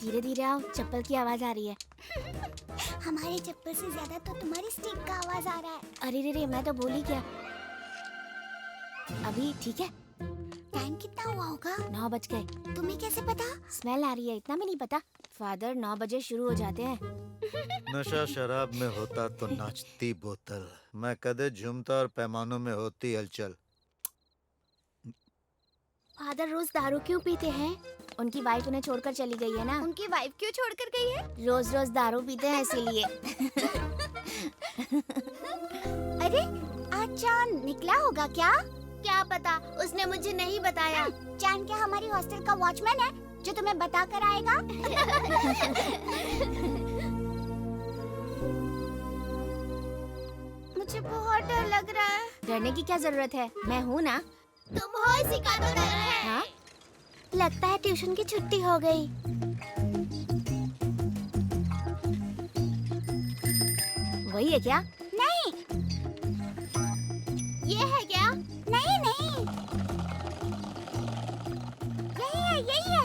धीरे धीरे आओ, चप्पल की आवाज आ रही है। हमारे चप्पल से ज्यादा तो तुम्हारी स्टिक का आवाज आ रहा है। अरे रे रे, मैं तो बोली क्या। अभी ठीक है? टाइम कितना हुआ होगा? 9 बज गए। तुम्हें कैसे पता? स्मेल आ रही है, इतना भी नहीं पता। फादर 9 बजे शुरू हो जाते हैं। नशा शराब में होता तो नाचती बोतल, मैं कदे झूमता और पैमानों में होती हलचल। फादर रोज दारू क्यों पीते हैं? उनकी वाइफ उन्हें छोड़कर चली गई है ना। उनकी वाइफ क्यों छोड़कर गई है? रोज रोज दारू पीते हैं इसीलिए। अरे आज चांद निकला होगा क्या? क्या पता, उसने मुझे नहीं बताया। चांद क्या हमारी हॉस्टल का वॉचमैन है जो तुम्हें बता कर आएगा? मुझे बहुत डर लग रहा है। डरने की क्या जरूरत है, मैं हूँ ना। तुम हो इसी का तो डर है। हाँ? लगता है ट्यूशन की छुट्टी हो गई। वही है क्या? नहीं, ये है क्या? नहीं नहीं,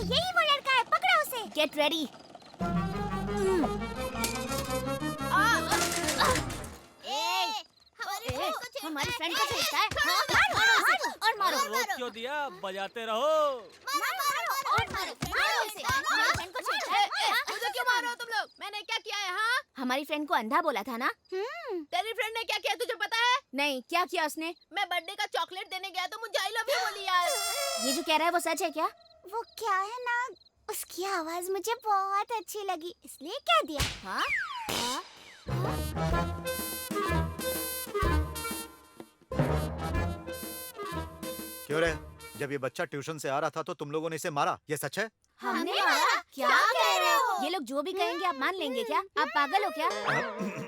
यही वो लड़का है, पकड़ो उसे। Get ready. हमारी फ्रेंड को छेड़ता है। मारो उसे, और मारो। रोक क्यों दिया? बजाते रहो। हमारी फ्रेंड को छेड़ता है। मुझे क्यों मार रहे हो तुम लोग? मैंने क्या किया है? हाँ, हमारी फ्रेंड को अंधा बोला था ना? तेरी फ्रेंड ने क्या किया तुझे पता है? नहीं, क्या किया उसने? मैं बर्थडे का चॉकलेट देने गया तो मुझे आई लव यू बोली यार। ये जो कह रहा है वो सच है क्या? वो क्या है ना, उसकी आवाज मुझे बहुत अच्छी लगी इसलिए कह दिया। हाँ? क्यों रे? जब ये बच्चा ट्यूशन से आ रहा था तो तुम लोगों ने इसे मारा, ये सच है? हमने मारा? क्या कह रहे हो? ये लोग जो भी कहेंगे आप मान लेंगे क्या? आप पागल हो क्या?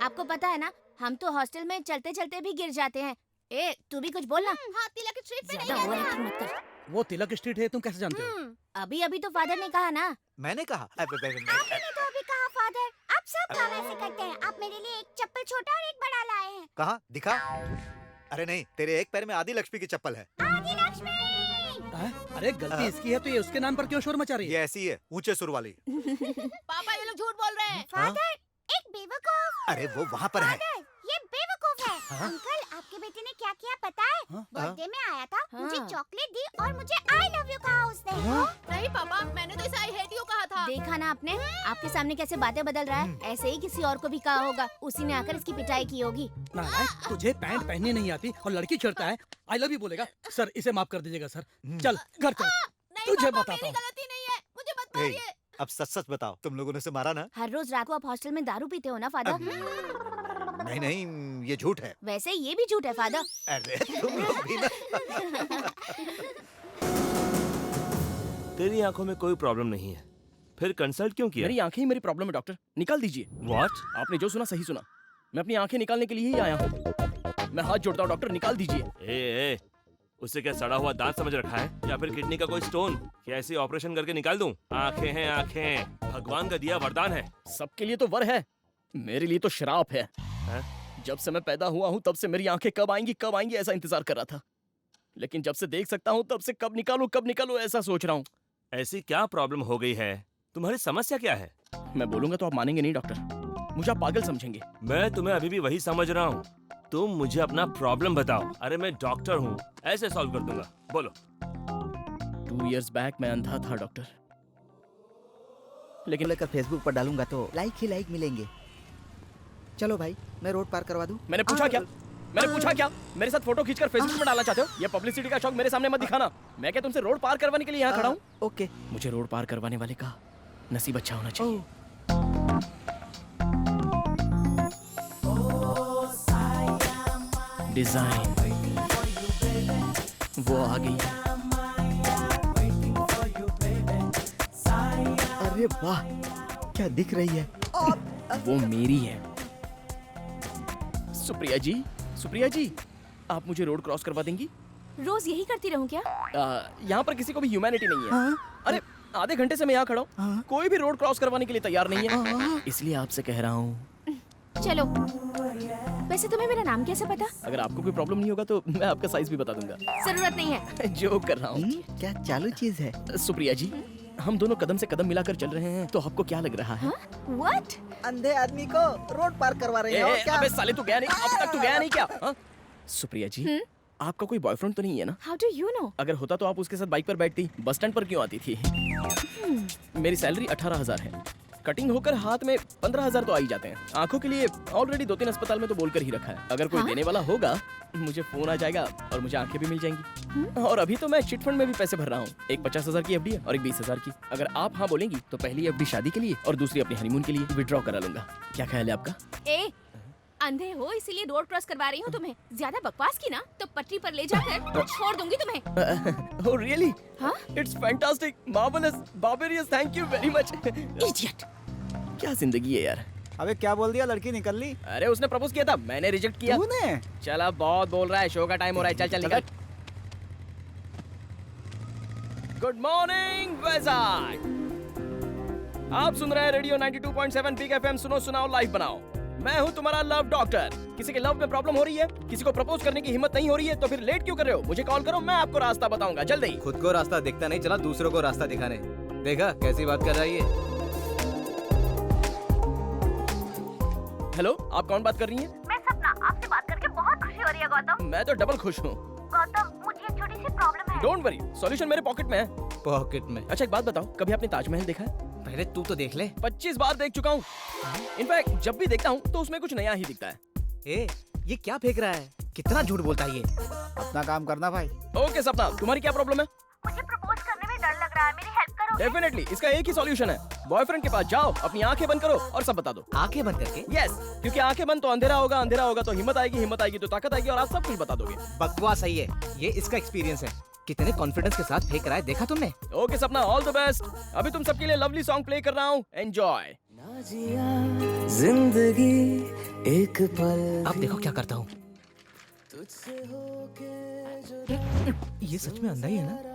आपको पता है ना, हम तो हॉस्टल में चलते चलते भी गिर जाते हैं। ए, तू भी कुछ बोलना। हाँ, तिलक स्ट्रीट पे ज्यादा ओवरएक्टिंग मत कर। वो तिलक स्ट्रीट है, तुम कैसे जानते हो? अभी अभी तो फादर ने कहा ना। मैंने कहा आपने तो अभी कहा फादर, आप सब काम ऐसे करते हैं। आप मेरे लिए एक चप्पल छोटा और एक बड़ा लाए हैं। कहा दिखा? अरे नहीं, तेरे एक पैर में आदि लक्ष्मी की चप्पल है। आदि लक्ष्मी। अरे गलती इसकी है तो ये उसके नाम पर क्यों शोर मचा रही है? ये ऐसी है, ऊंचे सुर वाली। पापा ये लोग झूठ बोल रहे हैं। फादर, एक बेवकूफ। अरे वो वहाँ पर है। फादर, ये बेवकूफ है। हाँ? अंकल, आपके बेटे ने क्या किया पता है? हाँ? बर्थडे में आया था, मुझे हाँ। चॉकलेट दी और मुझे आई लव यू कहा उसने। नहीं पापा, मैंने तो इसे आई हेट यू कहा था। देखा ना आपने, आपके सामने कैसे बातें बदल रहा है। ऐसे ही किसी और को भी कहा होगा, उसी ने आकर इसकी पिटाई की होगी। नालायक, तुझे पैंट पहनने नहीं आती और लड़की छेड़ता है, आई लव यू बोलेगा। सर इसे माफ कर दीजिएगा सर। चल घर चल, नहीं तुझे पापा, बताता मेरी हूँ। गलती नहीं है, मुझे मत ए, मारिए। अब सच सच बताओ, तुम लोगों ने उसे मारा ना? हर रोज रात को आप हॉस्टल में दारू पीते हो ना फादर? नहीं नहीं, ये झूठ है। वैसे ये भी झूठ है फादर। अरे तुम लोग भी ना। तेरी आंखों में कोई प्रॉब्लम नहीं है, फिर कंसल्ट क्यों किया? मेरी आंखें ही मेरी प्रॉब्लम है डॉक्टर, निकाल दीजिए। What? आपने जो सुना सही सुना, मैं अपनी आंखें निकालने के लिए ही आया हूँ। मैं हाथ जोड़ता हूँ डॉक्टर, निकाल दीजिए। ए, उसे क्या सड़ा हुआ दांत समझ रखा है या फिर किडनी का कोई स्टोन? क्या ऐसे ऑपरेशन करके निकाल दूं? आंखें हैं आंखें, भगवान का दिया वरदान है। सबके लिए तो वर है, मेरे लिए तो शराप है। जब से मैं पैदा हुआ हूँ तब से मेरी आंखें कब आएंगी ऐसा इंतजार कर रहा था, लेकिन जब से देख सकता हूँ तब से कब निकालूं ऐसा सोच रहा हूँ। ऐसी क्या प्रॉब्लम हो गई है? तुम्हारी समस्या क्या है? मैं बोलूंगा तो आप मानेंगे नहीं डॉक्टर, मुझे आप पागल समझेंगे। मैं तुम्हें अभी भी वही समझ रहा हूँ। तुम मुझे अपना प्रॉब्लम बताओ। अरे मैं डॉक्टर हूँ, ऐसे सॉल्व कर दूंगा। बोलो। 2 years बैक मैं अंधा था डॉक्टर, लेकिन लेकर फेसबुक पर डालूंगा तो लाइक ही लाइक मिलेंगे। चलो भाई, मैं रोड पार करवा दूं? मैंने पूछा क्या? मेरे साथ फोटो खींचकर फेसबुक पर डालना चाहते हो? ये पब्लिसिटी का शौक मेरे सामने मत दिखाना। मैं क्या तुमसे रोड पार करवाने के लिए यहाँ खड़ा हूँ? ओके। मुझे रोड पार करवाने वाले का नसीब अच्छा होना चाहिए। डिजाइन वो आ गई। अरे वाह, क्या दिख रही है? वो मेरी है। सुप्रिया जी, आप मुझे रोड क्रॉस करवा देंगी? रोज यही करती रहूं क्या? यहाँ पर किसी को भी ह्यूमैनिटी नहीं है। अरे आधे घंटे से मैं यहाँ खड़ा हूँ, कोई भी रोड क्रॉस करवाने के लिए तैयार नहीं है, इसलिए आपसे कह रहा हूँ। चलो, वैसे तुम्हें मेरा नाम कैसे पता? अगर आपको कोई प्रॉब्लम नहीं होगा तो मैं आपका साइज भी बता दूंगा। जरूरत नहीं है। जोक कर रहा हूँ। क्या चालू चीज है? सुप्रिया जी, हम दोनों कदम से कदम मिलाकर चल रहे हैं, तो आपको क्या लग रहा है? व्हाट? अंधे आदमी को रोड पार करवा रहे हो क्या? अबे साले, तू गया नहीं? अब तक तू गया नहीं क्या? हाँ? सुप्रिया जी, आपका कोई बॉयफ्रेंड तो नहीं है ना? How do you know? अगर होता तो आप उसके साथ बाइक पर बैठती, बस स्टैंड पर क्यों आती थी? मेरी सैलरी 18,000 है। कटिंग होकर हाथ में 15,000 तो आ ही जाते हैं। आंखों के लिए ऑलरेडी 2-3 अस्पताल में तो बोलकर ही रखा है। अगर कोई देने वाला होगा, मुझे फोन आ जाएगा और मुझे आंखें भी मिल जाएंगी। और अभी तो मैं चिट फंड में भी पैसे भर रहा हूँ। एक 50,000 की एफडी है और एक 20,000 की। अगर आप हाँ बोलेंगी तो पहली एफडी शादी के लिए और दूसरी अपनी हनीमून के लिए विड्रॉ करा लूंगा। क्या ख्याल है आपका? ए, अंधे हो इसीलिए रोड क्रॉस करवा रही हूँ तुम्हें। ज्यादा बकवास की ना तो पटरी पर ले जाकर छोड़ दूंगी तुम्हें। Oh really? हाँ? It's fantastic, marvellous, barbarous, thank you very much. Idiot. क्या जिंदगी है यार। अबे क्या बोल दिया, लड़की निकल ली? अरे उसने प्रपोज किया था, मैंने रिजेक्ट किया। तूने? चल अब बहुत बोल रहा है, शो का टाइम हो रहा है, चल चल निकल। Good morning Vizag. आप सुन रहे हैं रेडियो 92.7 बिग एफएम। सुनो सुनाओ लाइव बनाओ। मैं हूं तुम्हारा लव डॉक्टर। किसी के लव में प्रॉब्लम हो रही है, किसी को प्रपोज करने की हिम्मत नहीं हो रही है, तो फिर लेट क्यों कर रहे हो? मुझे कॉल करो, मैं आपको रास्ता बताऊंगा जल्दी। खुद को रास्ता दिखता नहीं, चला दूसरों को रास्ता दिखाने। देखा कैसी बात कर रहा है ये? हेलो, आप कौन बात कर रही हैं? मैं सपना, आपसे बात करके बहुत खुशी हो रही है गौतम। मैं तो डबल खुश हूँ। गौतम, मुझे एक छोटी सी प्रॉब्लम है। डोंट वरी, सॉल्यूशन मेरे पॉकेट में है। पॉकेट में? अच्छा एक बात बताओ, कभी आपने ताजमहल देखा है? पहले तू तो देख ले। 25 बार देख चुका हूँ। इनफैक्ट जब भी देखता हूँ तो उसमें कुछ नया ही दिखता है। ए, ये क्या फेंक रहा है? कितना झूठ बोलता है ये। अपना काम करना भाई। ओके सपना, तुम्हारी क्या प्रॉब्लम है? मुझे प्रपोज करने में डर लग रहा है, मेरी हेल्प करो। डेफिनेटली, इसका एक ही सॉल्यूशन है। बॉयफ्रेंड के पास जाओ, अपनी आंखें बंद करो और सब बता दो। आंखें बंद करके? यस, क्योंकि आंखें बंद तो अंधेरा होगा, अंधेरा होगा तो हिम्मत आएगी, हिम्मत आएगी तो ताकत आएगी और आप सब कुछ बता दोगे। बकवास सही है, ये इसका एक्सपीरियंस है। कितने कॉन्फिडेंस के साथ फेंक रहा है, देखा तुमने? ओके सपना, ऑल द बेस्ट। अभी तुम सबके लिए लवली सॉन्ग प्ले कर रहा हूँ, एंजॉय। जिंदगी एक पल। अब देखो क्या करता हूँ। ये सच में अंधा ही है ना?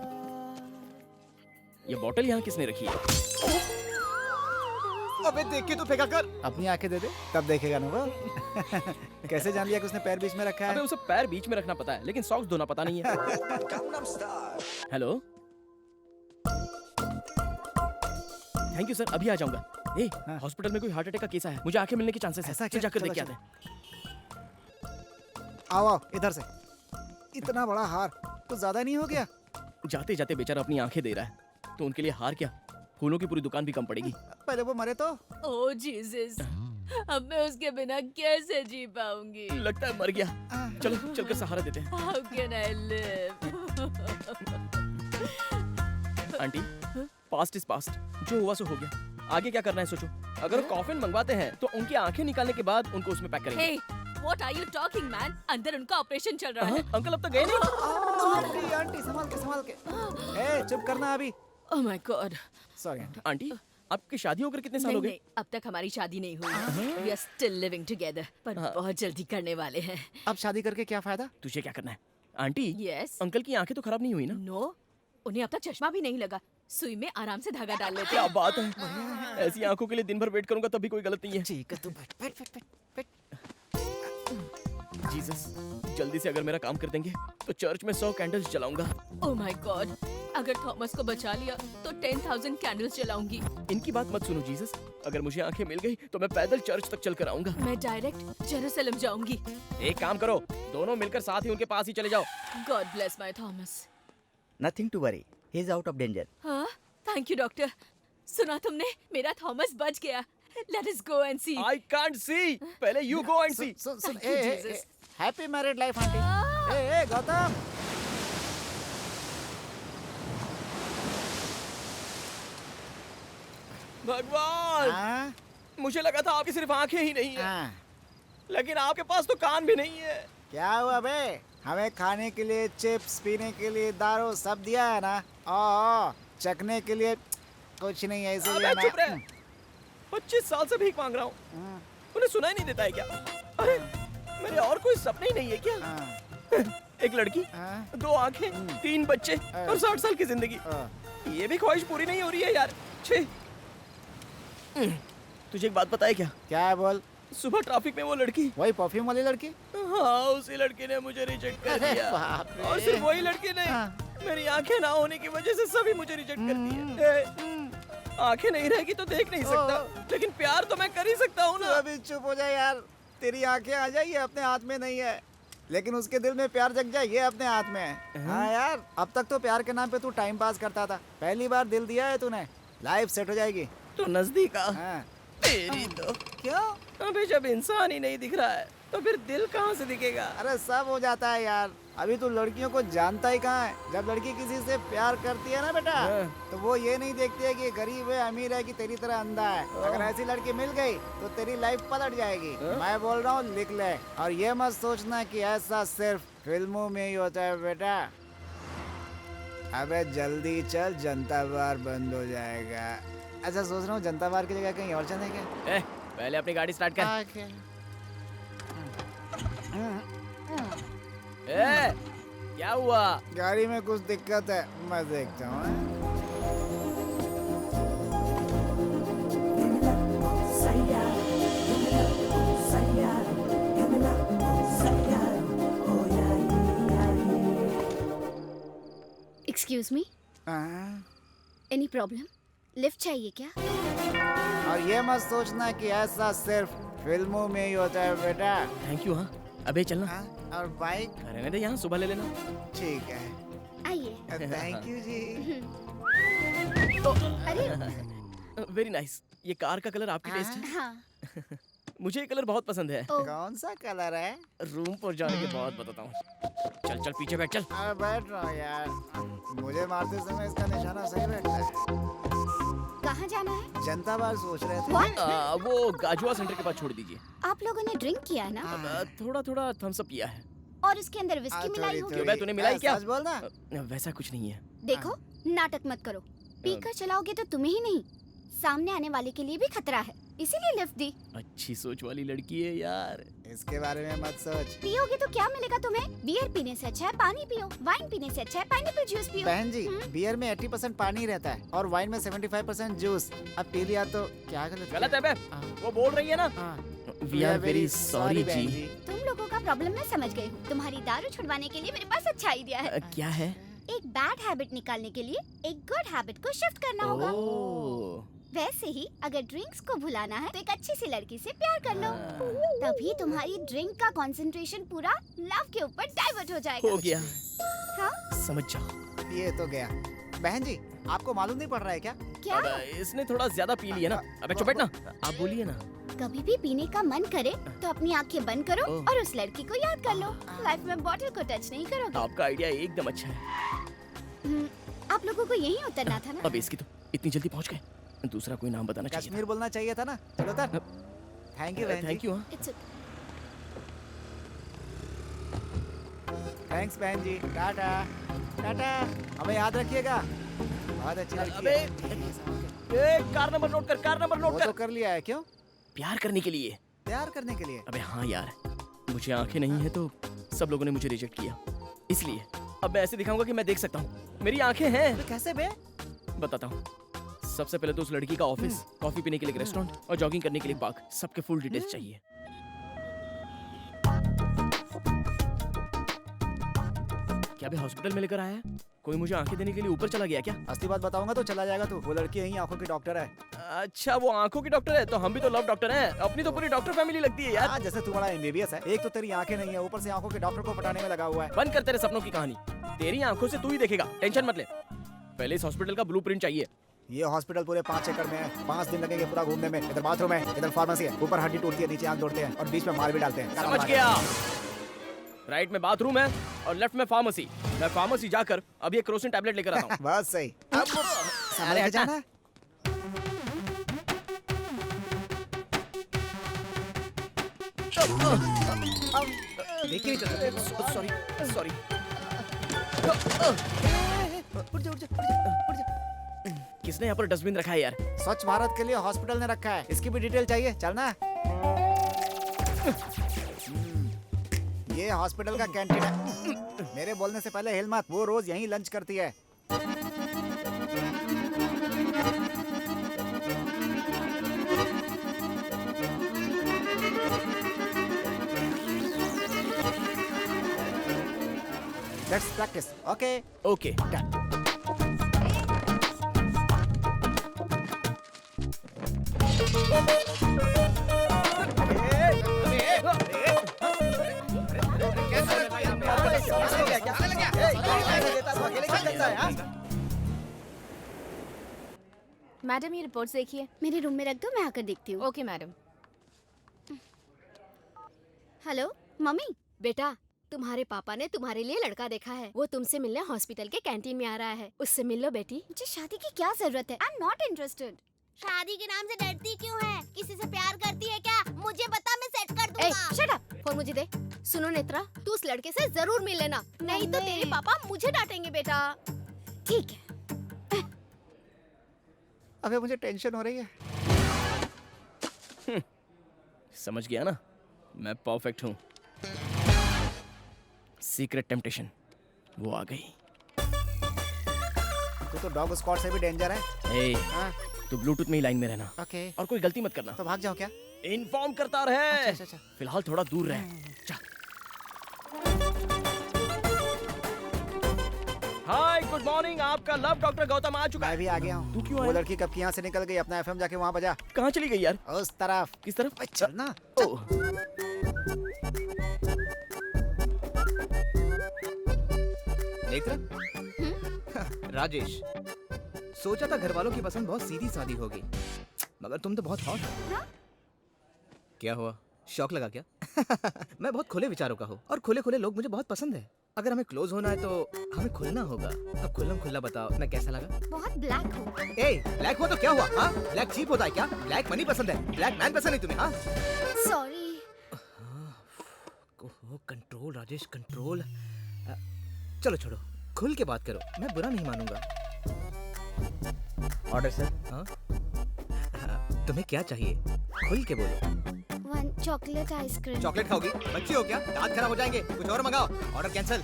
ये बोतल यहाँ किसने रखी है? अबे देख के तो फेंका कर। अपनी आंखें दे दे, तब देखेगा ना वो। कैसे जान लिया कि उसने पैर बीच में रखा अबे है? उसे पैर बीच में रखना पता है, लेकिन सॉक्स धोना पता नहीं है। हेलो, थैंक यू सर, अभी आ जाऊंगा। ए, हाँ। हॉस्पिटल में कोई हार्ट अटैक का केस है, मुझे आंखें मिलने के चांसेस हैं। ऐसा चल क्या? जाकर चलो, देख के आते हैं। आओ आओ इधर से। इतना बड़ा हार तो ज्यादा नहीं हो गया? जाते जाते बेचारा अपनी आंखें दे रहा है, तो उनके लिए हार क्या, फूलों की पूरी दुकान भी कम पड़ेगी। पहले वो मरे तो। ओह जीसस, अब मैं उसके बिना कैसे जी पाऊंगी? लगता है मर गया। चलो चलकर सहारा देते हैं। How can I live? Aunty, past is past, जो हुआ सो हो गया। आगे क्या करना है सोचो। अगर कॉफिन मंगवाते हैं तो उनकी आंखें निकालने के बाद उनको उसमें पैक करेंगे। Hey, what are you talking, man? अंदर उनका ऑपरेशन चल रहा है। अंकल अब तक गए नहीं? आंटी आंटी संभाल के संभाल के। ए चुप करना अभी। Oh my God. Sorry aunty. Aunty, आपकी शादी होकर कितने साल नहीं हो गए? नहीं, अब तक हमारी शादी नहीं हुई। We are still living together, पर बहुत जल्दी करने वाले हैं। अब शादी करके क्या फायदा? तुझे क्या करना है? Aunty, Yes. अंकल की आंखें तो खराब नहीं हुई ना? No, उन्हें अब तक चश्मा भी नहीं लगा। सुई में आराम से धागा डाल लेते क्या हैं। बात है, ऐसी आंखों के लिए दिन भर वेट करूंगा तब भी कोई गलत नहीं है। ठीक है तू बैठ बैठ बैठ बैठ। जीसस, जल्दी से अगर मेरा काम कर देंगे तो चर्च में 100 कैंडल्स जलाऊंगा। Oh my God, अगर थॉमस को बचा लिया तो 10,000 कैंडल्स जलाऊंगी। इनकी बात मत सुनो जीसस, अगर मुझे आंखें मिल गई तो मैं पैदल चर्च तक चल कर आऊंगा। मैं डायरेक्ट जेरूसलम जाऊंगी। एक काम करो, दोनों मिलकर साथ ही उनके पास ही चले जाओ। God bless my Thomas. Nothing to worry, he is out of danger. हाँ, थैंक यू डॉक्टर। सुना तुमने, मेरा थॉमस बच गया। Let us go and see. I can't see, पहले यू गो एंड सी। सुन सुन Thank you, Jesus. Happy married life aunty. ए गौतम। भगवान, हाँ मुझे लगा था आपकी सिर्फ आंखें ही नहीं है, हाँ। लेकिन आपके पास तो कान भी नहीं है। क्या हुआ बे? हमें खाने के लिए चिप्स, पीने के लिए दारू सब दिया है ना। ओ चखने के लिए कुछ नहीं है इसीलिए अबे चुप ना। रहे, 25 साल से भीख मांग रहा हूँ, हम्म, उन्हें सुना ही नहीं देता है क्या? अरे मेरे और कोई सपने ही नहीं है क्या? हाँ, एक लड़की, हाँ, 2 आंखें, 3 बच्चे और 60 साल की जिंदगी। हाँ। ये भी ख्वाहिश पूरी नहीं हो रही है यार। छे। तुझे एक बात बताए क्या? क्या है बोल? सुबह ट्रैफिक में वो लड़की, वही परफ्यूम वाली लड़की? हाँ उसी लड़की ने मुझे रिजेक्ट कर अरे दिया। बाप रे। और सिर्फ वही लड़की नहीं, हाँ। मेरी आंखें ना होने की वजह से सभी मुझे रिजेक्ट करती है। आंखें नहीं रहेगी तो देख नहीं सकता, लेकिन प्यार तो मैं कर ही सकता हूँ तू ना। अभी चुप हो जाए यार। तेरी आंखें आ जाइए अपने हाथ में नहीं है, लेकिन उसके दिल में प्यार जग जाए ये अपने हाथ में है। हाँ यार, अब तक तो प्यार के नाम पे तू टाइम पास करता था, पहली बार दिल दिया है तूने, लाइफ सेट हो जाएगी। तो नजदीक आ। हाँ। तेरी तो क्यों? अबे जब इंसान ही नहीं दिख रहा है तो फिर दिल कहाँ से दिखेगा? अरे सब हो जाता है यार, अभी तू लड़कियों को जानता ही कहाँ है। जब लड़की किसी से प्यार करती है ना बेटा, तो वो ये नहीं देखती है कि गरीब है अमीर है कि तेरी तरह अंधा है। अगर ऐसी लड़की मिल गई तो तेरी लाइफ पलट जाएगी। मैं बोल रहा हूँ लिख ले, और ये मत सोचना कि ऐसा सिर्फ फिल्मों में ही होता है बेटा। अबे जल्दी चल, जनता बार बंद हो जाएगा। अच्छा सोच रहा हूँ जनता बार की जगह कहीं और चले क्या? पहले अपनी गाड़ी स्टार्ट कर। क्या हुआ? गाड़ी में कुछ दिक्कत है, मैं देखता हूँ। Excuse me, any problem? Lift चाहिए क्या? और ये मत सोचना कि ऐसा सिर्फ फिल्मों में ही होता है बेटा। Thank you. हाँ अबे चलना। और बाइक? रहने दे, यहाँ सुबह ले लेना। ठीक है, आइए। थैंक यू जी। अरे वेरी नाइस। ये कार का कलर आपकी टेस्ट है? हाँ। मुझे ये कलर बहुत पसंद है। कौन सा कलर है? रूम पर जाने के बाद बताता हूँ। चल चल पीछे बैठ चल। अरे बैठ रहा हूँ यार, मुझे मारते समय इसका निशाना सही बैठता है। कहाँ जाना है? जनता बार सोच रहे थे। वो गाजुआ सेंटर के पास छोड़ दीजिए। आप लोगों ने ड्रिंक किया है ना? थोड़ा थोड़ा थम्स अप पिया है। और इसके अंदर विस्की मिलाई होगी? क्यों बे, तूने मिलाई क्या? सच बोल ना। वैसा कुछ नहीं है। देखो, नाटक मत करो। पीकर चलाओगे तो तुम्हें ही नहीं, सामने आने वाले के लिए भी खतरा है, इसीलिए लिफ्ट दी। अच्छी सोच वाली लड़की है यार। इसके बारे में मत सोच। पियोगे तो क्या मिलेगा तुम्हें? बियर पीने से अच्छा है पानी पियो, वाइन पीने से अच्छा है पाइनएप्पल जूस पियो। बहन जी, बियर में 80% पानी रहता है और वाइन में 75% जूस। अब पी लिया तो क्या गलत है बे? वो बोल रही है ना। We are very sorry जी। तुम लोगों का प्रॉब्लम मैं समझ गई हूँ। तुम्हारी दारू छुड़वाने के लिए मेरे पास अच्छा आइडिया है। क्या है? एक बैड हैबिट निकालने के लिए एक गुड हैबिट को शिफ्ट करना होगा। वैसे ही अगर ड्रिंक्स को भुलाना है तो एक अच्छी सी लड़की से प्यार कर लो, तभी तुम्हारी ड्रिंक का कंसंट्रेशन पूरा लव के ऊपर डाइवर्ट हो जाएगा। हो गया। हाँ? समझ जाओ। ये तो गया। बहन जी, आपको मालूम नहीं पड़ रहा है क्या? क्या? इसने थोड़ा ज्यादा पी लिया ना। अबे चुप बैठ ना, आप बोलिए ना। कभी भी पीने का मन करे तो अपनी आंखें बंद करो और उस लड़की को याद कर लो। लाइफ में बॉटल को टच नहीं करोगे। आपका आइडिया एकदम अच्छा है। आप लोगों को यहीं उतरना था ना? अब इसकी तो इतनी जल्दी पहुंच गए। दूसरा कोई नाम बताना चाहिए। कश्मीर बोलना चाहिए था ना। चलो उतर। थैंक यू बहन जी। Thank you. थैंक्स बहन जी। टाटा टाटा, हमें याद रखिएगा। बहुत अच्छी लड़की है। कार नंबर नोट कर, कार नंबर नोट वो तो कर लिया है। क्यों? प्यार करने के लिए। प्यार करने के लिए? अबे हाँ यार, मुझे आंखें नहीं है तो सब लोगों ने मुझे रिजेक्ट किया, इसलिए अब मैं ऐसे दिखाऊंगा कि मैं देख सकता हूँ। मेरी आंखें हैं। तो कैसे बे? बताता हूँ। सबसे पहले तो उस लड़की का ऑफिस, कॉफी पीने के लिए एक रेस्टोरेंट और जॉगिंग करने के लिए पार्क, सबके फुल डिटेल्स चाहिए। क्या भी हॉस्पिटल में लेकर आया है? कोई मुझे आंखें देने के लिए ऊपर चला गया क्या? असली बात बताऊंगा तो चला जाएगा तू। वो लड़की यही आंखों की डॉक्टर है। अच्छा, वो आंखों की डॉक्टर है, तो हम भी तो लव डॉक्टर हैं। अपनी तो पूरी डॉक्टर फैमिली लगती है यार। जैसे तू बड़ा एमबीबीएस है, एक तो तेरी आंखें नहीं है, ऊपर से आंखों के डॉक्टर को पटाने में लगा हुआ है। बंद कर तेरे सपनों की कहानी। तेरी आंखों से तू ही देखेगा, टेंशन मत ले। पहले इस हॉस्पिटल का ब्लूप्रिंट चाहिए। ये हॉस्पिटल पूरे 5 एकड़ में है। 5 दिन लगेंगे पूरा घूमने में। इधर बाथरूम है, इधर फार्मेसी है, ऊपर हड्डी टूटती है, नीचे आंख तोड़ते हैं और बीच में मार भी डालते हैं। समझ गया। राइट में बाथरूम है और लेफ्ट में फार्मेसी। मैं फार्मेसी जाकर अभी एक क्रोसिन टैबलेट लेकर आता हूँ। बहुत सही। अब संभाल के जाना। देखिए, सॉरी सॉरी। किसने यहाँ पर डस्टबिन रखा है यार? स्वच्छ भारत के लिए हॉस्पिटल ने रखा है। इसकी भी डिटेल चाहिए, चलना। ये हॉस्पिटल का कैंटीन है। मेरे बोलने से पहले हिल मत, वो रोज यहीं लंच करती है। Let's practice. Okay okay done. Madam ये रिपोर्ट्स देखिए। मेरे रूम में रख दो, मैं आकर देखती हूँ। Okay madam. Hello mummy. बेटा, तुम्हारे पापा ने तुम्हारे लिए लड़का देखा है। वो तुमसे मिलने हॉस्पिटल के कैंटीन में आ रहा है। उससे मिल लो बेटी। मुझे शादी की क्या जरूरत है? I am not interested. शादी के नाम से डरती क्यों है? किसी से प्यार करती है क्या? मुझे बता, मैं सेट कर ए, दूंगा। Shut up. फोन मुझे दे। सुनो नेत्रा, तू उस लड़के से जरूर मिल लेना, नहीं तो मम्मी। तेरे पापा मुझे डांटेंगे बेटा। ठीक है। अबे मुझे टेंशन हो रही है। समझ गया ना, मैं परफेक्ट हूँ। सीक्रेट टेम्पटेशन वो आ गई। तू तो डॉग स्क्वाड से भी डेंजर है। ए, हाँ? तू ब्लूटूथ में ही लाइन में रहना ओके। और कोई गलती मत करना। तो भाग जाओ क्या? इन्फॉर्म करता रहे। अच्छा। फिलहाल थोड़ा दूर रहे। जा। हाय गुड मॉर्निंग, आपका लव डॉक्टर गौतम आ चुका मैं है। भी आ गया हूँ। तू क्यों वो आया? लड़की कब की यहाँ से निकल गई? अपना एफएम जाके वहाँ बजा। कहाँ चली गई यार? उस तरफ। किस तरफ? चल ना। ओह, नेत्रा। राजेश, सोचा था घर वालों की पसंद बहुत सीधी सादी होगी, मगर तुम तो बहुत हॉट हो। हाँ? क्या हुआ, शौक लगा क्या? मैं बहुत खुले विचारों का हूँ और खुले खुले लोग मुझे बहुत पसंद है। अगर हमें क्लोज होना है तो हमें खुलना होगा। अब खुल्लम खुल्ला बताओ, मैं कैसा लगा? बहुत ब्लैक हो। ए, ब्लैक हुआ तो क्या हुआ? हाँ, ब्लैक चीप होता है क्या? ब्लैक मनी पसंद है, ब्लैक मैन पसंद नहीं तुम्हें? हाँ, सॉरी। Control Rajesh, control. चलो छोड़ो, खुल के बात करो, मैं बुरा नहीं मानूंगा। Order sir. हाँ, तुम्हें क्या चाहिए? खुल के बोलो। 1 चॉकलेट आइसक्रीम। चॉकलेट खाओगी? बच्ची हो क्या? दांत खराब हो जाएंगे, कुछ और मंगाओ। Order cancel.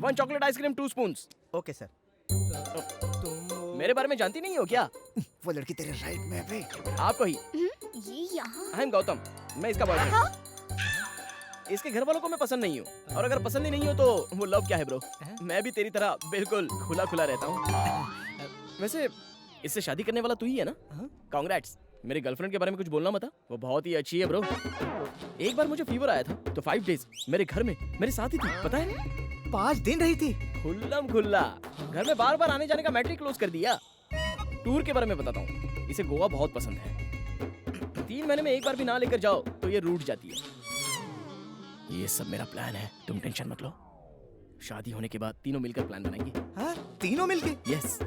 1 chocolate ice cream 2 spoons. Okay sir. मेरे बारे में जानती नहीं हो क्या? वो लड़की तेरे राइट में है बे। आपको ही। ये यहाँ। आई एम गौतम, मैं इसका बॉयफ्रेंड। इसके घर वालों को मैं पसंद नहीं हूँ, और अगर पसंद ही नहीं हो तो वो लव क्या है ब्रो? मैं भी तेरी तरह बिल्कुल खुला खुला रहता हूँ। वैसे इससे शादी करने वाला तू ही है ना? कांग्रेट्स। मेरी गर्लफ्रेंड के बारे में कुछ बोलना मत। वो बहुत ही अच्छी है ब्रो। एक बार मुझे फीवर आया था तो 5 डेज मेरे घर में मेरे साथ ही थी, पता है? 5 दिन रही थी? खुल्लम खुल्ला। घर में बार बार आने जाने का मैट्रिक क्लोज कर दिया। टूर के बारे में बताता हूँ, इसे गोवा बहुत पसंद है। 3 महीने में एक बार भी ना लेकर जाओ तो ये रूठ जाती है। ये सब मेरा प्लान है, तुम टेंशन मत लो। शादी होने के बाद तीनों मिलकर प्लान बनाएंगे। हाँ, तीनों मिलके? यस।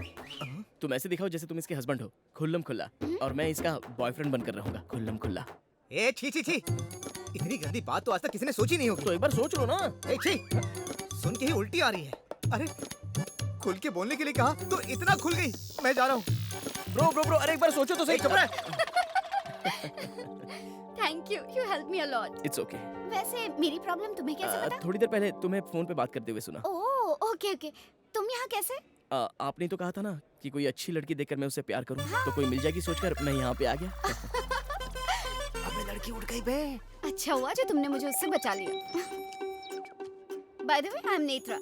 तुम ऐसे दिखाओ जैसे तुम इसके हस्बैंड हो, खुल्लम खुल्ला, और मैं इसका बॉयफ्रेंड बनकर रहूंगा, खुल्लम खुल्ला। ए छी छी छी, इतनी गंदी बात तो आज तक किसी ने सोची नहीं होगी। तो एक बार सोच लो ना। ए छी, सुन के ही उल्टी आ रही है। अरे, खुल के बोलने के लिए कहा तो इतना खुल गई। मैं जा रहा हूँ। ब्रो ब्रो ब्रो, अरे एक बार सोचो तो सही। चुप रह। Thank you, you help me a lot. It's okay. वैसे मेरी प्रॉब्लम तुम्हें कैसे पता? थोड़ी देर पहले तुम्हें फोन पे बात करते हुए सुना। ओह, ओके ओके। तुम यहाँ कैसे? आपने तो कहा था ना कि कोई अच्छी लड़की देखकर मैं उससे प्यार करूं, तो कोई मिल जाएगी सोचकर मैं यहाँ पे आ गया। अबे लड़की उठ गई बे। अच्छा हुआ जो तुमने मुझे उससे बचा लिया। By the way, I am Netra.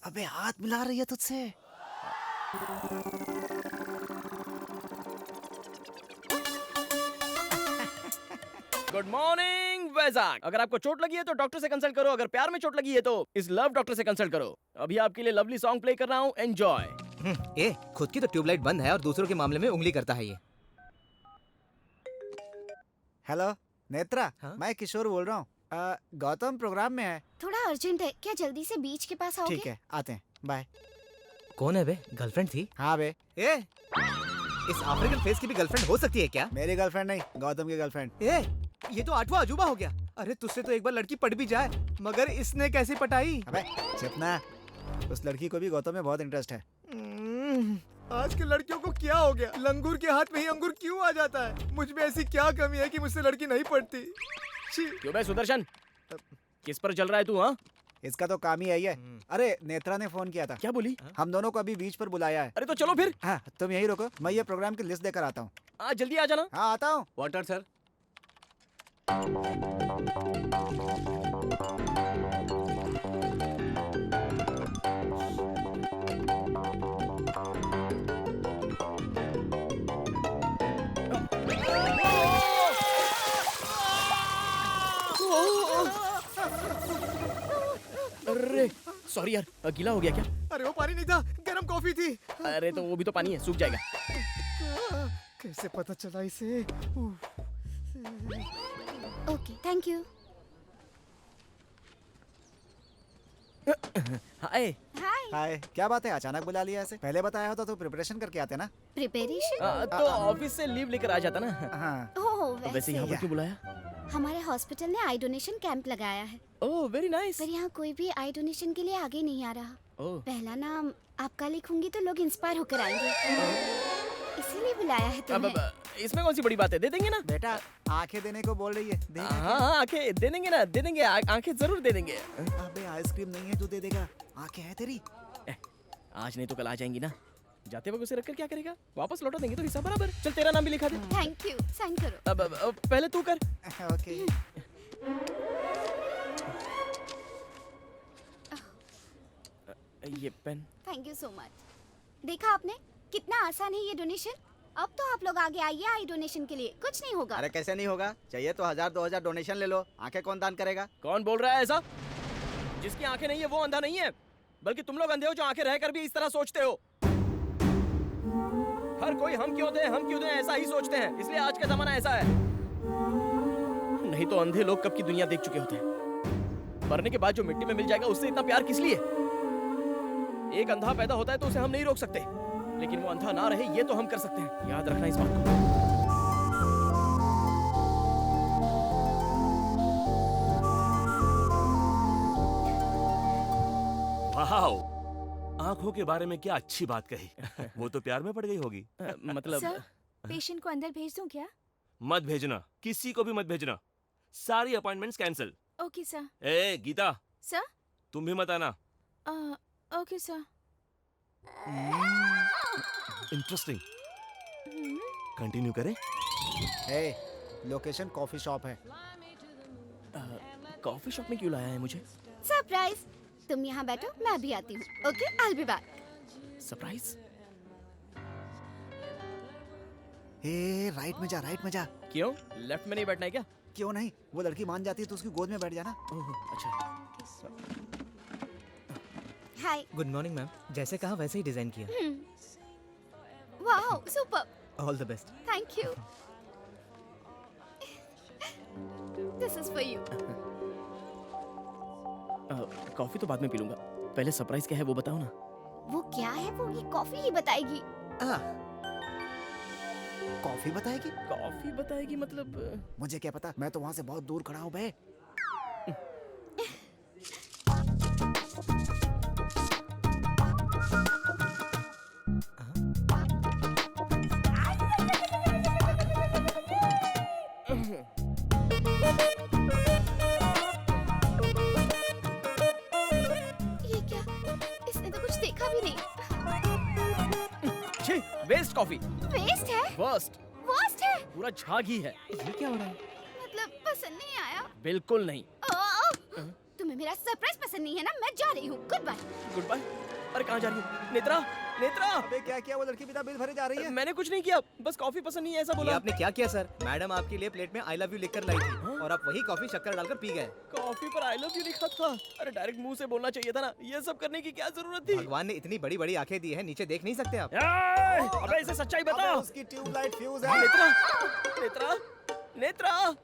अबे हाथ मिला रही है तुझसे। Good morning Vizag. अगर आपको चोट लगी है तो डॉक्टर से कंसल्ट करो, अगर प्यार में चोट लगी है तो इस लव डॉक्टर से कंसल्ट करो। अभी आपके लिए लवली सॉन्ग प्ले कर रहा हूँ, एंजॉय। ए, खुद की तो ट्यूबलाइट बंद है और दूसरों के मामले में उंगली करता है ये। हेलो नेत्रा। हाँ? मैं किशोर बोल रहा हूँ। गौतम प्रोग्राम में है। थोड़ा अर्जेंट है, क्या जल्दी से बीच के पास आओगे? ठीक है, आते हैं। बाय। कौन है बे? गर्लफ्रेंड थी? हाँ बे। ए, इस अफ्रीकन फेस की भी गर्लफ्रेंड हो सकती है क्या? मेरी गर्लफ्रेंड नहीं, गौतम की गर्लफ्रेंड। ए, ये तो 8वां अजूबा हो गया। अरे तुझसे तो एक बार लड़की पट भी जाए, मगर इसने कैसे पटाई? अबे चुप ना। उस लड़की को भी गौतम में बहुत इंटरेस्ट है। आज के लड़कियों को क्या हो गया? लंगूर के हाथ में ही अंगूर क्यों आ जाता है? मुझ में ऐसी क्या कमी है कि मुझसे लड़की नहीं पड़ती? क्यों बे सुदर्शन, किस पर चल रहा है तू? हाँ, इसका तो काम ही यही है। अरे नेत्रा ने फोन किया था। क्या बोली? हम दोनों को अभी बीच पर बुलाया है। अरे तो चलो फिर। हाँ, तुम यही रुको, मैं ये प्रोग्राम की लिस्ट देकर आता हूँ। जल्दी आ जाना। हाँ आता हूँ। Water sir. सॉरी यार, गीला हो गया क्या? अरे वो पानी नहीं था, गर्म कॉफी थी। अरे तो वो भी तो पानी है, सूख जाएगा। कैसे पता चला इसे? Okay, thank you. Hi. Hi. Hi, क्या बात है, अचानक बुला लिया ऐसे? पहले बताया होता तो प्रिपरेशन करके आते ना। प्रिपरेशन? तो ऑफिस से लीव लेकर आ जाता ना। हाँ। ओह, तो वैसे यहाँ पर क्यों बुलाया? हमारे हॉस्पिटल ने आई डोनेशन कैंप लगाया है। Oh very nice. पर यहाँ कोई भी आई डोनेशन के लिए आगे नहीं आ रहा। ओह। पहला नाम आपका लिखूंगी तो लोग इंस्पायर होकर आएंगे, इसीलिए बुलाया है तुम्हें। अब इसमें कौन सी बड़ी बात है, दे देंगे ना। बेटा आंखें देने को बोल रही है। हाँ आंखें दे देंगे ना, दे देंगे, आंखें जरूर दे देंगे। अबे आइसक्रीम नहीं है, तू दे देगा। आंखें हैं तेरी? आज नहीं तो कल आ जाएंगी ना। जाते वक्त उसे रखकर क्या करेगा, वापस लौटा देंगे तो हिसाब बराबर। चल तेरा नाम भी लिखा दे। थैंक यू, साइन करो। अब पहले तू कर। ओके। ये pen. Thank you so much. देखा आपने कितना आसान है ये डोनेशन। अब तो आप लोग आगे आइए आई डोनेशन के लिए, कुछ नहीं होगा। अरे कैसे नहीं होगा, चाहिए तो 1000-2000 डोनेशन ले लो। आंखें कौन दान करेगा? कौन बोल रहा है ऐसा? जिसकी आंखें नहीं है वो अंधा नहीं है, बल्कि तुम लोग अंधे हो जो आंखें रहकर भी इस तरह सोचते हो। हर कोई हम क्यों दें ऐसा ही सोचते हैं, इसलिए आज का जमाना ऐसा है। नहीं तो अंधे लोग कब की दुनिया देख चुके होते हैं। मरने के बाद जो मिट्टी में मिल जाएगा उससे इतना प्यार किस लिए? एक अंधा पैदा होता है तो उसे हम नहीं रोक सकते, लेकिन वो अंधा ना रहे ये तो हम कर सकते हैं। याद रखना इस बात को। वाओ, आंखों के बारे में क्या अच्छी बात कही। वो तो प्यार में पड़ गई होगी। मतलब सर, पेशेंट को अंदर भेज दूं क्या? मत भेजना, किसी को भी मत भेजना। सारी अपॉइंटमेंट्स कैंसिल। Okay sir. ए गीता, सर? तुम भी मत आना। Okay sir. इंटरेस्टिंग। कंटिन्यू करें? लोकेशन कॉफी शॉप है। कॉफी शॉप में क्यों लाया है मुझे? सरप्राइज। तुम यहाँ बैठो, मैं अभी आती हूँ। Okay, I will be back. Surprise? Right में जा, राइट में जा। क्यों, लेफ्ट में नहीं बैठना है क्या? क्यों नहीं, वो लड़की मान जाती है तो उसकी गोद में बैठ जाना। अच्छा। हाय। गुड मॉर्निंग मैम, जैसे कहा वैसे ही डिजाइन किया। Wow, super. All the best. Thank you. This is for you. Coffee तो बाद में पी लूंगा, पहले सरप्राइज क्या है वो बताओ ना। वो क्या है, वो ये कॉफी ही बताएगी। कॉफी बताएगी? कॉफी बताएगी मतलब? मुझे क्या पता, मैं तो वहाँ से बहुत दूर खड़ा हूँ बे। ये क्या, इसने तो कुछ देखा भी नहीं। छी, वेस्ट कॉफी। वेस्ट है? वर्स्ट। वर्स्ट है? पूरा झाग ही है। ये क्या हो रहा है? मतलब पसंद नहीं आया? बिल्कुल नहीं। तुम्हें मेरा सरप्राइज पसंद नहीं है ना? मैं जा रही हूँ, गुड बाय। Good bye? अरे कहाँ जा रही है? नेत्रा, नेत्रा! अबे क्या किया, वो लड़की बिना बिल भरे जा रही है। मैंने कुछ नहीं किया, बस कॉफी पसंद नहीं है ऐसा बोला। ये आपने क्या किया सर? मैडम आपके लिए प्लेट में आई लव यू लिखकर लाई थी और आप वही कॉफी शक्कर डालकर पी गए। कॉफी पर आई लव यू लिखा था। अरे डायरेक्ट मुंह से बोलना चाहिए था ना, ये सब करने की क्या जरूरत थी? भगवान ने इतनी बड़ी बड़ी आंखें दी है, नीचे देख नहीं सकते आप? अबे इसे सच्चाई बता। उसकी ट्यूबलाइट फ्यूज है। नेत्रा, नेत्रा, नेत्रा।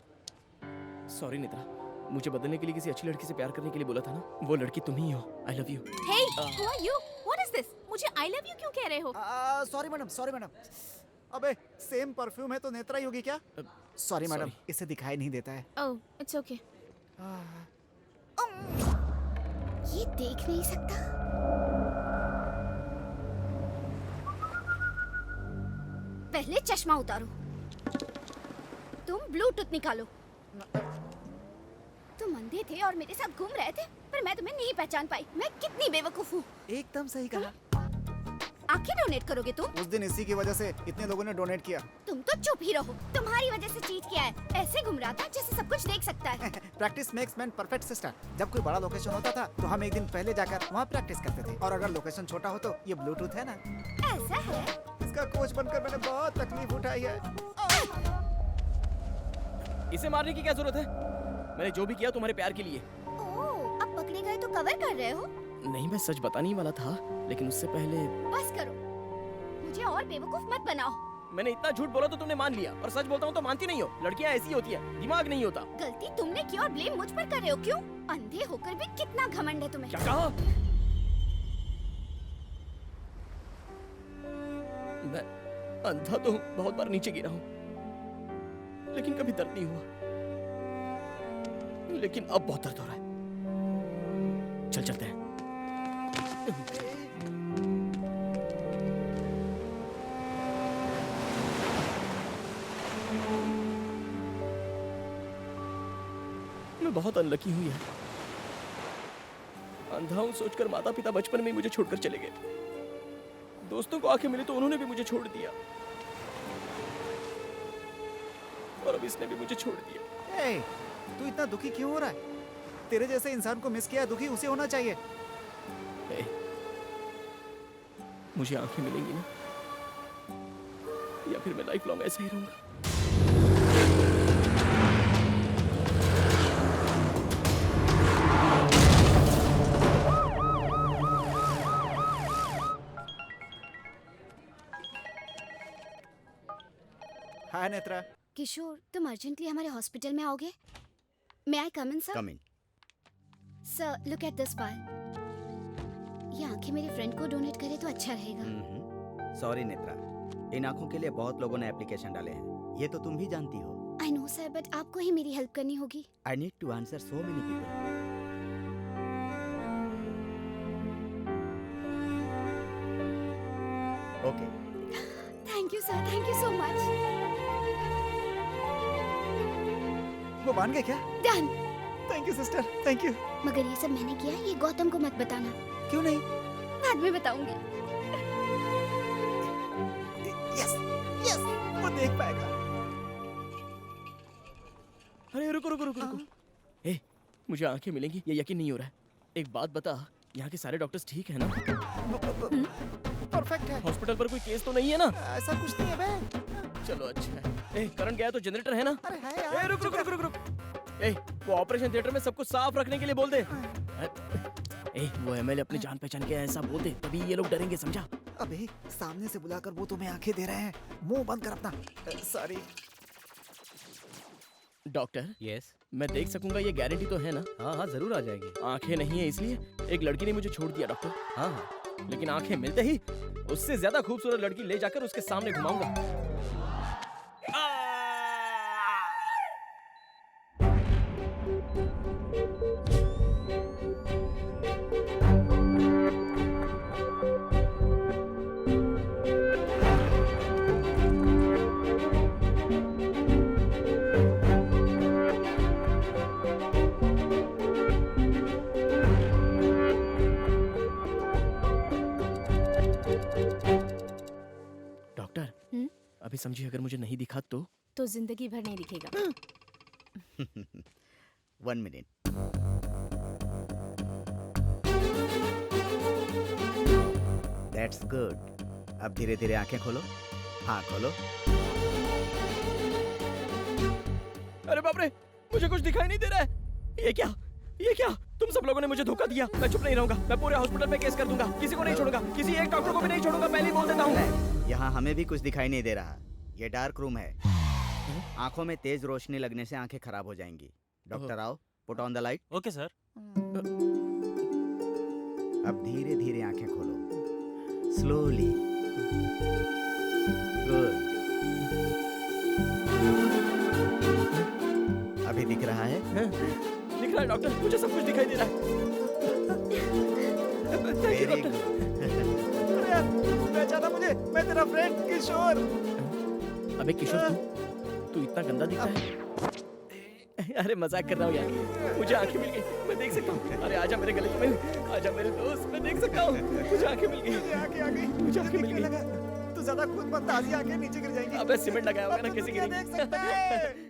सॉरी नेत्रा, मुझे बदलने के लिए किसी अच्छी लड़की से प्यार करने के लिए बोला था ना, वो लड़की तुम ही हो। I love you. Hey, who are you? What is this? मुझे I love you क्यों कह रहे हो? Sorry madam, sorry madam. अबे सेम परफ्यूम है तो नेत्रा ही होगी क्या? सॉरी मैडम, इसे दिखाई नहीं देता है। Oh, it's okay. ये देख नहीं सकता। पहले चश्मा उतारो। तुम ब्लूटूथ निकालो। तुम अंधे थे और मेरे साथ घूम रहे थे, पर मैं तुम्हें नहीं पहचान पाई। मैं कितनी बेवकूफ हूँ। एकदम सही कहा। आंखें डोनेट करोगे तुम? उस दिन इसी की वजह से इतने लोगों ने डोनेट किया। तुम तो चुप ही रहो। तुम्हारी वजह से चीट किया है। ऐसे घूम रहा था जैसे सब कुछ देख सकता है। Practice makes man perfect sister. जब कोई बड़ा लोकेशन होता था तो हम एक दिन पहले जाकर वहाँ प्रैक्टिस करते थे, और अगर लोकेशन छोटा हो तो ये ब्लूटूथ है ना, ऐसा है? इसका कोच बनकर मैंने बहुत तकलीफ उठाई है। इसे मारने की क्या जरूरत है? मैंने जो भी किया तुम्हारे प्यार के लिए। ओह, अब पकड़े गए तो कवर कर रहे हो? नहीं, मैं सच बताने ही वाला था, लेकिन उससे पहले बस करो, मुझे और बेवकूफ मत बनाओ। मैंने इतना झूठ बोला तो तुमने मान लिया, और सच बोलता हूँ तो मानती नहीं हो। लड़कियाँ ऐसी होती है, दिमाग नहीं होता। गलती तुमने की और ब्लेम मुझ पर कर रहे हो, क्यों? अंधे होकर भी कितना घमंड है तुम्हें। क्या कहा? मैं अंधा तो हूँ, बहुत बार नीचे गिरा हूँ, लेकिन कभी दर्द नहीं हुआ। लेकिन अब बहुत दर्द हो रहा है। चल चलते हैं। मैं बहुत अनलकी हूँ यार। अंधा हूँ सोचकर माता पिता बचपन में ही मुझे छोड़कर चले गए। दोस्तों को आंखें मिली तो उन्होंने भी मुझे छोड़ दिया, और अब इसने भी मुझे छोड़ दिया। ए, तू इतना दुखी क्यों हो रहा है? तेरे जैसे इंसान को मिस किया, दुखी उसे होना चाहिए। ए, मुझे आंखें मिलेंगी ना, या फिर मैं लाइफ लॉन्ग ऐसा ही रहूंगा? हाय नेत्रा। किशोर, तुम अर्जेंटली हमारे हॉस्पिटल में आओगे? May I come in sir? Come in. Sir, look at this file. ये आंखें मेरे फ्रेंड को डोनेट करे तो अच्छा रहेगा। सॉरी नेत्रा, इन आंखों के लिए बहुत लोगों ने एप्लीकेशन डाले हैं, ये तो तुम भी जानती हो। आई नो सर, बट आपको ही मेरी हेल्प करनी होगी। I need to answer so many people. Okay. Thank you sir, thank you so much. वो मान गए क्या? Done. Thank you sister, thank you. मगर ये सब मैंने किया, ये गौतम को मत बताना। क्यों नहीं? बाद में बताऊंगी। यस, यस, वो देख पाएगा। अरे रुको रुको रुको रुको। ए, मुझे आंखें मिलेंगी ये यकीन नहीं हो रहा है। एक बात बता, यहाँ के सारे डॉक्टर्स ठीक है ना? परफेक्ट है। हॉस्पिटल पर कोई केस तो नहीं है ना? ऐसा कुछ नहीं है बे। चलो अच्छा है। ए, करंट गया तो जनरेटर है ना? अरे है यार। ए, रुक रुक रुक रुक रुक। ए, वो ऑपरेशन थिएटर में सब कुछ साफ रखने के लिए बोल दे। ए, वो एमएलए अपनी जान पहचान के ऐसा बोल दे, तभी ये लोग डरेंगे, समझा? अबे सामने से बुलाकर वो तुम्हें आंखें दे रहे हैं, मुंह बंद कर अपना। सॉरी। Doctor, yes. मैं देख सकूंगा ये गारंटी तो है ना? हाँ हाँ, जरूर आ जाएगी। आंखें नहीं है इसलिए एक लड़की ने मुझे छोड़ दिया डॉक्टर। हाँ हाँ। लेकिन आंखें मिलते ही उससे ज्यादा खूबसूरत लड़की ले जाकर उसके सामने घुमाऊंगा। अभी समझिए, अगर मुझे नहीं दिखा तो जिंदगी भर नहीं दिखेगा। 1 मिनट। That's good. अब धीरे धीरे आंखें खोलो। हाँ खोलो। अरे बाप रे, मुझे कुछ दिखाई नहीं दे रहा है। ये क्या? ये क्या? तुम सब लोगों ने मुझे धोखा दिया। मैं चुप नहीं रहूंगा। मैं पूरे हॉस्पिटल में केस कर दूंगा। किसी को नहीं छोड़ूंगा। किसी एक डॉक्टर को भी नहीं छोड़ूंगा। पहले ही बोल देता हूँ। यहाँ हमें भी कुछ दिखाई नहीं दे रहा। ये डार्क रूम है। आंखों में तेज रोशनी लगने से आंखें खराब हो जाएंगी। डॉक्टर आओ, put on the light. Okay sir. अब धीरे धीरे आंखें खोलो, स्लोली। गुड। अभी दिख रहा है? दिख रहा है डॉक्टर, मुझे सब कुछ दिखाई दे रहा है। Very good. अरे यार, पहचाना मुझे? मैं तेरा फ्रेंड किशोर। अबे किशोर, तू इतना गंदा दिखता है? अरे मजाक कर रहा हूँ यार। मुझे आंखें मिल गई, मैं देख सकता हूँ। अरे आजा मेरे गले में, आजा मेरे दोस्त, मैं देख सकता हूँ। मुझे आंखें मिल गई। मुझे आंखें आ गई। मुझे आंखें मिल गई। तू ज्यादा खुद मत, ताजी आंखें नीचे गिर जाएंगी। अबे सीमेंट लगाया होगा ना, किसी क्या देख सकता है?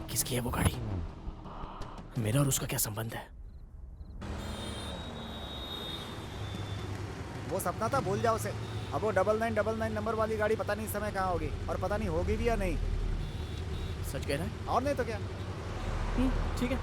किसकी है वो गाड़ी? मेरा और उसका क्या संबंध है? वो सपना था, भूल जाओ उसे। अब वो 9999 नंबर वाली गाड़ी पता नहीं इस समय कहाँ होगी, और पता नहीं होगी भी या नहीं। सच कह रहा है? और नहीं तो क्या। ठीक है।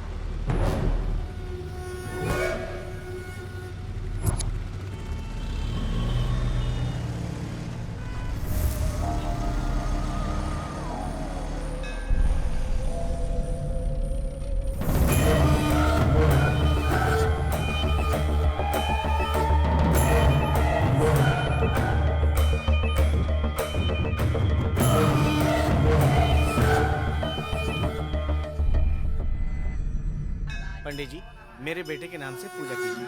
पंडित जी, मेरे बेटे के नाम से पूजा कीजिए।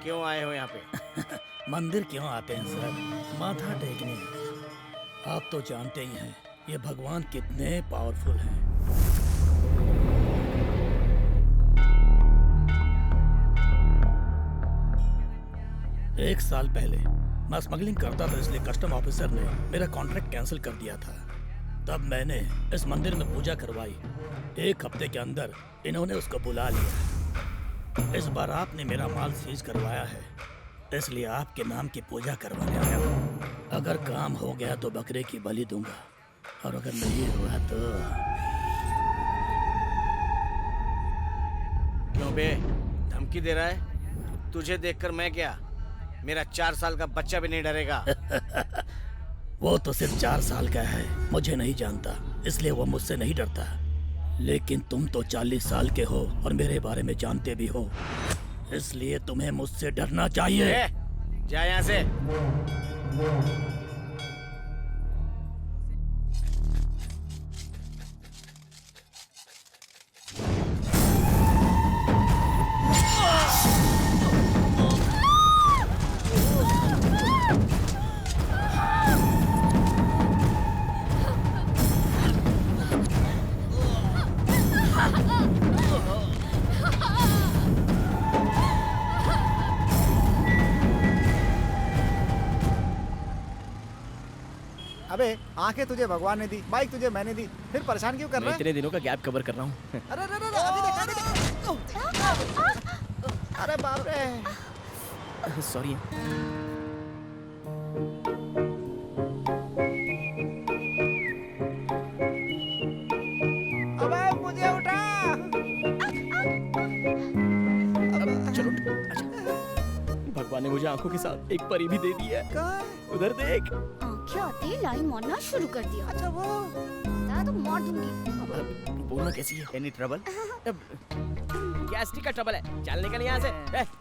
क्यों आए हो यहाँ पे? मंदिर क्यों आते हैं सर? माथा टेकने। आप तो जानते ही हैं ये भगवान कितने पावरफुल हैं। एक साल पहले मैं स्मगलिंग करता था, इसलिए कस्टम ऑफिसर ने मेरा कॉन्ट्रैक्ट कैंसिल कर दिया था। तब मैंने इस मंदिर में पूजा करवाई। एक हफ्ते के अंदर इन्होंने उसको बुला लिया। इस बार आपने मेरा माल सीज करवाया है, इसलिए आपके नाम की पूजा करवाने आया हूँ। अगर काम हो गया तो बकरे की बलि दूंगा, और अगर नहीं हुआ तो... क्यों बे, धमकी दे रहा है? तुझे देखकर मैं क्या, मेरा 4 साल का बच्चा भी नहीं डरेगा। वो तो सिर्फ 4 साल का है, मुझे नहीं जानता, इसलिए वो मुझसे नहीं डरता। लेकिन तुम तो 40 साल के हो और मेरे बारे में जानते भी हो, इसलिए तुम्हें मुझसे डरना चाहिए। जा यहाँ से। अबे आंखें तुझे भगवान ने दी, बाइक तुझे मैंने दी, फिर परेशान क्यों कर रहा मैं है? इतने दिनों का गैप कवर कर रहा हूँ। अरे अरे अरे अभी देख। अरे बाप रे। सॉरी। अबे मुझे उठा। चलो अच्छा, भगवान ने मुझे आंखों के साथ एक परी भी दे दी है। उधर देख। आंखें आते ही लाइन मारना शुरू कर दिया। अच्छा वो तो मार दूंगी। बोलना कैसी है? Any trouble? गैस्ट्रिक का ट्रबल है, चल निकल यहाँ से।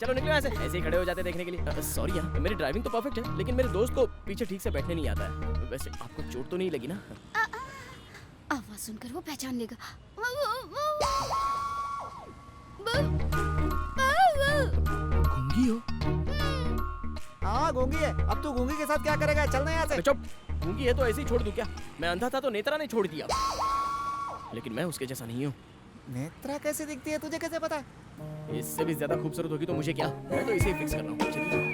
चलो निकलो यहाँ से, ऐसे ही खड़े हो जाते देखने के लिए। सॉरी यार, मेरी ड्राइविंग तो परफेक्ट है, लेकिन मेरे दोस्त को पीछे ठीक से बैठने नहीं आता है। वैसे आपको चोट तो नहीं लगी ना? आवाज सुनकर वो पहचान लेगा। गूंगी हो? हाँ गूंगी है। अब तू गूंगी के साथ क्या करेगा? चलना यहाँ से। चुप। गूंगी है तो ऐसे ही छोड़ दूं क्या? मैं अंधा था तो नेत्रा ने छोड़ दिया, लेकिन मैं उसके जैसा नहीं हूँ। नेत्रा कैसे दिखती है, तुझे कैसे पता? इससे भी ज्यादा खूबसूरत होगी तो मुझे क्या, मैं तो इसे ही फिक्स कर रहा हूँ। चलिए।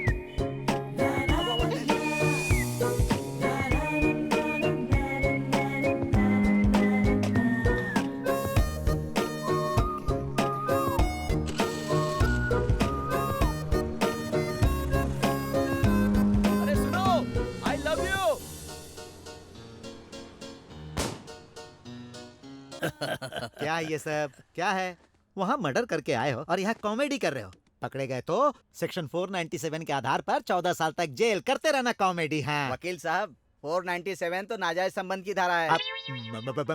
अरे सुनो, I love you। क्या ये सब क्या है? वहाँ मर्डर करके आए हो और यहाँ कॉमेडी कर रहे हो। पकड़े गए तो सेक्शन 497 के आधार पर 14 साल तक जेल करते रहना कॉमेडी। हाँ वकील साहब, 497 तो नाजायज संबंध की धारा है।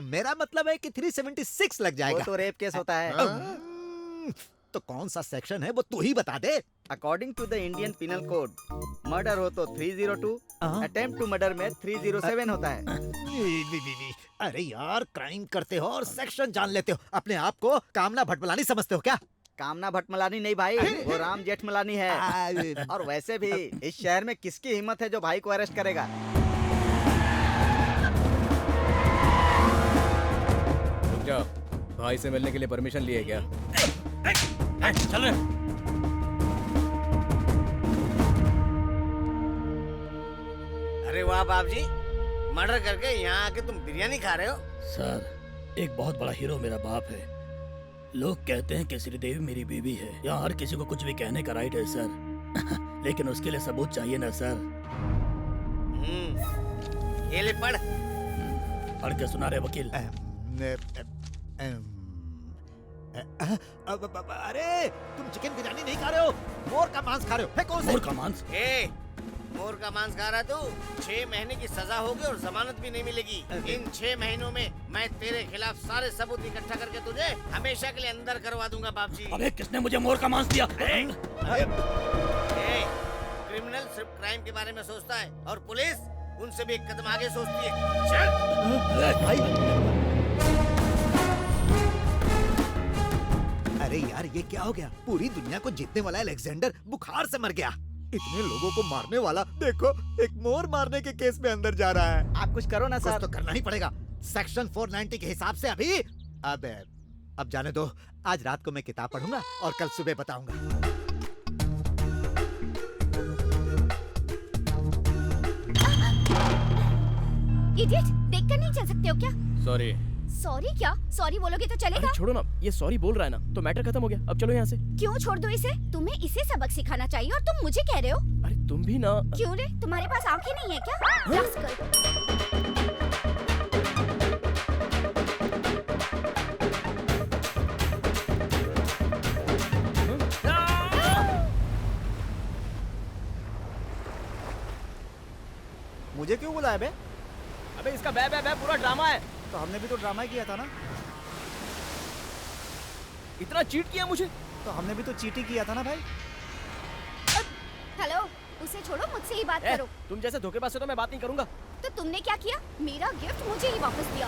मेरा मतलब है कि 376 लग जाएगा। वो तो रेप केस होता है। तो कौन सा सेक्शन है वो तू ही बता दे। According to the Indian penal code, murder हो तो 302, अटेम्प्ट टू मर्डर में 307 होता है। अरे यार, क्राइम करते हो और सेक्शन जान लेते हो। अपने आप को कामना भटमलानी समझते हो क्या? कामना भटमलानी नहीं भाई, वो राम जेठमलानी है। और वैसे भी इस शहर में किसकी हिम्मत है जो भाई को अरेस्ट करेगा? क्या भाई से मिलने के लिए परमिशन लिए क्या? चल रहे। अरे वाह बाप जी, मर्डर करके यहाँ आके तुम बिरयानी खा रहे हो? सर, एक बहुत बड़ा हीरो मेरा बाप है। लोग कहते हैं कि श्रीदेवी मेरी बीवी है। यहाँ हर किसी को कुछ भी कहने का राइट है सर। लेकिन उसके लिए सबूत चाहिए ना सर। ये ले पढ़। पढ़ के सुना रहे वकील। अरे तुम चिकन बिरयानी नहीं खा रहे हो, मोर का मांस खा रहे हो। फेंको उसे। मोर का मांस? मोर का मांस खा रहा तू? 6 महीने की सजा होगी और जमानत भी नहीं मिलेगी। इन 6 महीनों में मैं तेरे खिलाफ सारे सबूत इकट्ठा करके तुझे हमेशा के लिए अंदर करवा दूंगा बाप जी। अबे किसने मुझे मोर का मांस दिया? क्रिमिनल सिर्फ क्राइम के बारे में सोचता है और पुलिस उनसे भी एक कदम आगे सोचती है। चल। अरे यार ये क्या हो गया? पूरी दुनिया को जीतने वाला अलेक्जेंडर बुखार से मर गया। इतने लोगों को मारने वाला देखो एक मोर मारने के केस में अंदर जा रहा है। आप कुछ करो ना सर। कुछ तो करना ही पड़ेगा। सेक्शन 490 के हिसाब से अभी अब जाने दो। आज रात को मैं किताब पढ़ूंगा और कल सुबह बताऊंगा। इडियट, देखकर नहीं चल सकते हो क्या? सॉरी। सॉरी क्या? सॉरी बोलोगे तो चलेगा? अरे छोड़ो ना, ये सॉरी बोल रहा है ना तो मैटर खत्म हो गया। अब चलो यहाँ से। क्यों छोड़ दो इसे? तुम्हें इसे सबक सिखाना चाहिए और तुम मुझे कह रहे हो? अरे तुम भी ना। क्यों रे, तुम्हारे पास आंखें नहीं है क्या? मुझे क्यों बुलाया बे? अबे इसका बे बे बे पूरा ड्रामा है। तो हमने भी तो ड्रामा ही किया था ना। इतना चीट किया मुझे। तो हमने भी तो चीटी किया था ना भाई। हेलो, उसे छोड़ो, मुझसे ही बात करो। तुम जैसे धोखेबाज से तो मैं बात नहीं करूंगा। तो तुमने क्या किया? मेरा गिफ्ट मुझे ही वापस दिया।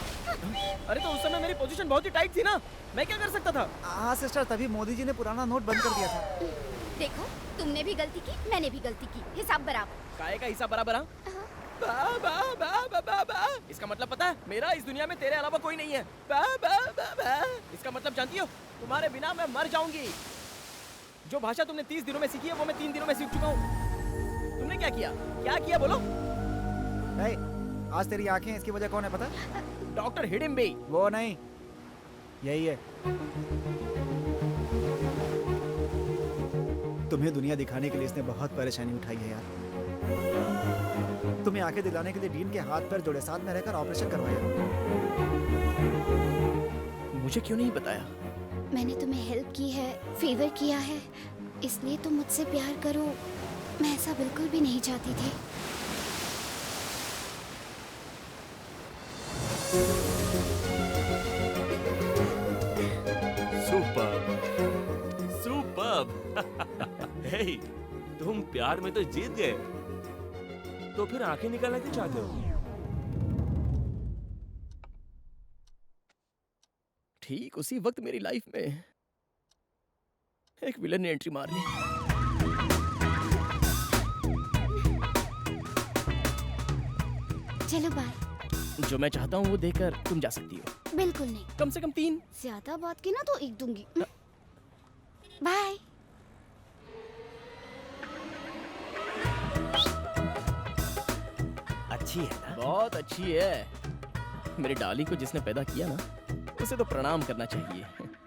अरे तो उस समय मेरी पोजीशन बहुत ही टाइट थी ना, मैं क्या कर सकता था? हाँ सिस्टर, तभी मोदी जी ने पुराना नोट बंद कर दिया था। देखो, तुमने भी गलती की, मैंने भी गलती की, हिसाब बराबर। काहे का हिसाब बराबर? बा, बा, बा, बा, बा, बा। इसका मतलब पता है? मेरा इस दुनिया में तेरे अलावा कोई नहीं है। बा, बा, बा, बा। इसका मतलब जानती हो? तुम्हारे बिना मैं मर जाऊंगी। जो भाषा तुमने 30 दिनों में सीखी है वो मैं 3 दिनों में सीख चुका हूँ। तुमने क्या किया? क्या किया बोलो? आज तेरी आंखें, इसकी वजह कौन है पता? डॉक्टर हिडिम्बे। वो नहीं, यही है। तुम्हें दुनिया दिखाने के लिए इसने बहुत परेशानी उठाई है यार। तुम्हें आंखें दिलाने के लिए डीन के हाथ पैर जोड़े, साथ में रहकर ऑपरेशन करवाया। मुझे क्यों नहीं बताया? मैंने तुम्हें हेल्प की है, फेवर किया है, इसलिए तुम मुझसे प्यार करो। मैं ऐसा बिल्कुल भी नहीं चाहती थी। सुपर्ब। हे, तुम प्यार में तो जीत गए, तो फिर आंखें निकालना क्यों चाहते हो? ठीक उसी वक्त मेरी लाइफ में एक विलन ने एंट्री मार ली। चलो बाय। जो मैं चाहता हूँ वो देकर तुम जा सकती हो। बिल्कुल नहीं। कम से कम 3। ज्यादा बात की ना तो एक दूंगी। बाय। अच्छी है ना? बहुत अच्छी है। मेरी डाली को जिसने पैदा किया ना, उसे तो प्रणाम करना चाहिए।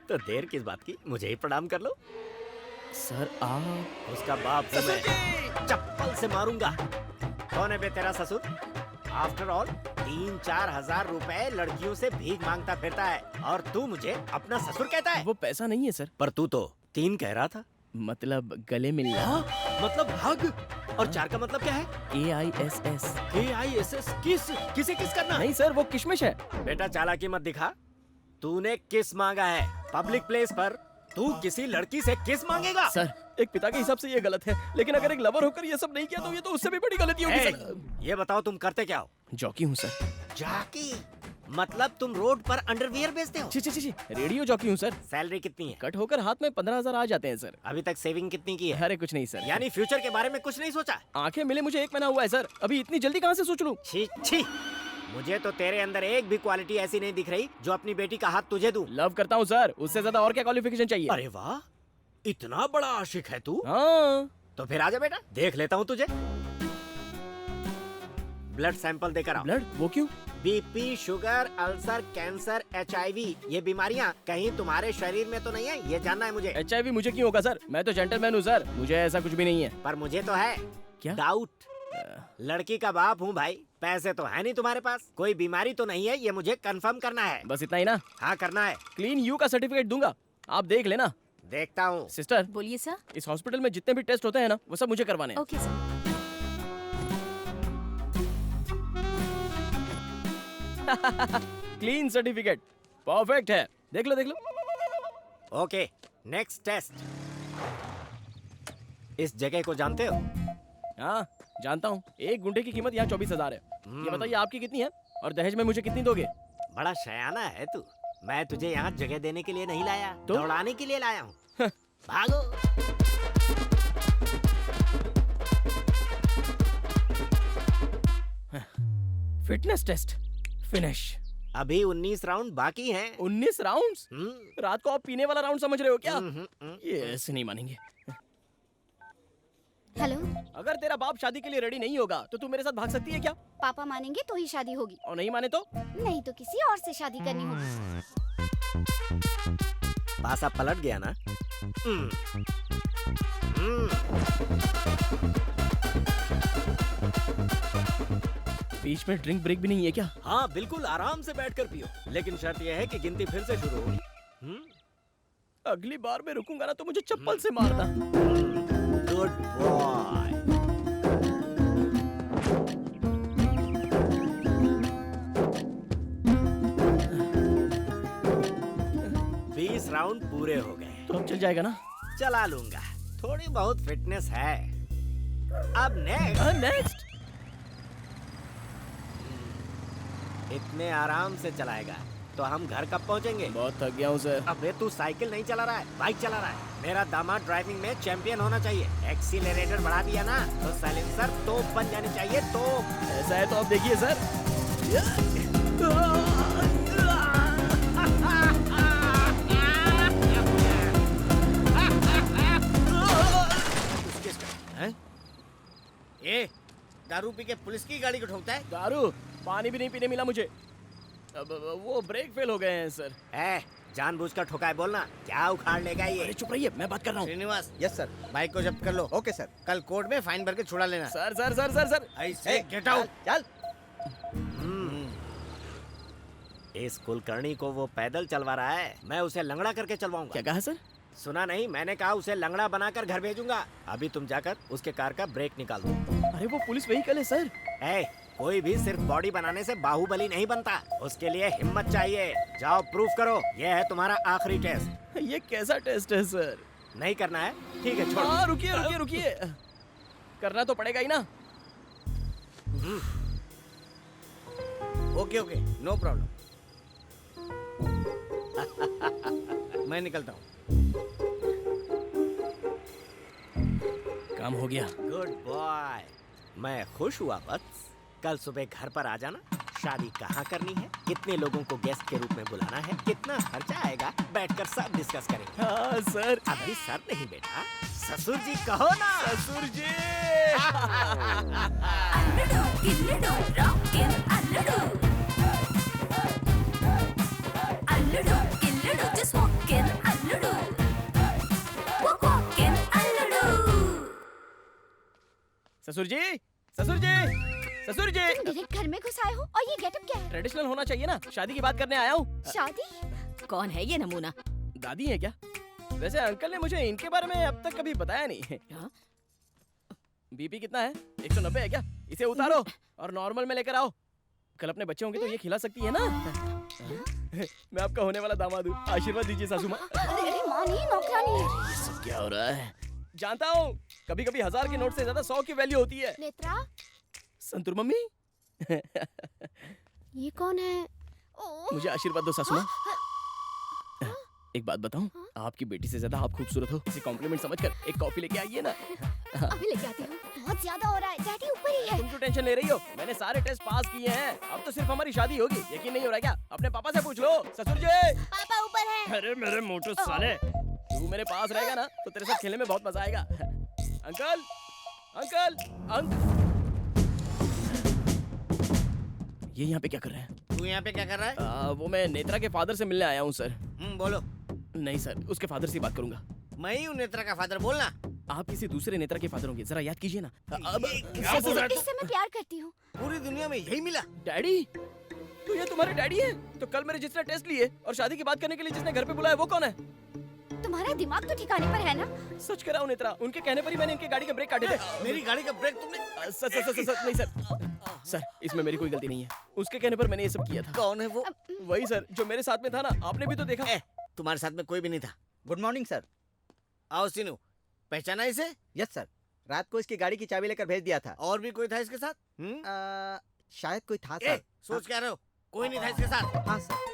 तो देर किस बात की, मुझे ही प्रणाम कर लो। सर आप उसका बाप हूं मैं, चप्पल से मारूंगा। कौन है बे तेरा ससुर? आफ्टर ऑल 3-4 हजार रुपए लड़कियों से भीख मांगता फिरता है और तू मुझे अपना ससुर कहता है? वो पैसा नहीं है सर। पर तू तो 3 कह रहा था। मतलब गले मिलना। मतलब हग। और 4 का मतलब क्या है? AISS। AISS किस? किसे किस करना? नहीं सर, वो किशमिश है। बेटा चालाकी मत दिखा। तूने किस मांगा है पब्लिक प्लेस पर? तू किसी लड़की से किस मांगेगा? सर, एक पिता के हिसाब से ये गलत है, लेकिन अगर एक लवर होकर ये सब नहीं किया तो ये तो उससे भी बड़ी गलती होगी सर। ये बताओ तुम करते क्या हो? जॉकी हूँ सर। जॉकी? मतलब तुम रोड पर अंडरवियर बेचते हो? छी, रेडियो जॉकी हूँ सर। सैलरी कितनी है? कट होकर हाथ में 15,000 आ जाते हैं सर। अभी तक सेविंग कितनी की है? अरे कुछ नहीं सर। यानी फ्यूचर के बारे में कुछ नहीं सोचा? आंखें मिले मुझे 1 महीना हुआ है सर, अभी इतनी जल्दी कहाँ से सोच लूं? छी, मुझे तो तेरे अंदर एक भी क्वालिटी ऐसी नहीं दिख रही जो अपनी बेटी का हाथ तुझे दूं। लव करता हूँ सर, उससे ज्यादा और क्या क्वालिफिकेशन चाहिए? अरे वाह, इतना बड़ा आशिक है तू? हाँ। तो फिर आजा बेटा, देख लेता हूँ तुझे। ब्लड सैंपल देकर आओ। ब्लड? वो क्यों? BP, sugar, ulcer, cancer, HIV, ये बीमारियाँ कहीं तुम्हारे शरीर में तो नहीं है, ये जानना है मुझे। HIV मुझे क्यों होगा सर? मैं तो जेंटलमैन हूँ सर, मुझे ऐसा कुछ भी नहीं है। पर मुझे तो है। क्या? डाउट। लड़की का बाप हूँ भाई, पैसे तो है नहीं तुम्हारे पास, कोई बीमारी तो नहीं है, ये मुझे कंफर्म करना है। बस इतना ही ना? हाँ करना है। क्लीन यू का सर्टिफिकेट दूंगा, आप देख लेना। देखता हूँ। सिस्टर बोलिए सर। इस हॉस्पिटल में जितने भी टेस्ट होते हैं ना, वो सब मुझे करवाने हैं। Okay sir. Clean certificate, perfect है। देख लो देख लो। Okay, next test. इस जगह को जानते हो? हाँ जानता हूँ, एक गुंडे की कीमत यहाँ 24,000 है। ये बताइए आपकी कितनी है और दहेज में मुझे कितनी दोगे? बड़ा शयाना है तू। मैं तुझे यहाँ जगह देने के लिए नहीं लाया, तो? दौड़ाने के लिए लाया हूँ। भागो। Fitness test finish. अभी 19 राउंड बाकी हैं। 19 राउंड्स? रात को आप पीने वाला राउंड समझ रहे हो क्या? ये ऐसे नहीं मानेंगे। हेलो, अगर तेरा बाप शादी के लिए रेडी नहीं होगा तो तू मेरे साथ भाग सकती है क्या? पापा मानेंगे तो ही शादी होगी, और नहीं माने तो? नहीं तो किसी और से शादी करनी होगी। पासा पलट गया ना? बीच में ड्रिंक ब्रेक भी नहीं है क्या? हाँ बिल्कुल, आराम से बैठकर पियो, लेकिन शर्त यह है कि गिनती फिर से शुरू होगी। अगली बार मैं रुकूंगा ना तो मुझे चप्पल से मारना। Good boy. बीस राउंड पूरे हो गए। तो अब चल जाएगा ना? चला लूंगा, थोड़ी बहुत फिटनेस है। अब नेक्स्ट। इतने आराम से चलाएगा तो हम घर कब पहुंचेंगे? बहुत थक गया हूँ सर। अबे तू साइकिल नहीं चला रहा है, बाइक चला रहा है। मेरा दामाद ड्राइविंग में चैंपियन होना चाहिए। एक्सीलरेटर बढ़ा दिया ना तो साइलेंसर तोप बन जानी चाहिए, तोप। ऐसा है तो अब देखिए सर। ये दारू पी के पुलिस की गाड़ी को ठोकता है? दारू? पानी भी नहीं पीने मिला मुझे। अब वो ब्रेक फेल हो गए हैं सर। जानबूझकर ठोका है बोलना, क्या उखाड़ लेगा ये? अरे चुप रहिए, मैं बात कर रहा हूँ। श्रीनिवास। Yes sir. बाइक को जब्त कर लो। Okay sir. कल कोर्ट में फाइन भर के छुड़ा लेना। Sir sir sir sir sir ऐसे गेट आउट। चल। इस कुलकर्णी को वो पैदल चलवा रहा है, मैं उसे लंगड़ा करके चलवाऊंगा। क्या कहा सर? सुना नहीं, मैंने कहा उसे लंगड़ा बनाकर घर भेजूंगा। अभी तुम जाकर उसके कार का ब्रेक निकाल दो। अरे वो पुलिस व्हीकल है सर। कोई भी सिर्फ बॉडी बनाने से बाहुबली नहीं बनता, उसके लिए हिम्मत चाहिए। जाओ प्रूफ करो, ये है तुम्हारा आखिरी टेस्ट। ये कैसा टेस्ट है सर? नहीं करना है? ठीक है छोड़ो। हाँ रुकिए रुकिए रुकिए, करना तो पड़ेगा ही ना। Okay okay, no problem. मैं निकलता हूँ। काम हो गया। Good boy. मैं खुश हुआ बस। कल सुबह घर पर आ जाना। शादी कहाँ करनी है, कितने लोगों को गेस्ट के रूप में बुलाना है, कितना खर्चा आएगा, बैठकर सब डिस्कस करेंगे। हाँ सर। अभी सर नहीं बेटा, ससुर जी कहो ना। ससुर जी। ससुर जी, ससुर जी, ससुर जी। तुम डायरेक्ट घर में घुस आए हो और ये गेटअप क्या है? ट्रेडिशनल होना चाहिए ना, शादी की बात करने आया हूँ। शादी? कौन है ये नमूना? दादी है क्या? वैसे अंकल ने मुझे इनके बारे में अब तक कभी बताया नहीं। बीपी कितना है? 190 है क्या? इसे उतारो और नॉर्मल में लेकर आओ। कल अपने बच्चे होंगे तो ये खिला सकती है ना। मैं आपका होने वाला दामाद हूँ, आशीर्वाद दीजिए सासू माँ। अरे माँ नहीं, नौकरानी है। ये सब क्या हो रहा है? जानता हूँ, कभी कभी 1000 के नोट से ज्यादा 100 की वैल्यू होती है। नेत्रा? संतूर मम्मी। ये कौन है? मुझे आशीर्वाद दो सासू माँ। एक बात बताऊं, आपकी बेटी से ज्यादा आप खूबसूरत हो। इसे कॉम्प्लीमेंट समझकर एक कॉफी लेके आइए ना। अभी लेके आती हूँ। बहुत ज्यादा हो रहा है, डैडी ऊपर ही है। तुम क्यों टेंशन ले रही हो? मैंने सारे टेस्ट पास किए हैं, अब तो सिर्फ हमारी शादी होगी। यकीन नहीं हो रहा क्या? अपने पापा से पूछ लो। ससुर जी। पापा ऊपर है। अरे मेरे मोटू साले, तू मेरे पास रहेगा ना तो तेरे साथ खेलने में बहुत मजा आएगा। अंकल, अंकल, ये यहाँ पे क्या कर रहे हैं? तू यहाँ पे क्या कर रहा है? वो मैं नेत्रा के फादर से मिलने आया हूँ सर। बोलो। नहीं सर, उसके फादर से बात करूंगा। मैं ही हूँ नेत्रा का फादर, बोलना। आप किसी दूसरे नेत्रा के फादर होंगे, जरा याद कीजिए ना। अब क्या बोल रहा है? इससे मैं प्यार करती हूँ। पूरी दुनिया में यही मिला। डैडी, तो ये तुम्हारे डैडी हैं? तो कल मेरे जिसने टेस्ट लिए और शादी की बात करने के लिए जिसने घर पे बुलाया वो कौन है? तुम्हारा दिमाग तो ठिकाने पर है ना? सच कह रहा हूँ नेत्रा, उनके कहने पर ही मैंने इनकी गाड़ी के ब्रेक काटे थे। मेरी गाड़ी का ब्रेक तुमने? सर नहीं सर, इसमें मेरी कोई गलती नहीं है। उसके कहने पर मैंने ये सब किया था। कौन है वो? वही सर जो मेरे साथ में था ना, आपने भी तो देखा। तुम्हारे साथ में कोई भी नहीं था। Good morning sir. आओ सीनू, पहचाना इसे? यस सर, रात को इसकी गाड़ी की चाबी लेकर भेज दिया था। और भी कोई था इसके साथ? शायद कोई था सर। सोच क्या रहे हो? कोई नहीं था इसके साथ? हाँ सर।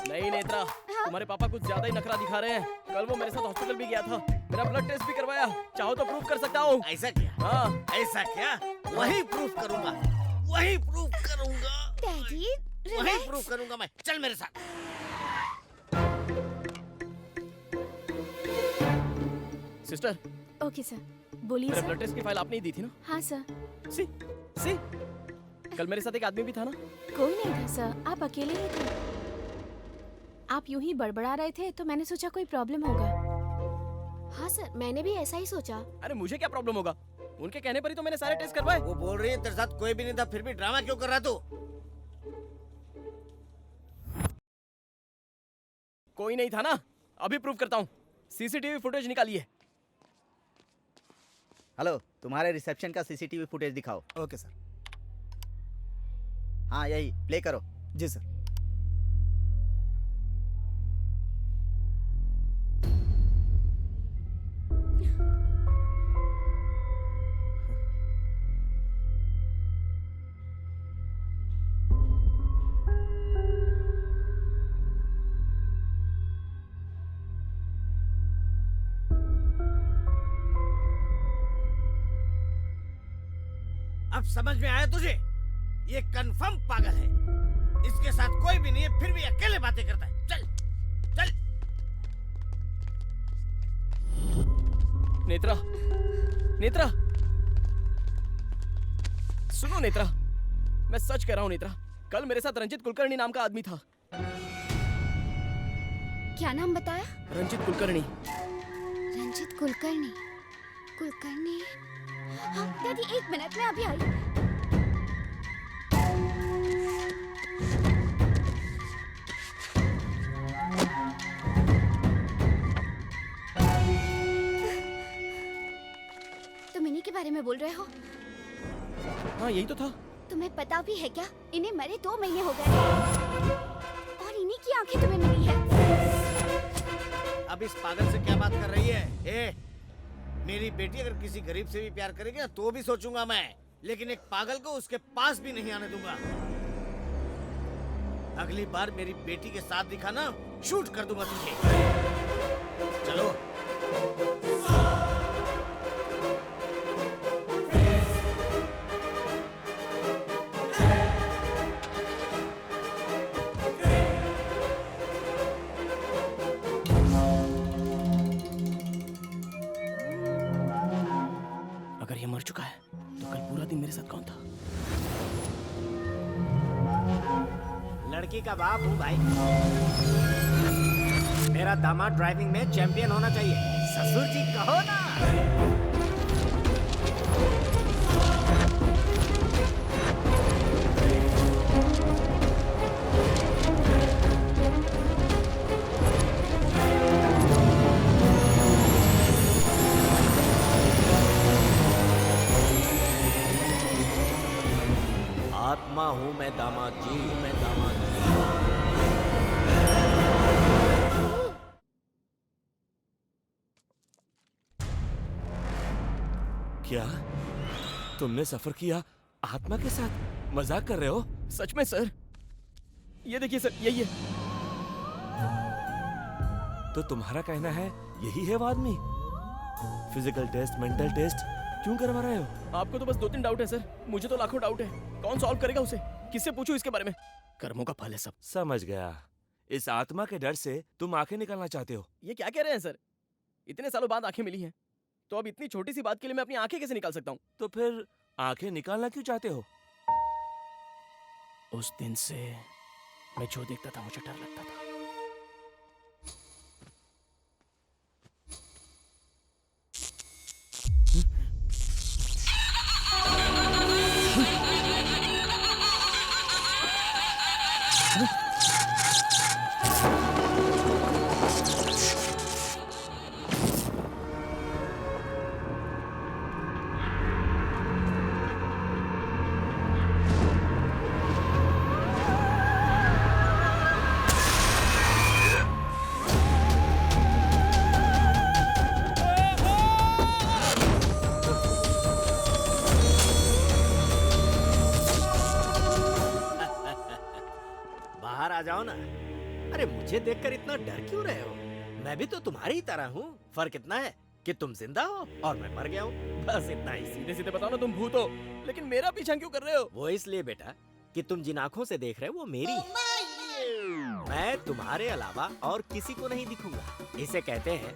नहीं नेत्रा, तुम्हारे पापा कुछ ज्यादा ही नखरा दिखा रहे हैं। कल वो मेरे साथ हॉस्पिटल भी गया था, मेरा ब्लड टेस्ट भी करवाया। चाहो तो प्रूफ कर सकता हूँ। ऐसा क्या? हाँ ऐसा क्या? वही प्रूफ करूंगा, वही प्रूफ करूंगा। डैडी, वही प्रूफ करूंगा मैं। चल मेरे साथ। सिस्टर। ओके सर, बोलिए मेरा सर। ब्लड टेस्ट की फाइल आपने ही दी थी ना? हाँ सर। सी कल मेरे साथ एक आदमी भी था ना? कोई नहीं था सर, आप अकेले ही थे। आप यूं ही बड़बड़ा रहे थे तो मैंने सोचा कोई प्रॉब्लम होगा। हाँ सर, मैंने भी ऐसा ही सोचा। अरे मुझे क्या प्रॉब्लम होगा? उनके कहने पर ही तो मैंने सारे टेस्ट करवाए। वो बोल रही है तेरे साथ कोई भी नहीं था, फिर भी ड्रामा क्यों कर रहा तू? कोई नहीं था ना? अभी प्रूफ करता हूँ। सीसीटीवी फुटेज निकालिए। हेलो, तुम्हारे रिसेप्शन का सीसीटीवी फुटेज दिखाओ। Okay sir. हाँ यही प्ले करो। जी सर। अब समझ में आया तुझे? ये कंफर्म पागल है। इसके साथ कोई भी नहीं है, फिर भी अकेले बातें करता है। चल चल। नेत्रा, नेत्रा, सुनो नेत्रा, मैं सच कह रहा हूँ नेत्रा, कल मेरे साथ रंजित कुलकर्णी नाम का आदमी था। क्या नाम बताया? रंजित कुलकर्णी। रंजित कुलकर्णी। कुलकर्णी। हाँ, डैडी एक मिनट में अभी आई। तुम इन्हीं के बारे में बोल रहे हो? हाँ यही तो था। तुम्हें पता भी है क्या, इन्हें मरे 2 महीने हो गए और इन्हीं की आंखें तुम्हें मिली है। अब इस पागल से क्या बात कर रही है? मेरी बेटी अगर किसी गरीब से भी प्यार करेगी ना तो भी सोचूंगा मैं, लेकिन एक पागल को उसके पास भी नहीं आने दूंगा। अगली बार मेरी बेटी के साथ दिखा ना, शूट कर दूंगा तुझे। चलो। अगर ये मर चुका है तो कल पूरा दिन मेरे साथ कौन था? लड़की का बाप हूँ भाई। मेरा दामाद ड्राइविंग में चैंपियन होना चाहिए। ससुर जी कहो ना। आत्मा हूँ मैं दामाद जी, मैं दामाद जी। क्या तुमने सफर किया आत्मा के साथ? मजाक कर रहे हो? सच में सर, ये देखिए सर, यही है। तो तुम्हारा कहना है यही है वो आदमी? फिजिकल टेस्ट, मेंटल टेस्ट क्यों करवा रहे हो? आपको तो बस 2-3 डाउट है सर, मुझे तो लाखों डाउट है। कौन सॉल्व करेगा उसे? किससे पूछूं इसके बारे में? कर्मों का फल है सब। समझ गया। इस आत्मा के डर से तुम आंखें निकालना चाहते हो? ये क्या कह रहे हैं सर? इतने सालों बाद आंखें मिली हैं, तो अब इतनी छोटी सी बात के लिए मैं अपनी आंखें कैसे निकाल सकता हूँ? तो फिर आंखें निकालना क्यों चाहते हो? उस दिन से मैं जो देखता था मुझे डर लगता था। बाहर आ जाओ ना। अरे मुझे देखकर इतना डर क्यों रहे हो? मैं भी तो तुम्हारी ही तरह हूँ। फर्क इतना है कि तुम जिंदा हो और मैं मर गया हूँ, बस इतना ही। सीधे सीधे बताओ ना, तुम भूत हो, लेकिन मेरा पीछा क्यों कर रहे हो? वो इसलिए बेटा कि तुम जिन आँखों से देख रहे हो वो मेरी है। मैं तुम्हारे अलावा और किसी को नहीं दिखूंगा। इसे कहते हैं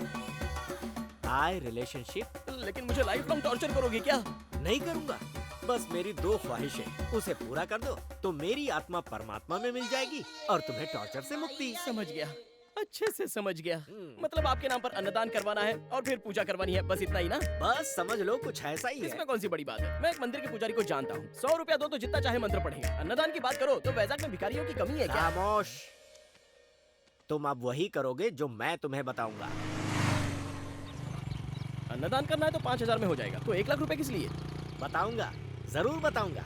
आई रिलेशनशिप। लेकिन मुझे लाइफ लॉन्ग टॉर्चर करोगे क्या? नहीं करूंगा, बस मेरी 2 ख्वाहिशें, उसे पूरा कर दो तो मेरी आत्मा परमात्मा में मिल जाएगी और तुम्हें टॉर्चर से मुक्ति। समझ गया, अच्छे से समझ गया। मतलब आपके नाम पर अन्नदान करवाना है और फिर पूजा करवानी है, बस इतना ही ना? बस समझ लो कुछ ऐसा ही है। इसमें कौन सी बड़ी बात है? मैं एक मंदिर के पुजारी को जानता हूँ, 100 रुपया दो तो जितना चाहे मंत्र पढ़ेगा। अन्नदान की बात करो तो वैजाग में भिखारियों की कमी है क्या? खामोश। तुम अब वही करोगे जो मैं तुम्हें बताऊंगा। अन्नदान करना है तो 5000 में हो जाएगा, तो 1 लाख रुपए किस लिए? बताऊंगा, जरूर बताऊंगा।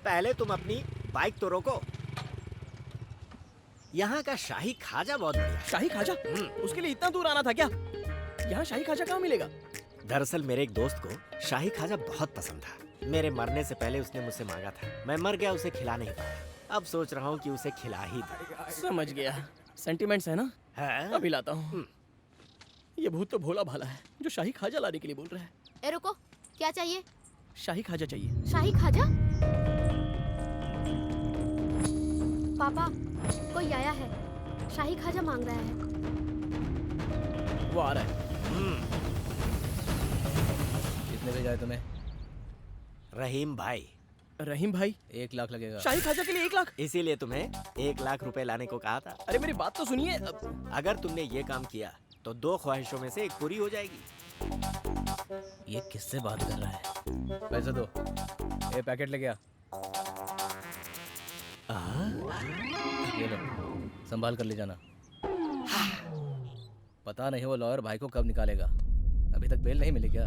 पहले तुम अपनी बाइक तो रोको। यहाँ का शाही खाजा बहुत बढ़िया। शाही खाजा? उसके लिए इतना दूर आना था क्या? यहाँ शाही खाजा कहाँ मिलेगा? दरअसल मेरे एक दोस्त को शाही खाजा बहुत पसंद था। मेरे मरने से पहले उसने मुझसे मांगा था, मैं मर गया, उसे खिला नहीं पाया। अब सोच रहा हूँ कि उसे खिला ही दूं। समझ गया, सेंटिमेंट्स है ना? है? अभी लाता हूँ। ये भूत तो भोला भाला है जो शाही खाजा लाने के लिए बोल रहा है। ए रुको, क्या चाहिए? शाही खाजा चाहिए। शाही खाजा? पापा, कोई आया है, शाही खाजा मांग रहा है। वो आ रहा है। कितने भेजा है तुम्हें? रहीम भाई। रहीम भाई? 1 लाख लगेगा। शाही खाजा के लिए 1 लाख? इसीलिए तुम्हें 1 लाख रुपए लाने को कहा था। अरे मेरी बात तो सुनिए। अगर तुमने ये काम किया तो 2 ख्वाहिशों में से 1 पूरी हो जाएगी। ये किससे बात कर रहा है? पैसे दो। ये पैकेट लेके आ। ये लो, संभाल कर ले जाना। पता नहीं वो लॉयर भाई को कब निकालेगा। अभी तक बेल नहीं मिली क्या?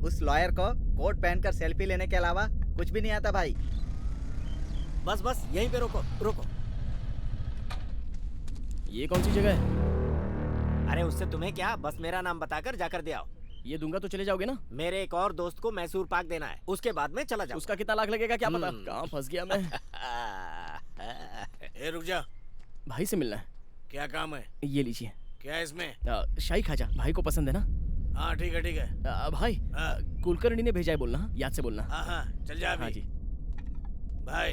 उस लॉयर को कोट पहनकर सेल्फी लेने के अलावा कुछ भी नहीं आता भाई। बस बस यहीं पे रोको रोको। ये कौन सी जगह है? अरे उससे तुम्हें क्या, बस मेरा नाम बताकर जाकर दे आओ। ये दूंगा तो चले जाओगे ना? मेरे एक और दोस्त को मैसूर पाक देना है, उसके बाद में चला जाओ। उसका कितना लाख लगेगा क्या पता? कहाँ फंस गया मैं। ए रुक जा, भाई से मिलना है। क्या काम है? ये लीजिए। क्या है इसमें? शाही खाजा, भाई को पसंद है ना? हाँ ठीक है ठीक है। भाई कुलकर्णी ने भेजा है बोलना, याद से बोलना। हाँ हाँ चल जा अभी। हाँ जी। भाई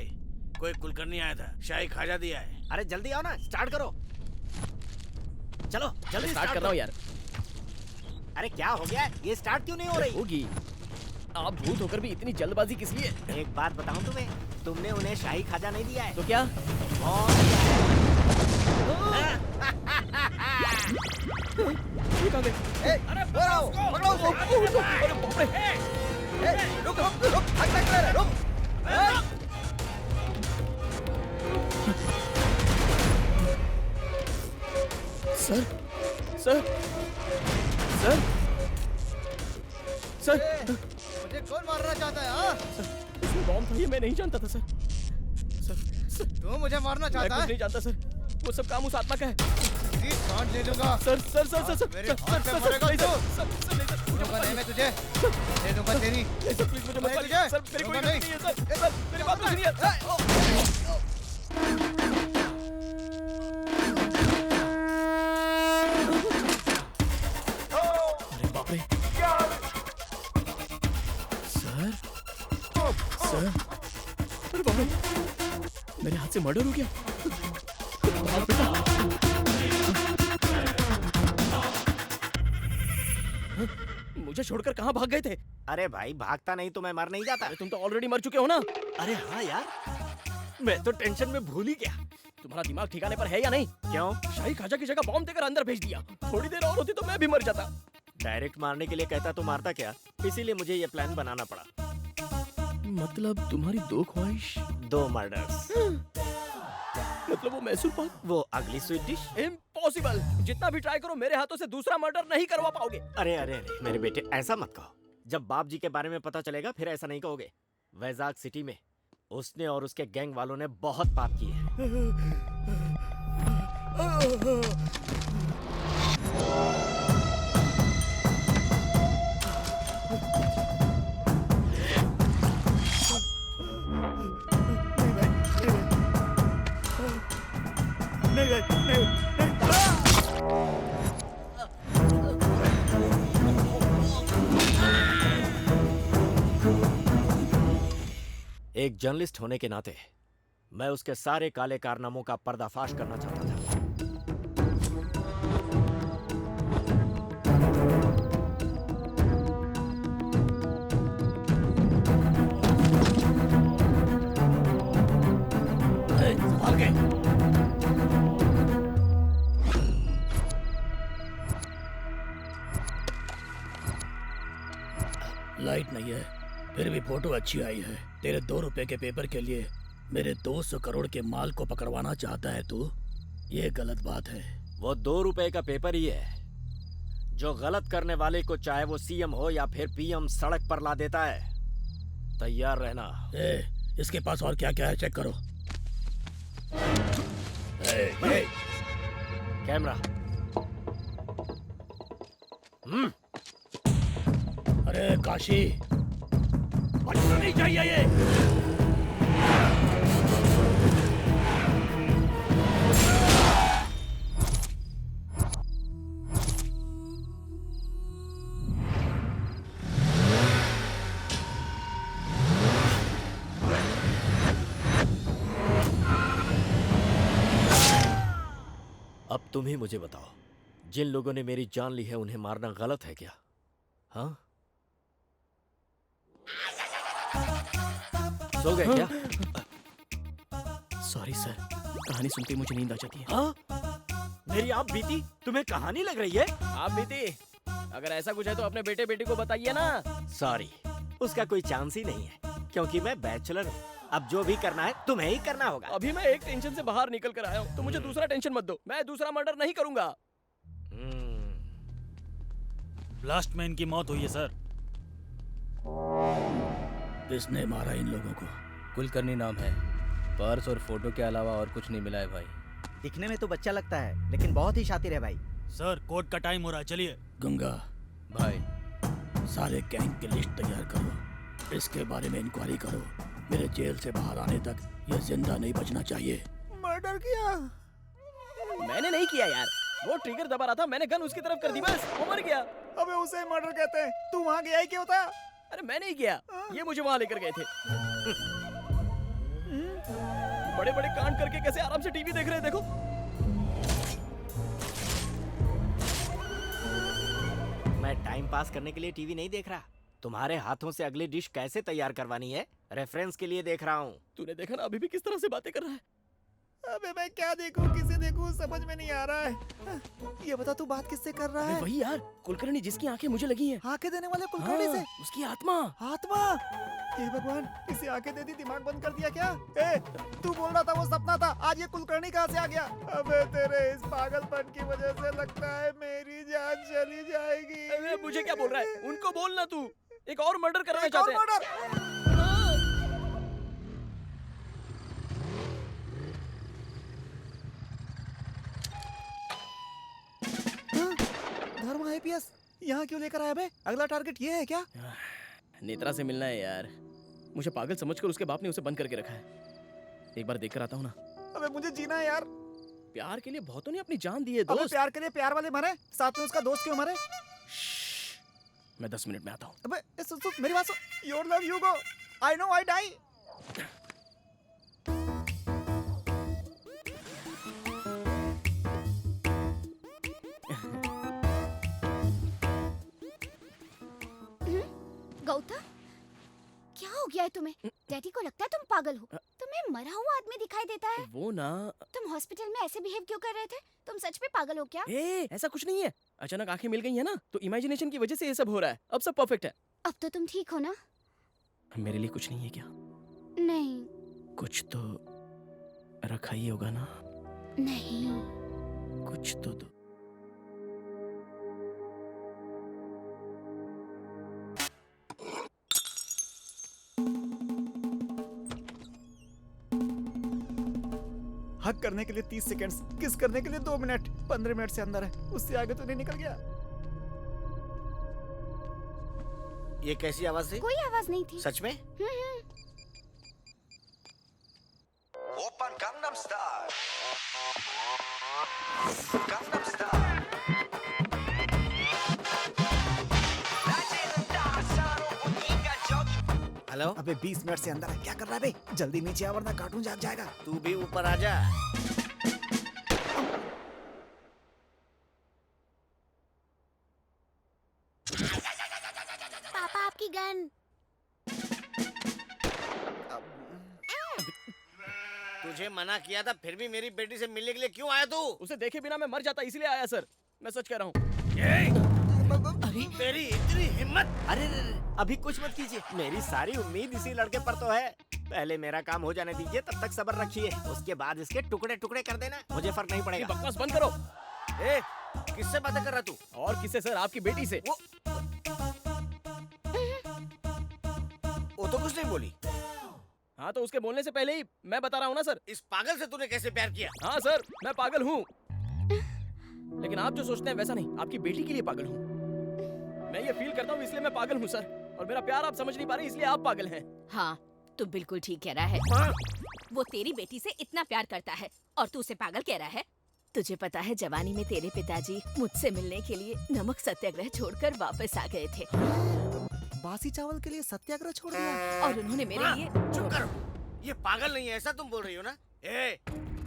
कोई कुलकर्णी आया था, शाही खाजा दिया है। अरे जल्दी आओ ना, स्टार्ट करो। चलो जल्दी स्टार्ट कर रहा हूँ यार। अरे क्या हो गया, ये स्टार्ट क्यों नहीं हो रही? होगी। आप भूत होकर भी इतनी जल्दबाजी किस लिए? एक बात बताऊं तुम्हें, तुमने उन्हें शाही खाजा नहीं दिया है। तो क्या? ये कहाँ गए? अरे पकड़ो उसको। अरे बाप रे। रुक रुक रुक, भाग रुक। सर सर सर सर मुझे कौन मारना चाहता है? हाँ? इसमें बॉम्ब था, ये मैं नहीं जानता था सर। सर तू मुझे मारना चाहता है? कुछ नहीं जानता सर, वो सब काम उस आत्मा का है। जान ले लूंगा। Sir sir sir sir sir मेरे हाथ पे मरेगा तू। दूंगा नहीं मैं तुझे दे दूंगा तेरी। सर प्लीज मुझे मत मारिए सर, मेरी कोई गलती नहीं है सर। सर मेरी बात तो सुनिए। अरे बाप रे। सर सर, अरे बाप रे, मेरे हाथ से मर्डर हो गया। मुझे छोड़कर कहाँ भाग गए थे? अरे भाई भागता नहीं तो मैं मर नहीं जाता। अरे तुम तो ऑलरेडी मर चुके हो ना? अरे हाँ यार, मैं तो टेंशन में भूल ही गया। तुम्हारा दिमाग ठिकाने पर है या नहीं? क्यों? शाही खाजा की जगह बॉम्ब देकर अंदर भेज दिया। थोड़ी देर और होती तो मैं भी मर जाता। डायरेक्ट मारने के लिए कहता तो मारता क्या, इसीलिए मुझे ये प्लान बनाना पड़ा। मतलब तुम्हारी 2 ख्वाहिश? 2 मर्डर्स। मतलब वो मैसूर पाक? वो अगली स्वीट डिश? इम्पॉसिबल। जितना भी ट्राई करो मेरे हाथों से दूसरा मर्डर नहीं करवा पाओगे। अरे अरे अरे मेरे बेटे, ऐसा मत कहो। जब बाप जी के बारे में पता चलेगा फिर ऐसा नहीं कहोगे। वैजाग सिटी में उसने और उसके गैंग वालों ने बहुत पाप किए हैं। एक जर्नलिस्ट होने के नाते मैं उसके सारे काले कारनामों का पर्दाफाश करना चाहता था। लाइट नहीं है, फिर भी फोटो अच्छी आई है। तेरे 2 रुपए के पेपर के लिए मेरे 200 करोड़ के माल को पकड़वाना चाहता है तू? ये गलत बात है। वो 2 रुपए का पेपर ही है जो गलत करने वाले को चाहे वो सीएम हो या फिर पीएम सड़क पर ला देता है। तैयार रहना। इसके पास और क्या क्या है चेक करो। कैमरा। अरे काशी, बचना नहीं चाहिए ये। अब तुम ही मुझे बताओ, जिन लोगों ने मेरी जान ली है उन्हें मारना गलत है क्या? हाँ? सो गए क्या? सॉरी सर, कहानी सुनते ही मुझे नींद आ जाती है। हाँ? मेरी आप बीती तुम्हें कहानी लग रही है? आप बीती, अगर ऐसा कुछ है तो अपने बेटे बेटी को बताइए ना। सॉरी, उसका कोई चांस ही नहीं है क्योंकि मैं बैचलर हूँ। अब जो भी करना है तुम्हें ही करना होगा। अभी मैं एक टेंशन से बाहर निकल कर आया हूँ, तो मुझे दूसरा टेंशन मत दो। मैं दूसरा मर्डर नहीं करूंगा। ब्लास्ट में इनकी मौत हुई है सर। किसने मारा इन लोगों को? कुलकर्णी नाम है। पर्स और फोटो के अलावा और कुछ नहीं मिला है भाई। दिखने में तो बच्चा लगता है लेकिन बहुत ही शातिर है भाई। सर कोर्ट का टाइम हो रहा है, चलिए। गंगा भाई, सारे गैंग की लिस्ट तैयार करो, इसके बारे में इंक्वायरी करो। मेरे जेल से बाहर आने तक ये जिंदा नहीं बचना चाहिए। मर्डर किया? मैंने नहीं किया यार, वो ट्रिगर दबा रहा था, मैंने गन उसकी तरफ कर दी, बस वो मर गया। अबे उसे मर्डर कहते हैं, तू वहाँ गया ही क्यों था? अरे मैं नहीं गया, ये मुझे वहाँ लेकर गए थे। बड़े बड़े कांड करके कैसे आराम से टीवी देख रहे हैं, देखो। मैं टाइम पास करने के लिए टीवी नहीं देख रहा, तुम्हारे हाथों से अगली डिश कैसे तैयार करवानी है रेफरेंस के लिए देख रहा हूँ। तूने देखा ना अभी भी किस तरह से बातें कर रहा है। अबे मैं क्या देखूं, किसे देखूं, समझ में नहीं आ रहा है। ये बता तू बात किससे कर रहा है? वही यार, कुलकर्णी जिसकी आंखें मुझे लगी हैं। आंखें देने वाले कुलकर्णी से? उसकी आत्मा। आत्मा? हे भगवान, इसे आंखें दे दी, दिमाग बंद कर दिया क्या? तू बोल रहा था वो सपना था, आज ये कुलकर्णी कहाँ से आ गया? अबे तेरे इस पागलपन की वजह से लगता है मेरी जान चली जाएगी। अरे मुझे क्या बोल रहा है? उनको बोलना तू। एक और मर्डर करना चाहते हैं। धर्म आईपीएस यहाँ क्यों लेकर आया बे? अगला टारगेट ये है क्या? नेत्रा से मिलना है यार। मुझे पागल समझकर उसके बाप ने उसे बंद करके रखा है। एक बार देखकर आता हूँ ना। अबे मुझे जीना है यार। प्यार के लिए बहुतों ने अपनी जान दी है दोस्त। अबे प्यार के लिए प्यार वाले मरे, साथ में उसका दोस्त क्यों मरे? मैं 10 मिनट में आता हूँ। अबे सुन सुन मेरी बात सुन। Your love you go, I know I die. Gautam, क्या हो गया है तुम्हें? डैडी को लगता है तुम पागल हो। तुम्हें मरा हुआ आदमी दिखाई देता है। वो ना तुम हॉस्पिटल में ऐसे बिहेव क्यों कर रहे थे? तुम सच में पागल हो क्या? ऐसा कुछ नहीं है। अचानक आंखें मिल गई है ना, तो इमेजिनेशन की वजह से ये सब हो रहा है। अब सब परफेक्ट है। अब तो तुम ठीक हो ना? मेरे लिए कुछ नहीं है क्या? नहीं। कुछ तो रखा ही होगा ना? नहीं। कुछ तो दो। हक करने के लिए 30 सेकंड्स, किस करने के लिए 2 मिनट, 15 मिनट से अंदर है, उससे आगे तो नहीं निकल गया। ये कैसी आवाज थी? कोई आवाज नहीं थी। सच में? Open Gangnam style, Gangnam style. Hello? अबे 20 मिनट से अंदर है, क्या कर रहा है बे? जल्दी नीचे आ वरना कार्टून जाग जाएगा। तू भी ऊपर आ जा। पापा आपकी गन। तुझे मना किया था, फिर भी मेरी बेटी से मिलने के लिए क्यों आया तू? उसे देखे बिना मैं मर जाता, इसलिए आया सर। मैं सच कह रहा हूँ। अरे तेरी इतनी हिम्मत! अरे अभी कुछ मत कीजिए, मेरी सारी उम्मीद इसी लड़के पर तो है। पहले मेरा काम हो जाने दीजिए, तब तक सब्र रखिए, उसके बाद इसके टुकड़े टुकड़े कर देना, मुझे फर्क नहीं पड़ेगा। बकवास बंद करो। ए, किससे बातें कर रहा तू? और किससे सर? आपकी बेटी से। वो तो कुछ नहीं बोली। हाँ तो उसके बोलने से पहले ही मैं बता रहा हूँ ना सर। इस पागल से तूने कैसे प्यार किया? हाँ सर, मैं पागल हूँ, लेकिन आप जो सोचते हैं वैसा नहीं। आपकी बेटी के लिए पागल हूँ। मैं ये फील करता हूँ, इसलिए मैं पागल हूँ सर। और मेरा प्यार आप समझ नहीं पा रहे, इसलिए आप पागल हैं। हाँ, तू बिल्कुल ठीक कह रहा है। वो तेरी बेटी से इतना प्यार करता है और तू उसे पागल कह रहा है। तुझे पता है, जवानी में तेरे पिताजी मुझसे मिलने के लिए नमक सत्याग्रह छोड़कर वापस आ गए थे। बासी चावल के लिए सत्याग्रह छोड़ दिया? और उन्होंने मेरे लिए। चुप करो, ये पागल नहीं है, ऐसा तुम बोल रही हो ना?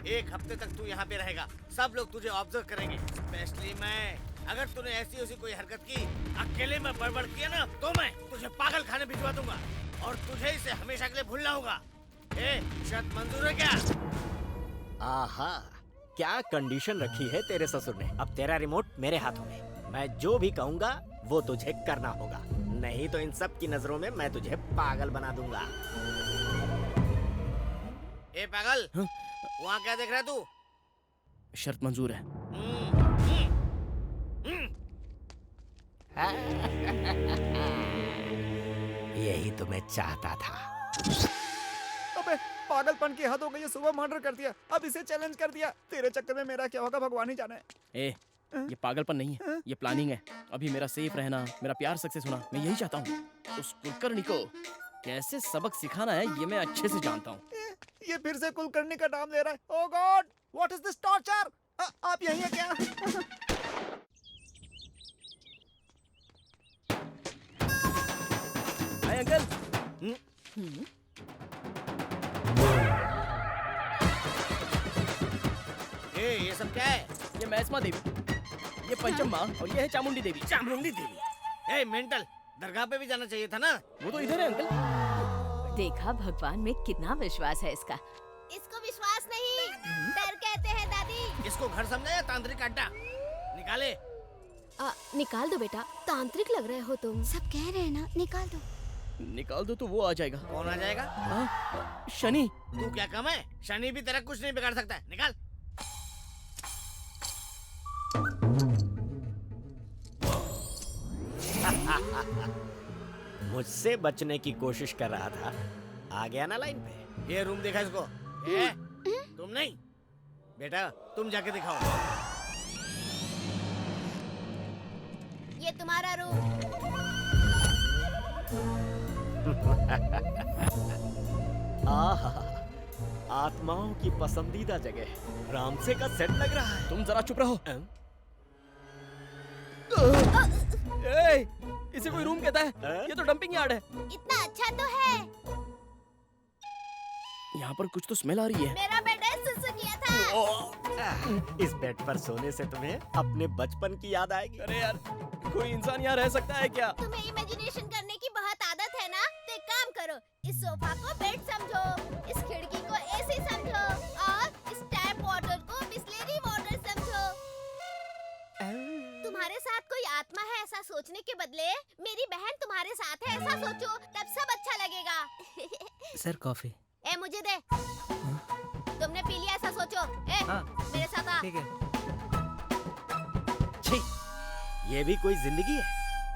एक हफ्ते तक तू यहाँ पे रहेगा, सब लोग तुझे ऑब्जर्व करेंगे, स्पेशली मैं। अगर तूने ऐसी कोई हरकत की, अकेले में बड़बड़ किया ना, तो मैं तुझे पागल खाने भिजवा दूंगा और तुझे इसे हमेशा के लिए भूलना होगा। शर्त मंजूर है क्या? आहा, क्या कंडीशन रखी है तेरे ससुर ने। अब तेरा रिमोट मेरे हाथों में, मैं जो भी कहूँगा वो तुझे करना होगा, नहीं तो इन सब की नजरों में मैं तुझे पागल बना दूंगा। ए पागल, वहाँ क्या देख रहा है तू? शर्त मंजूर है। यही तो मैं चाहता था। अबे पागलपन की हद हो गई, सुबह मर्डर कर दिया, अब इसे चैलेंज कर दिया। तेरे चक्कर में मेरा क्या होगा भगवान ही जाने। ये पागलपन नहीं है, ये प्लानिंग है। अभी मेरा सेफ रहना, मेरा प्यार सक्सेस होना, मैं यही चाहता हूँ। उस कुलकर्णी को कैसे सबक सिखाना है, ये मैं अच्छे से जानता हूँ। ये फिर से कुलकर्णी का नाम ले रहा है। Oh God, what is this torture? आप यहीं हैं क्या? Hi uncle. ये सब क्या है? ये मैस्मा देवी, ये पंचम्मा और ये है चामुंडी देवी। चामुंडी देवी? मेंटल, दरगाह पे भी जाना चाहिए था ना। वो तो इधर है अंकल। देखा, भगवान में कितना विश्वास है इसका। इसको विश्वास नहीं, डर कहते हैं दादी। इसको घर समझा या तांत्रिक अड्डा? निकाले। निकाल दो बेटा, तांत्रिक लग रहे हो तुम। सब कह रहे हैं ना, निकाल दो। निकाल दो तो वो आ जाएगा। कौन आ जाएगा? शनि। तू क्या कम है? शनि भी तेरा कुछ नहीं बिगाड़ सकता है। निकाल। मुझसे बचने की कोशिश कर रहा था, आ गया ना लाइन पे। ये रूम देखा इसको? तुम नहीं बेटा, तुम जाके दिखाओ। ये तुम्हारा रूम। आहा, आत्माओं की पसंदीदा जगह, रामसे का सेट लग रहा है। तुम जरा चुप रहो। इसे कोई रूम कहता है? ये तो डंपिंग यार्ड है। इतना अच्छा तो है। यहाँ पर कुछ तो स्मेल आ रही है। मेरा बेटा सुसु किया था। इस बेड पर सोने से तुम्हें अपने बचपन की याद आएगी। अरे यार, कोई इंसान यहाँ रह सकता है क्या? तुम्हें इमेजिनेशन करने की बहुत आदत है ना, तो एक काम करो, इस सोफा को बेड समझो, इस खिड़की को तुम्हारे साथ है ऐसा सोचो, तब सब अच्छा लगेगा। Sir coffee. ए मुझे दे। तुमने पी लिया ऐसा सोचो। ए मेरे साथ आ। ठीक है। छी, ये भी कोई जिंदगी है?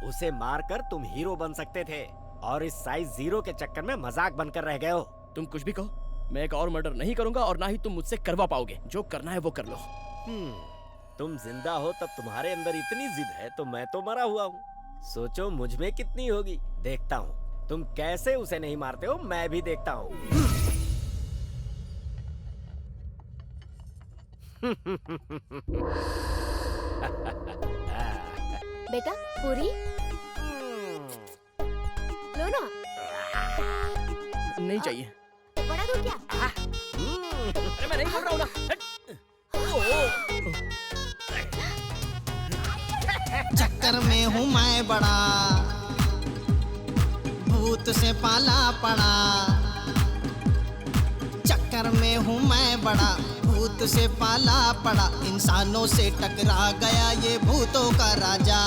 उसे मारकर तुम हीरो बन सकते थे और इस साइज 0 के चक्कर में मजाक बनकर रह गए हो। तुम कुछ भी कहो, मैं एक और मर्डर नहीं करूंगा और ना ही तुम मुझसे करवा पाओगे। जो करना है वो कर लो। तुम जिंदा हो तब तुम्हारे अंदर इतनी जिद है, तो मैं तो मरा हुआ हूँ। सोचो मुझ में कितनी होगी। देखता हूँ तुम कैसे उसे नहीं मारते हो, मैं भी देखता हूँ। बेटा पूरी लो ना। नहीं चाहिए। बड़ा दूर क्या? अरे मैं नहीं बोल रहा हूँ ना। चक्कर में हूँ मैं बड़ा, भूत से पाला पड़ा। चक्कर में हूँ मैं बड़ा, भूत से पाला पड़ा। इंसानों से टकरा गया ये भूतों का राजा।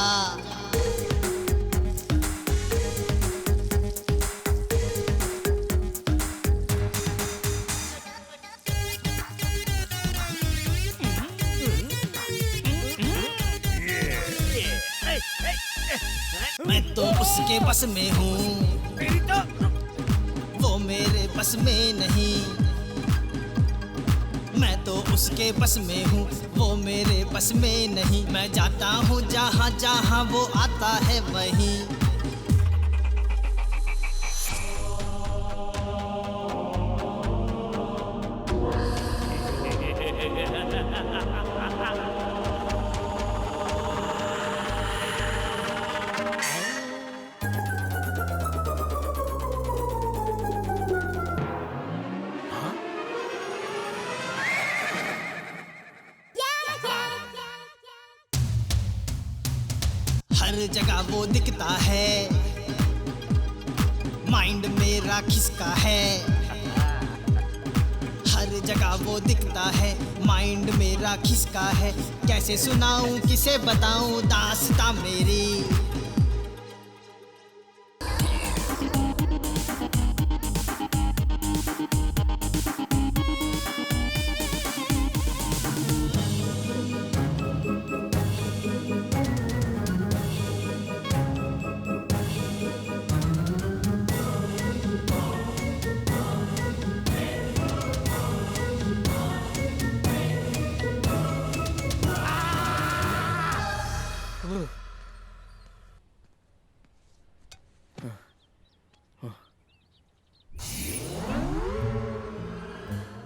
मैं तो उसके बस में हूँ, वो मेरे बस में नहीं। मैं तो उसके बस में हूँ, वो मेरे बस में नहीं। मैं जाता हूँ जहाँ जहाँ वो आता है वहीं। हर जगह वो दिखता है, माइंड मेरा खिसका है। हर जगह वो दिखता है, माइंड मेरा खिसका है। कैसे सुनाऊं किसे बताऊं दास्तां मेरी।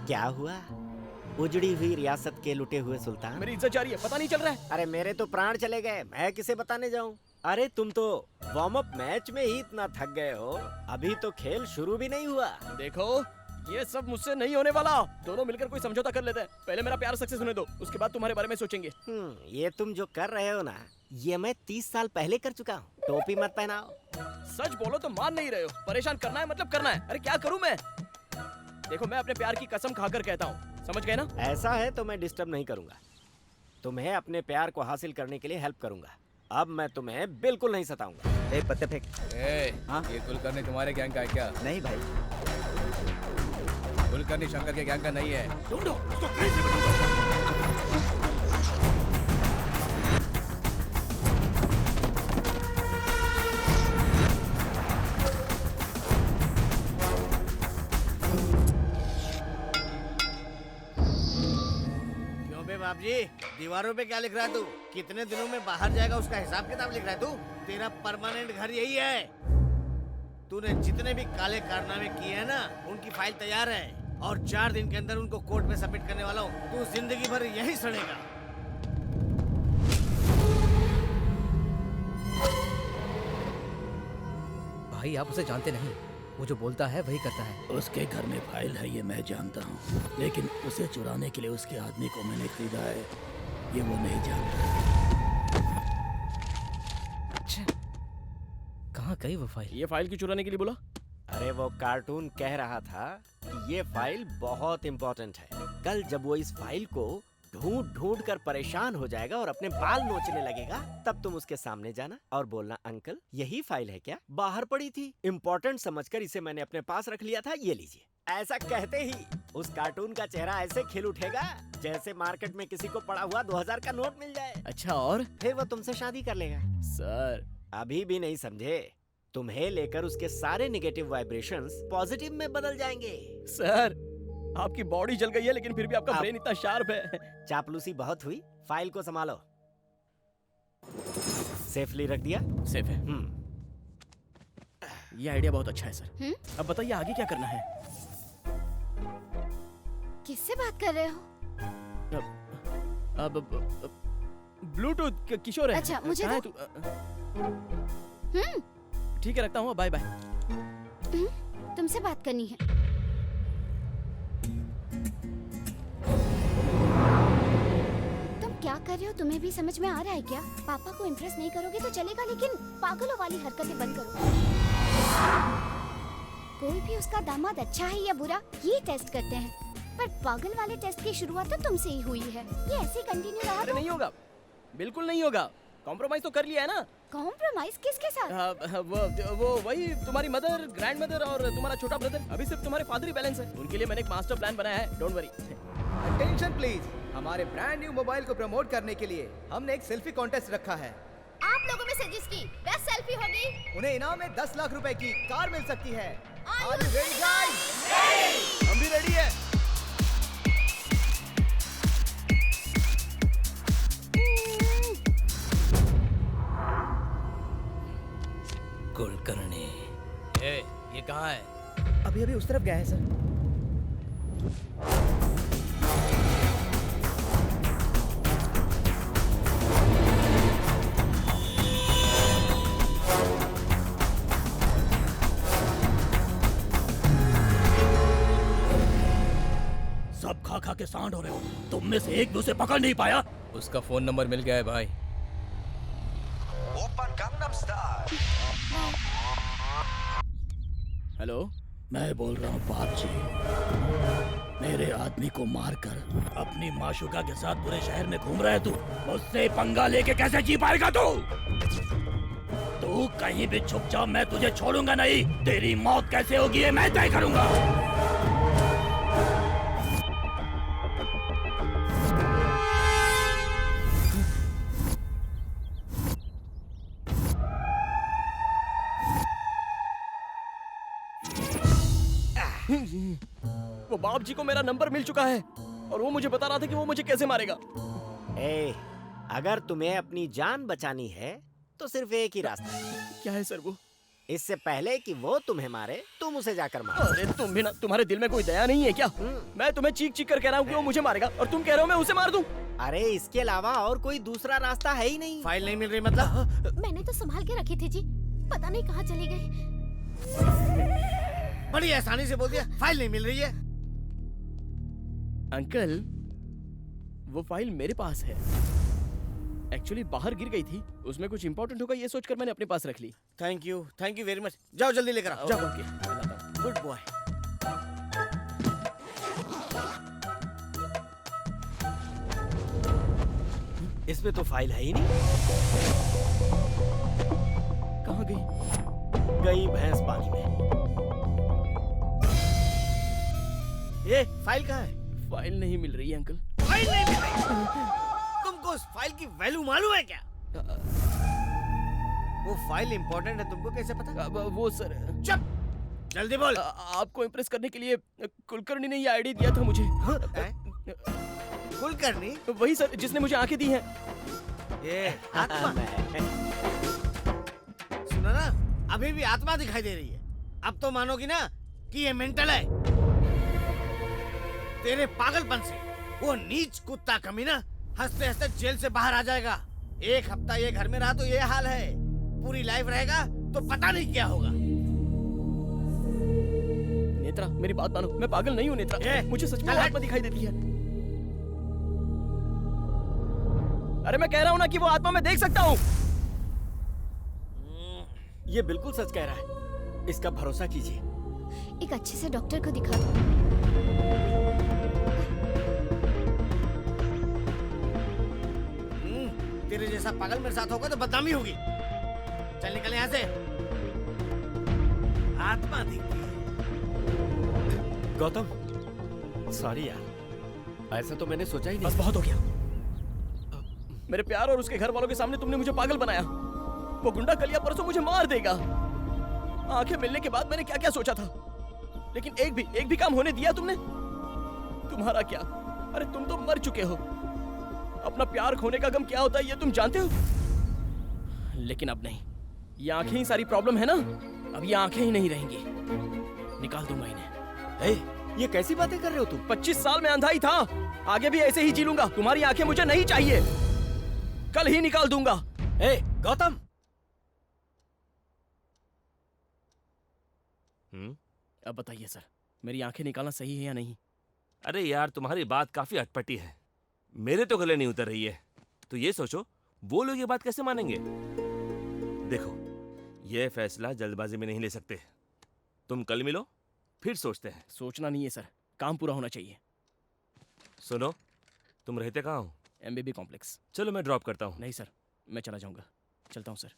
क्या हुआ? उजड़ी हुई रियासत के लुटे हुए सुल्तान। मेरी इज्जत जा रही है, पता नहीं चल रहा है। अरे मेरे तो प्राण चले गए, मैं किसे बताने जाऊं? अरे तुम तो वार्म अप मैच में ही इतना थक गए हो, अभी तो खेल शुरू भी नहीं हुआ। देखो ये सब मुझसे नहीं होने वाला। दोनों मिलकर कोई समझौता कर लेते हैं। पहले मेरा प्यार सक्सेस होने दो, उसके बाद तुम्हारे बारे में सोचेंगे। ये तुम जो कर रहे हो ना, ये मैं 30 साल पहले कर चुका हूँ। टोपी मत पहनाओ। सच बोलो तो मान नहीं रहे हो। परेशान करना है मतलब करना है। अरे क्या करूँ मैं? देखो मैं अपने प्यार की कसम खाकर कहता हूँ, समझ गए ना? ऐसा है तो मैं डिस्टर्ब नहीं करूंगा, तुम्हें अपने प्यार को हासिल करने के लिए हेल्प करूंगा। अब मैं तुम्हें बिल्कुल नहीं सताऊंगा। पत्ते फेंक। ये कुलकर्णी तुम्हारे गैंग का है क्या? नहीं भाई, कुलकर्णी शंकर के गैंग का नहीं है। ढूंढो उसको कहीं से भी ढूंढो। बाप जी, दीवारों पे क्या लिख रहा है तू? कितने दिनों में बाहर जाएगा उसका हिसाब किताब लिख रहा है तू? तेरा परमानेंट घर यही है। तूने जितने भी काले कारनामे किए हैं ना, उनकी फाइल तैयार है और 4 दिन के अंदर उनको कोर्ट में सबमिट करने वाला हूँ। तू जिंदगी भर यही सड़ेगा। भाई आप उसे जानते नहीं, वो जो बोलता है वही करता है। उसके घर में फाइल है ये मैं जानता हूँ, लेकिन उसे चुराने के लिए उसके आदमी को मैंने खरीदा है, ये वो नहीं जानता। कहाँ गई वो फाइल? ये फाइल क्यों चुराने के लिए बोला? अरे वो कार्टून कह रहा था कि ये फाइल बहुत इम्पोर्टेंट है। कल जब वो इस फाइल को ढूंढ ढूंढ कर परेशान हो जाएगा और अपने बाल नोचने लगेगा, तब तुम उसके सामने जाना और बोलना, अंकल यही फाइल है क्या? बाहर पड़ी थी, इम्पोर्टेंट समझकर इसे मैंने अपने पास रख लिया था, ये लीजिए। ऐसा कहते ही उस कार्टून का चेहरा ऐसे खिल उठेगा जैसे मार्केट में किसी को पड़ा हुआ 2000 का नोट मिल जाए। अच्छा, और फिर वो तुमसे शादी कर लेगा। सर अभी भी नहीं समझे? तुम्हें लेकर उसके सारे नेगेटिव वाइब्रेशंस पॉजिटिव में बदल जाएंगे। सर, आपकी बॉडी जल गई है लेकिन फिर भी आपका ब्रेन इतना शार्प है। चापलूसी बहुत हुई, फाइल को संभालो। सेफली रख दिया? सेफ है। ये आइडिया बहुत अच्छा है सर। अब बताइए आगे क्या करना है? किससे बात कर रहे हो? अब ब्लूटूथ किशोर है। अच्छा, मुझे कहाँ है तू? ठीक है, रखता हूँ, बाय बाय। तुमसे बात करनी है। तुम क्या कर रहे हो? तुम्हें भी समझ में आ रहा है क्या? पापा को इम्प्रेस नहीं करोगे तो चलेगा, लेकिन पागलों वाली हरकतें बंद करो। कोई भी उसका दामाद अच्छा है या बुरा, ये टेस्ट करते हैं, पर पागल वाले टेस्ट की शुरुआत तो तुमसे ही हुई है। ये ऐसे कंटिन्यू रहा तो नहीं होगा, बिल्कुल नहीं होगा। कॉम्प्रोमाइज तो कर लिया है ना। कॉम्प्रोमाइज किसके साथ? वो वही तुम्हारी मदर, ग्रैंड मदर और तुम्हारा छोटा ब्रदर। अभी सिर्फ तुम्हारे फादर ही बैलेंस है। उनके लिए मैंने एक मास्टर प्लान बनाया है, डोंट वरी। अटेंशन प्लीज, हमारे ब्रांड न्यू मोबाइल को प्रमोट करने के लिए हमने एक सेल्फी कॉन्टेस्ट रखा है। आप लोगों में से जिसकी बेस्ट सेल्फी होगी, उन्हें इनाम में 10 लाख रुपए की कार मिल सकती है। Are you ready guys? हम भी रेडी है। कुलकर्णी, ये कहाँ है? अभी उस तरफ गया है सर। सब खा खा के सांड हो रहे हो। तुम में से एक भी उसे पकड़ नहीं पाया। उसका फोन नंबर मिल गया है भाई। Open Gangnam style. हेलो, मैं बोल रहा हूँ बाप जी। मेरे आदमी को मारकर अपनी माशुका के साथ पूरे शहर में घूम रहा है तू। मुझसे पंगा लेके कैसे जी पाएगा तू? तू कहीं भी छुप जा, मैं तुझे छोड़ूंगा नहीं। तेरी मौत कैसे होगी ये मैं तय करूंगा। वो बाप जी को मेरा नंबर मिल चुका है और वो मुझे बता रहा था कि वो मुझे कैसे मारेगा। अगर तुम्हें अपनी जान बचानी है तो सिर्फ एक ही रास्ता है। क्या है सर वो? इससे पहले कि वो तुम्हें मारे, तुम उसे जाकर मारो। अरे तुम भी ना, तुम्हारे दिल में कोई दया नहीं है क्या? मैं तुम्हें चीख चीख कर कह रहा हूँ कि वो मुझे मारेगा और तुम कह रहे हो मैं उसे मार दूं। अरे इसके अलावा और कोई दूसरा रास्ता है ही नहीं। फाइल नहीं मिल रही मतलब? मैंने तो संभाल के रखी थी जी, पता नहीं कहाँ चली गई। बड़ी आसानी से बोल दिया, फाइल नहीं मिल रही है। अंकल, वो फाइल मेरे पास है। एक्चुअली बाहर गिर गई थी, उसमें कुछ इंपॉर्टेंट होगा ये सोचकर मैंने अपने पास रख ली। Thank you very much. जाओ जल्दी लेकर आओ। जाओ। Okay, good boy. इसमें तो फाइल है ही नहीं। कहाँ गई? गई भैंस पानी में। ये फाइल कहाँ है? फाइल नहीं मिल रही है अंकल। फाइल नहीं मिल रही? तुमको उस फाइल की वैल्यू मालूम है क्या? वो फाइल इंपॉर्टेंट है, तुमको कैसे पता? वो सर। चुप, जल्दी बोल। आपको इम्प्रेस करने के लिए कुलकर्णी ने ये आईडी दिया था मुझे। कुलकर्णी? वही सर जिसने मुझे आंखें दी हैं। ये आत्मा। सुनो ना, अभी भी आत्मा दिखाई दे रही है। अब तो मानोगी ना कि ये मेंटल है। तेरे पागलपन से वो नीच कुत्ता कमीना हंसते हंसते जेल से बाहर आ जाएगा। एक हफ्ता ये घर में रहा तो ये हाल है, पूरी लाइफ रहेगा तो पता नहीं क्या होगा। नेत्रा, मेरी बात मानो, मैं पागल नहीं हूँ नेत्रा। मुझे सच में आत्मा दिखाई देती है। अरे मैं कह रहा हूँ ना कि वो आत्मा मैं देख सकता हूँ। ये बिल्कुल सच कह रहा है, इसका भरोसा कीजिए। एक अच्छे से डॉक्टर को दिखा दो। तेरे जैसा पागल मेरे साथ होगा तो बदनामी होगी। चल निकल यहाँ से। आत्मा दिखती है। गौतम, सॉरी यार, ऐसा तो मैंने सोचा ही नहीं। बस बहुत हो गया। मेरे प्यार और उसके घर वालों के सामने तुमने मुझे पागल बनाया। वो गुंडा कलिया परसों मुझे मार देगा। आंखें मिलने के बाद मैंने क्या क्या सोचा था, लेकिन एक भी काम होने दिया तुमने? तुम्हारा क्या? अरे तुम तो मर चुके हो। अपना प्यार खोने का गम क्या होता है ये तुम जानते हो। लेकिन अब नहीं, ये आंखें ही सारी प्रॉब्लम है ना। अब ये आंखें ही नहीं रहेंगी, निकाल दूंगा इन्हें। ये कैसी बातें कर रहे हो तुम? 25 साल में अंधा ही था, आगे भी ऐसे ही जी लूंगा। तुम्हारी आंखें मुझे नहीं चाहिए, कल ही निकाल दूंगा। गौतम। अब बताइए सर, मेरी आंखें निकालना सही है या नहीं? अरे यार, तुम्हारी बात काफी अटपटी है, मेरे तो गले नहीं उतर रही है। तो ये सोचो वो लोग ये बात कैसे मानेंगे। देखो, ये फैसला जल्दबाजी में नहीं ले सकते। तुम कल मिलो, फिर सोचते हैं। सोचना नहीं है सर, काम पूरा होना चाहिए। सुनो, तुम रहते कहाँ हो? MBB complex. चलो मैं ड्रॉप करता हूँ। नहीं सर, मैं चला जाऊंगा। चलता हूँ सर।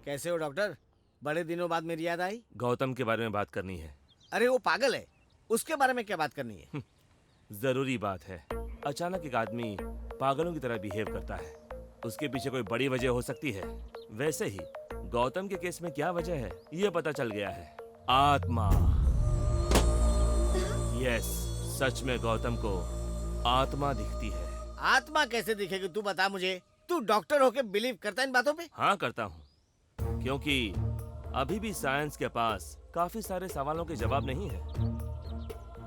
कैसे हो डॉक्टर? बड़े दिनों बाद मेरी याद आई। गौतम के बारे में बात करनी है। अरे वो पागल है, उसके बारे में क्या बात करनी है? जरूरी बात है। अचानक एक आदमी पागलों की तरह बिहेव करता है, उसके पीछे कोई बड़ी वजह हो सकती है। वैसे ही गौतम के केस में क्या वजह है ये पता चल गया है। आत्मा। यस, सच में गौतम को आत्मा दिखती है। आत्मा कैसे दिखेगी तू बता मुझे। तू डॉक्टर होके बिलीव करता है इन बातों पे? हाँ करता हूँ, क्योंकि अभी भी साइंस के पास काफी सारे सवालों के जवाब नहीं है।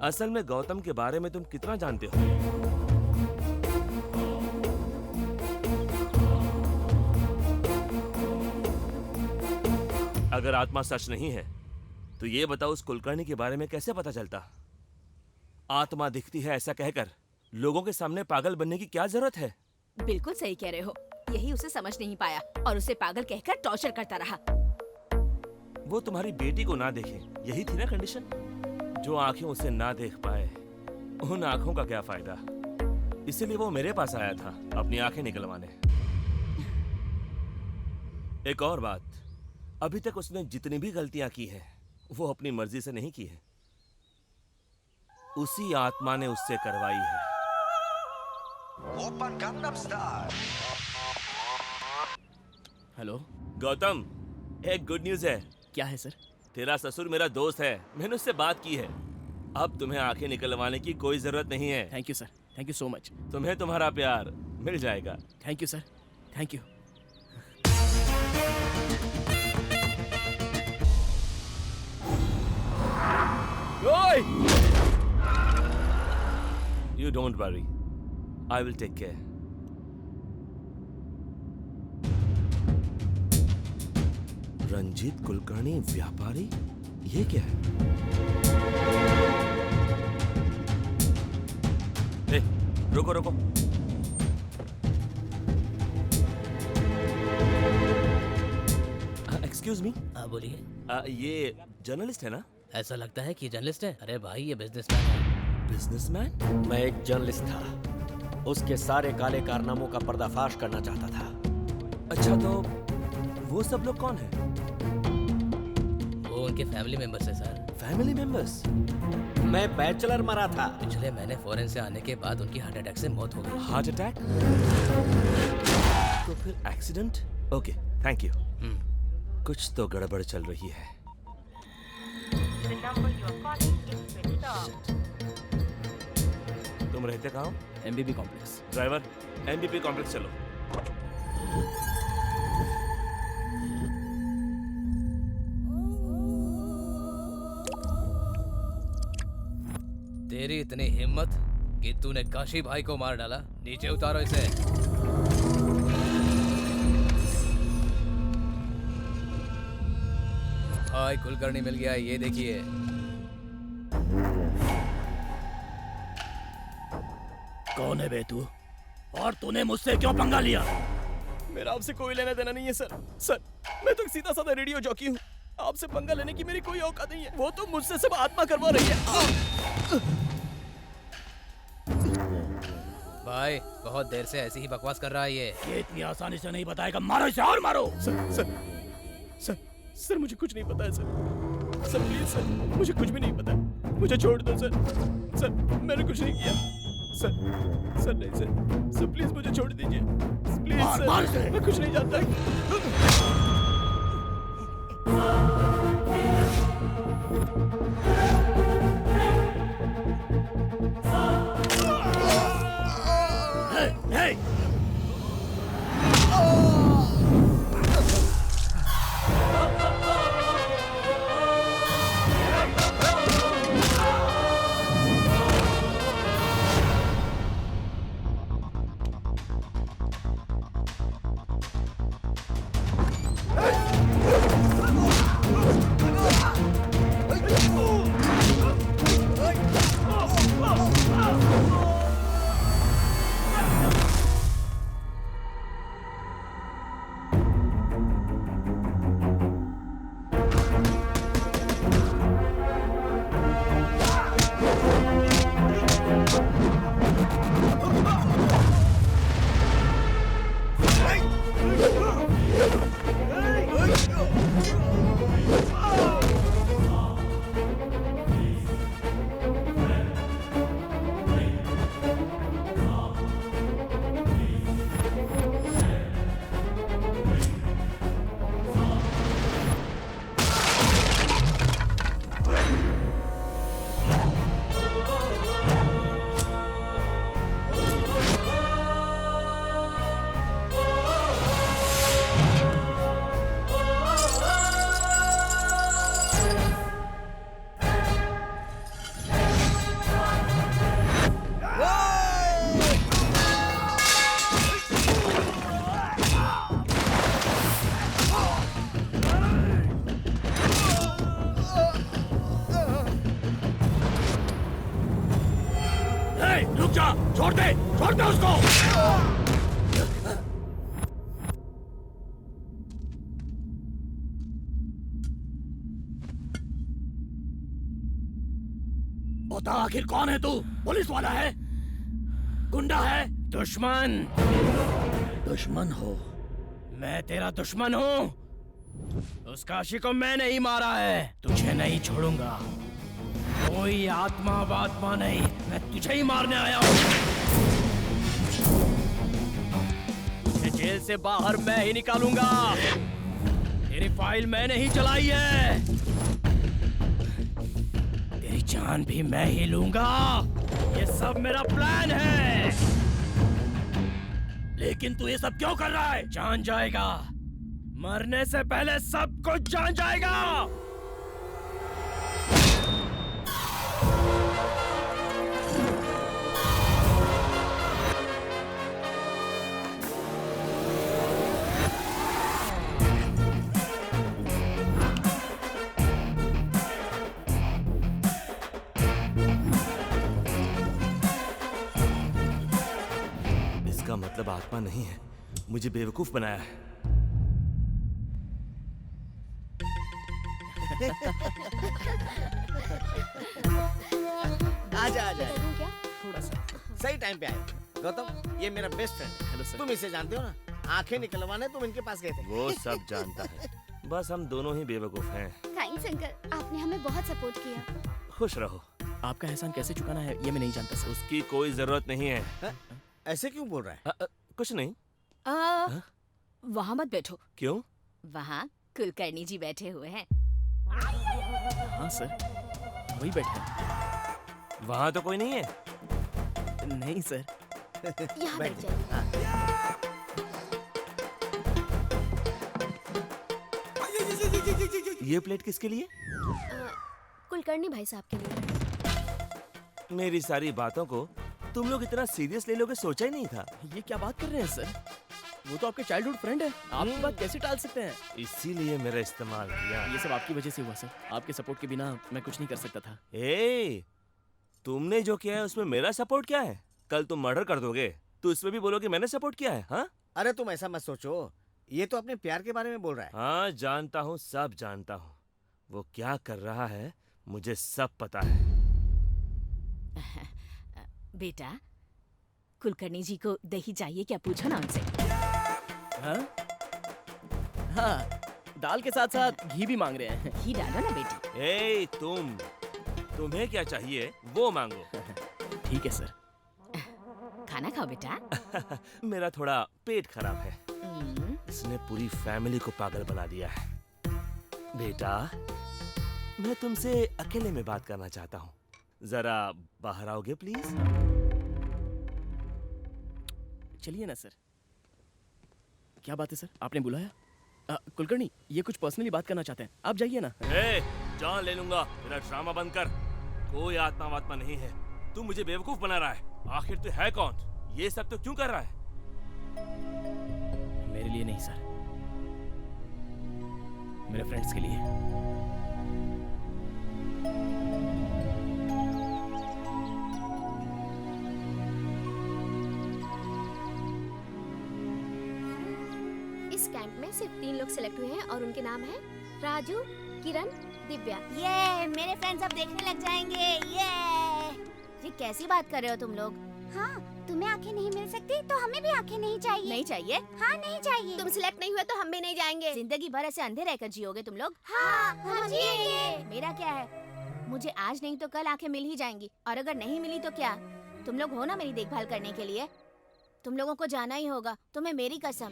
असल में गौतम के बारे में तुम कितना जानते हो? अगर आत्मा सच नहीं है तो ये बताओ उस कुलकर्णी के बारे में कैसे पता चलता? आत्मा दिखती है ऐसा कहकर लोगों के सामने पागल बनने की क्या जरूरत है? बिल्कुल सही कह रहे हो, यही उसे समझ नहीं पाया और उसे पागल कहकर टॉर्चर करता रहा। वो तुम्हारी बेटी को ना देखे, यही थी ना कंडीशन? जो आंखें उसे ना देख पाए, उन आंखों का क्या फायदा? इसीलिए वो मेरे पास आया था अपनी आंखें निकलवाने। एक और बात, अभी तक उसने जितनी भी गलतियां की है वो अपनी मर्जी से नहीं की है, उसी आत्मा ने उससे करवाई है। Open Gangnam style. Hello Gautam, एक गुड न्यूज है। क्या है सर? तेरा ससुर मेरा दोस्त है, मैंने उससे बात की है। अब तुम्हें आंखें निकलवाने की कोई जरूरत नहीं है। Thank you sir, thank you so much. तुम्हें तुम्हारा प्यार मिल जाएगा। Thank you sir, thank you. You don't worry, I will take care. Ranjit Kulkarni व्यापारी, ये क्या है? ए, रुको रुको। Excuse me. हाँ बोलिए। ये जर्नलिस्ट है ना? ऐसा लगता है कि जर्नलिस्ट है। अरे भाई ये बिजनेसमैन है। बिजनेसमैन? मैं एक जर्नलिस्ट था, उसके सारे काले कारनामों का पर्दाफाश करना चाहता था। अच्छा, तो वो सब लोग कौन हैं? वो उनके फैमिली मेंबर्स है सर। Family members? मैं बैचलर मरा था। पिछले महीने फॉरेन से आने के बाद उनकी हार्ट अटैक से मौत हो गई। Heart attack? तो फिर एक्सीडेंट? Okay, thank you. कुछ तो गड़बड़ चल रही है। तुम रहते कहाँ हो? MBB complex. Driver, MBB complex चलो। तेरी इतनी हिम्मत कि तूने काशी भाई को मार डाला। नीचे उतारो इसे। भाई कुलकर्णी मिल गया, ये देखिए। कौन है बे तू? और तूने मुझसे क्यों पंगा लिया? मेरा आपसे कोई लेना देना नहीं है सर। सर, मैं तो एक सीधा साधा रेडियो जॉकी हूँ। आपसे पंगा लेने की मेरी कोई औकात नहीं है। वो तो मुझसे सब आत्मा करवा रही है। भाई बहुत देर से ऐसी ही बकवास कर रहा है ये इतनी आसानी से नहीं बताएगा, मारो इसे और मारो। सर मुझे कुछ नहीं पता है सर प्लीज सर, मुझे कुछ भी नहीं पता, मुझे छोड़ दो सर मैंने कुछ नहीं किया सर नहीं सर प्लीज मुझे छोड़ दीजिए प्लीज सर, मैं कुछ नहीं जानता। Hey! रुक जा, छोड़ दे उसको। बता आखिर कौन है तू? पुलिस वाला है? गुंडा है? दुश्मन हो? मैं तेरा दुश्मन हूँ। उस काशी को मैं नहीं मारा है, तुझे नहीं छोड़ूंगा। कोई आत्मा नहीं, मैं तुझे ही मारने आया हूँ। तुझे जेल से बाहर मैं ही निकालूंगा। तेरी फाइल मैंने ही चलाई है। तेरी जान भी मैं ही लूंगा। ये सब मेरा प्लान है। लेकिन तू ये सब क्यों कर रहा है? जान जाएगा, मरने से पहले सब कुछ जान जाएगा। इसका मतलब आत्मा नहीं है, मुझे बेवकूफ बनाया है। आजा थोड़ा सा सही टाइम पे आए। गौतम, ये मेरा बेस्ट फ्रेंड है। Hello sir. तुम इसे जानते हो ना? आंखें निकलवाने तुम इनके पास गए थे। वो सब जानता है, बस हम दोनों ही बेवकूफ हैं। थैंक्स अंकल, आपने हमें बहुत सपोर्ट किया। खुश रहो। आपका एहसान कैसे चुकाना है ये मैं नहीं जानता सर। उसकी कोई जरूरत नहीं है। ऐसे क्यों बोल रहा है? कुछ नहीं। वहाँ मत बैठो। क्यों? वहाँ कुलकर्णी जी बैठे हुए हैं। हाँ सर, वही बैठे हैं। वहाँ तो कोई नहीं है। नहीं सर। यहाँ बैठ जाइए। ये प्लेट किसके लिए? कुलकर्णी भाई साहब के लिए। मेरी सारी बातों को तुम लोग इतना सीरियस ले लोगे सोचा ही नहीं था। ये क्या बात कर रहे हैं सर? वो तो आपके चाइल्डहुड फ्रेंड है, आप ये बात कैसे टाल सकते हैं? इसीलिए मेरा इस्तेमाल किया। ये सब आपकी वजह से हुआ सर। आपके सपोर्ट के बिना मैं कुछ नहीं कर सकता था। तुमने जो किया है उसमें मेरा सपोर्ट क्या है? कल तुम मर्डर कर दोगे तो इसमें भी बोलोगे मैंने सपोर्ट किया है। हाँ? अरे तुम ऐसा मत सोचो, ये तो अपने प्यार के बारे में बोल रहा है। हाँ जानता हूँ, सब जानता हूँ, वो क्या कर रहा है मुझे सब पता है। बेटा, कुलकर्णी जी को दही चाहिए क्या, पूछो ना उनसे। हाँ? हाँ, दाल के साथ साथ घी भी मांग रहे हैं। घी डालो ना बेटी। ए तुम्हें क्या चाहिए वो मांगो। ठीक है सर। खाना खाओ बेटा। मेरा थोड़ा पेट खराब है, इसने पूरी फैमिली को पागल बना दिया है। बेटा, मैं तुमसे अकेले में बात करना चाहता हूँ, जरा बाहर आओगे प्लीज? चलिए ना सर। क्या बात है सर, आपने बुलाया? कुलकर्णी, ये कुछ पर्सनली बात करना चाहते हैं, आप जाइए ना। जान ले लूंगा, मेरा ड्रामा बंद कर। कोई आत्मा वात्मा नहीं है, तू मुझे बेवकूफ बना रहा है। आखिर तू है कौन? ये सब तो क्यों कर रहा है? मेरे लिए नहीं सर, मेरे फ्रेंड्स के लिए। इस कैंप में सिर्फ 3 लोग सिलेक्ट हुए हैं और उनके नाम है राजू, किरण, दिव्या। ये मेरे फ्रेंड्स अब देखने लग जाएंगे। ये कैसी बात कर रहे हो तुम लोग? हाँ, तुम्हें आंखें नहीं मिल सकती तो हमें भी आंखें नहीं चाहिए। नहीं चाहिए? हाँ, नहीं चाहिए। तुम सिलेक्ट नहीं हुए तो हम भी नहीं जाएंगे। जिंदगी भर ऐसे अंधे रहकर जियोगे तुम लोग? हाँ, हम जिएंगे। मेरा क्या है, मुझे आज नहीं तो कल आंखें मिल ही जाएंगी, और अगर नहीं मिली तो क्या? तुम लोग हो ना मेरी देखभाल करने के लिए, तुम लोगों को जाना ही होगा, तुम्हें मेरी कसम।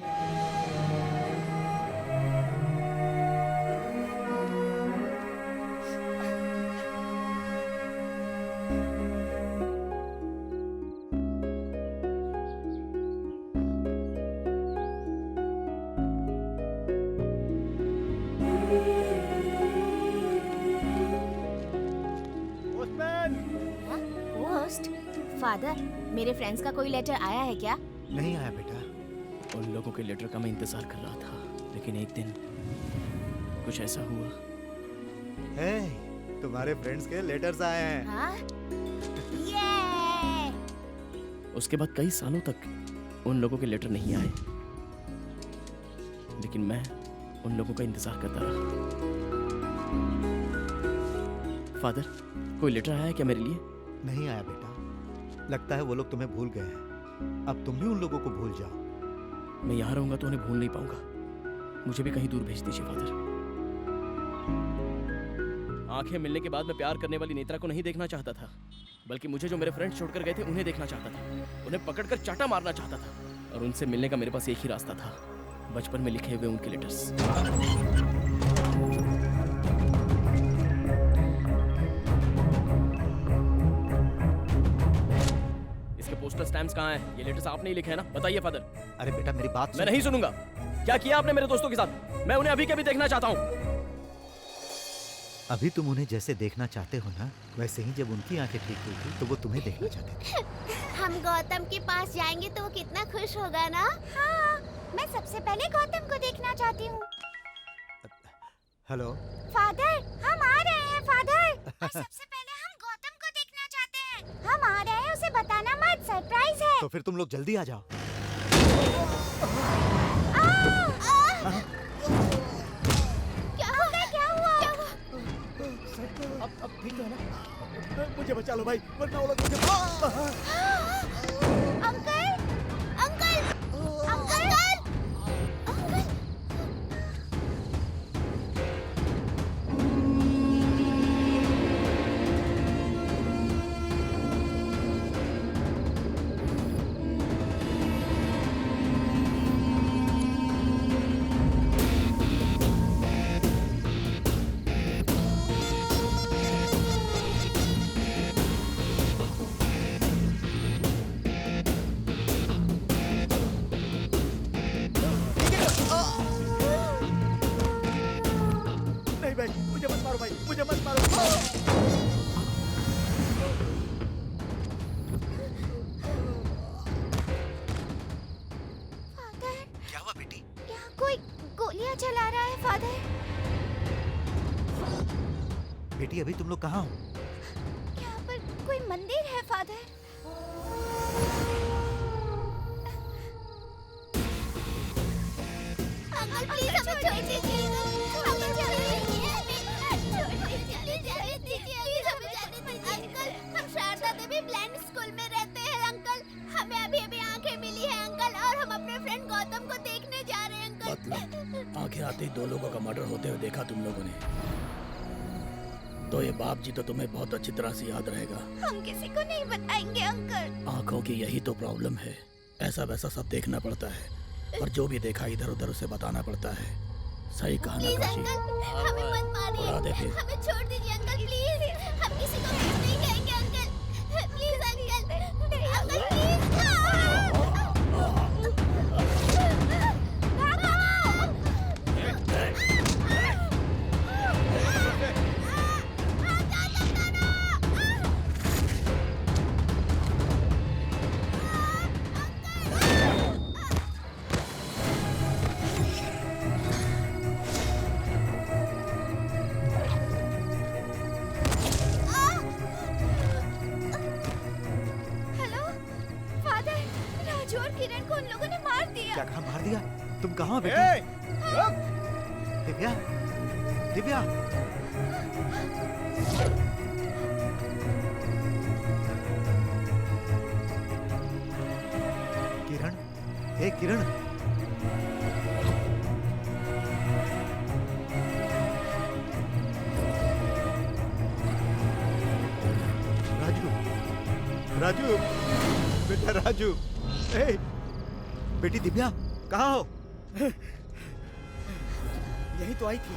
फादर, मेरे फ्रेंड्स का कोई लेटर आया है क्या? नहीं आया बेटा। उन लोगों के लेटर का मैं इंतजार कर रहा था, लेकिन एक दिन कुछ ऐसा हुआ। तुम्हारे फ्रेंड्स के लेटर्स आए हैं। हाँ? उसके बाद कई सालों तक उन लोगों के लेटर नहीं आए, लेकिन मैं उन लोगों का इंतजार करता रहा। फादर, कोई लेटर आया है क्या मेरे लिए? नहीं आया बेटा, लगता है वो लोग तुम्हें भूल गए हैं। अब तुम भी उन लोगों को भूल जाओ। मैं यहाँ रहूंगा तो उन्हें भूल नहीं पाऊंगा। मुझे भी कहीं दूर भेज दीजिए फादर। आंखें मिलने के बाद मैं प्यार करने वाली नेत्रा को नहीं देखना चाहता था, बल्कि मुझे जो मेरे फ्रेंड्स छोड़कर गए थे उन्हें देखना चाहता था। उन्हें पकड़कर चाटा मारना चाहता था, और उनसे मिलने का मेरे पास एक ही रास्ता था, बचपन में लिखे हुए उनके लेटर्स। पोस्टल स्टैम्प्स कहाँ हैं? ये लेटर्स आपने ही लिखे हैं ना? बताइए फादर। अरे बेटा मेरी बात मैं नहीं सुनूंगा। क्या किया आपने मेरे दोस्तों के साथ? मैं उन्हें अभी के अभी देखना चाहता हूँ। अभी तुम उन्हें जैसे देखना चाहते हो ना, वैसे ही जब उनकी आंखें ठीक हुई थी तो वो तुम्हें देखना चाहते थे। हम गौतम के पास जाएंगे तो वो कितना खुश होगा ना? हाँ, मैं सबसे पहले गौतम को देखना चाहती हूँ। हेलो फादर, हम आ रहे हैं फादर। और सबसे पहले हम गौतम को देखना चाहते हैं। हम आ रहे हैं, उसे बताना मत, सरप्राइज है। तो फिर तुम लोग जल्दी आ जाओ। क्या हुआ? अब ठीक है ना? मुझे बचा लो भाई, वरना वो लोग मुझे। Uncle, uncle, uncle, uncle. बेटी अभी तुम लोग कहाँ हो? यहाँ पर कोई मंदिर है फादर। अंकल प्लीज हमें छोड़ दीजिए। रात ही 2 लोगों का मर्डर होते हुए देखा तुम लोगों ने, तो ये बाप जी तो तुम्हें बहुत अच्छी तरह से याद रहेगा। हम किसी को नहीं बताएंगे अंकल। आंखों की यही तो प्रॉब्लम है, ऐसा वैसा सब देखना पड़ता है, और जो भी देखा इधर उधर उसे बताना पड़ता है। सही कहा ना प्लीज काशी? अंकल, हमें मत मारिए, उड़ा दे फिर। हमें छोड़ दीजिए अंकल प्लीज। हम किसी को कुछ नहीं कहेंगे uncle, please uncle, uncle please. क्या कहा? मार दिया? तुम कहाँ हो बेटी? दिव्या, दिव्या। किरण, हे किरण। राजू, राजू, बेटा राजू। हे, बेटी दिव्या, कहाँ हो? यही तो आई थी।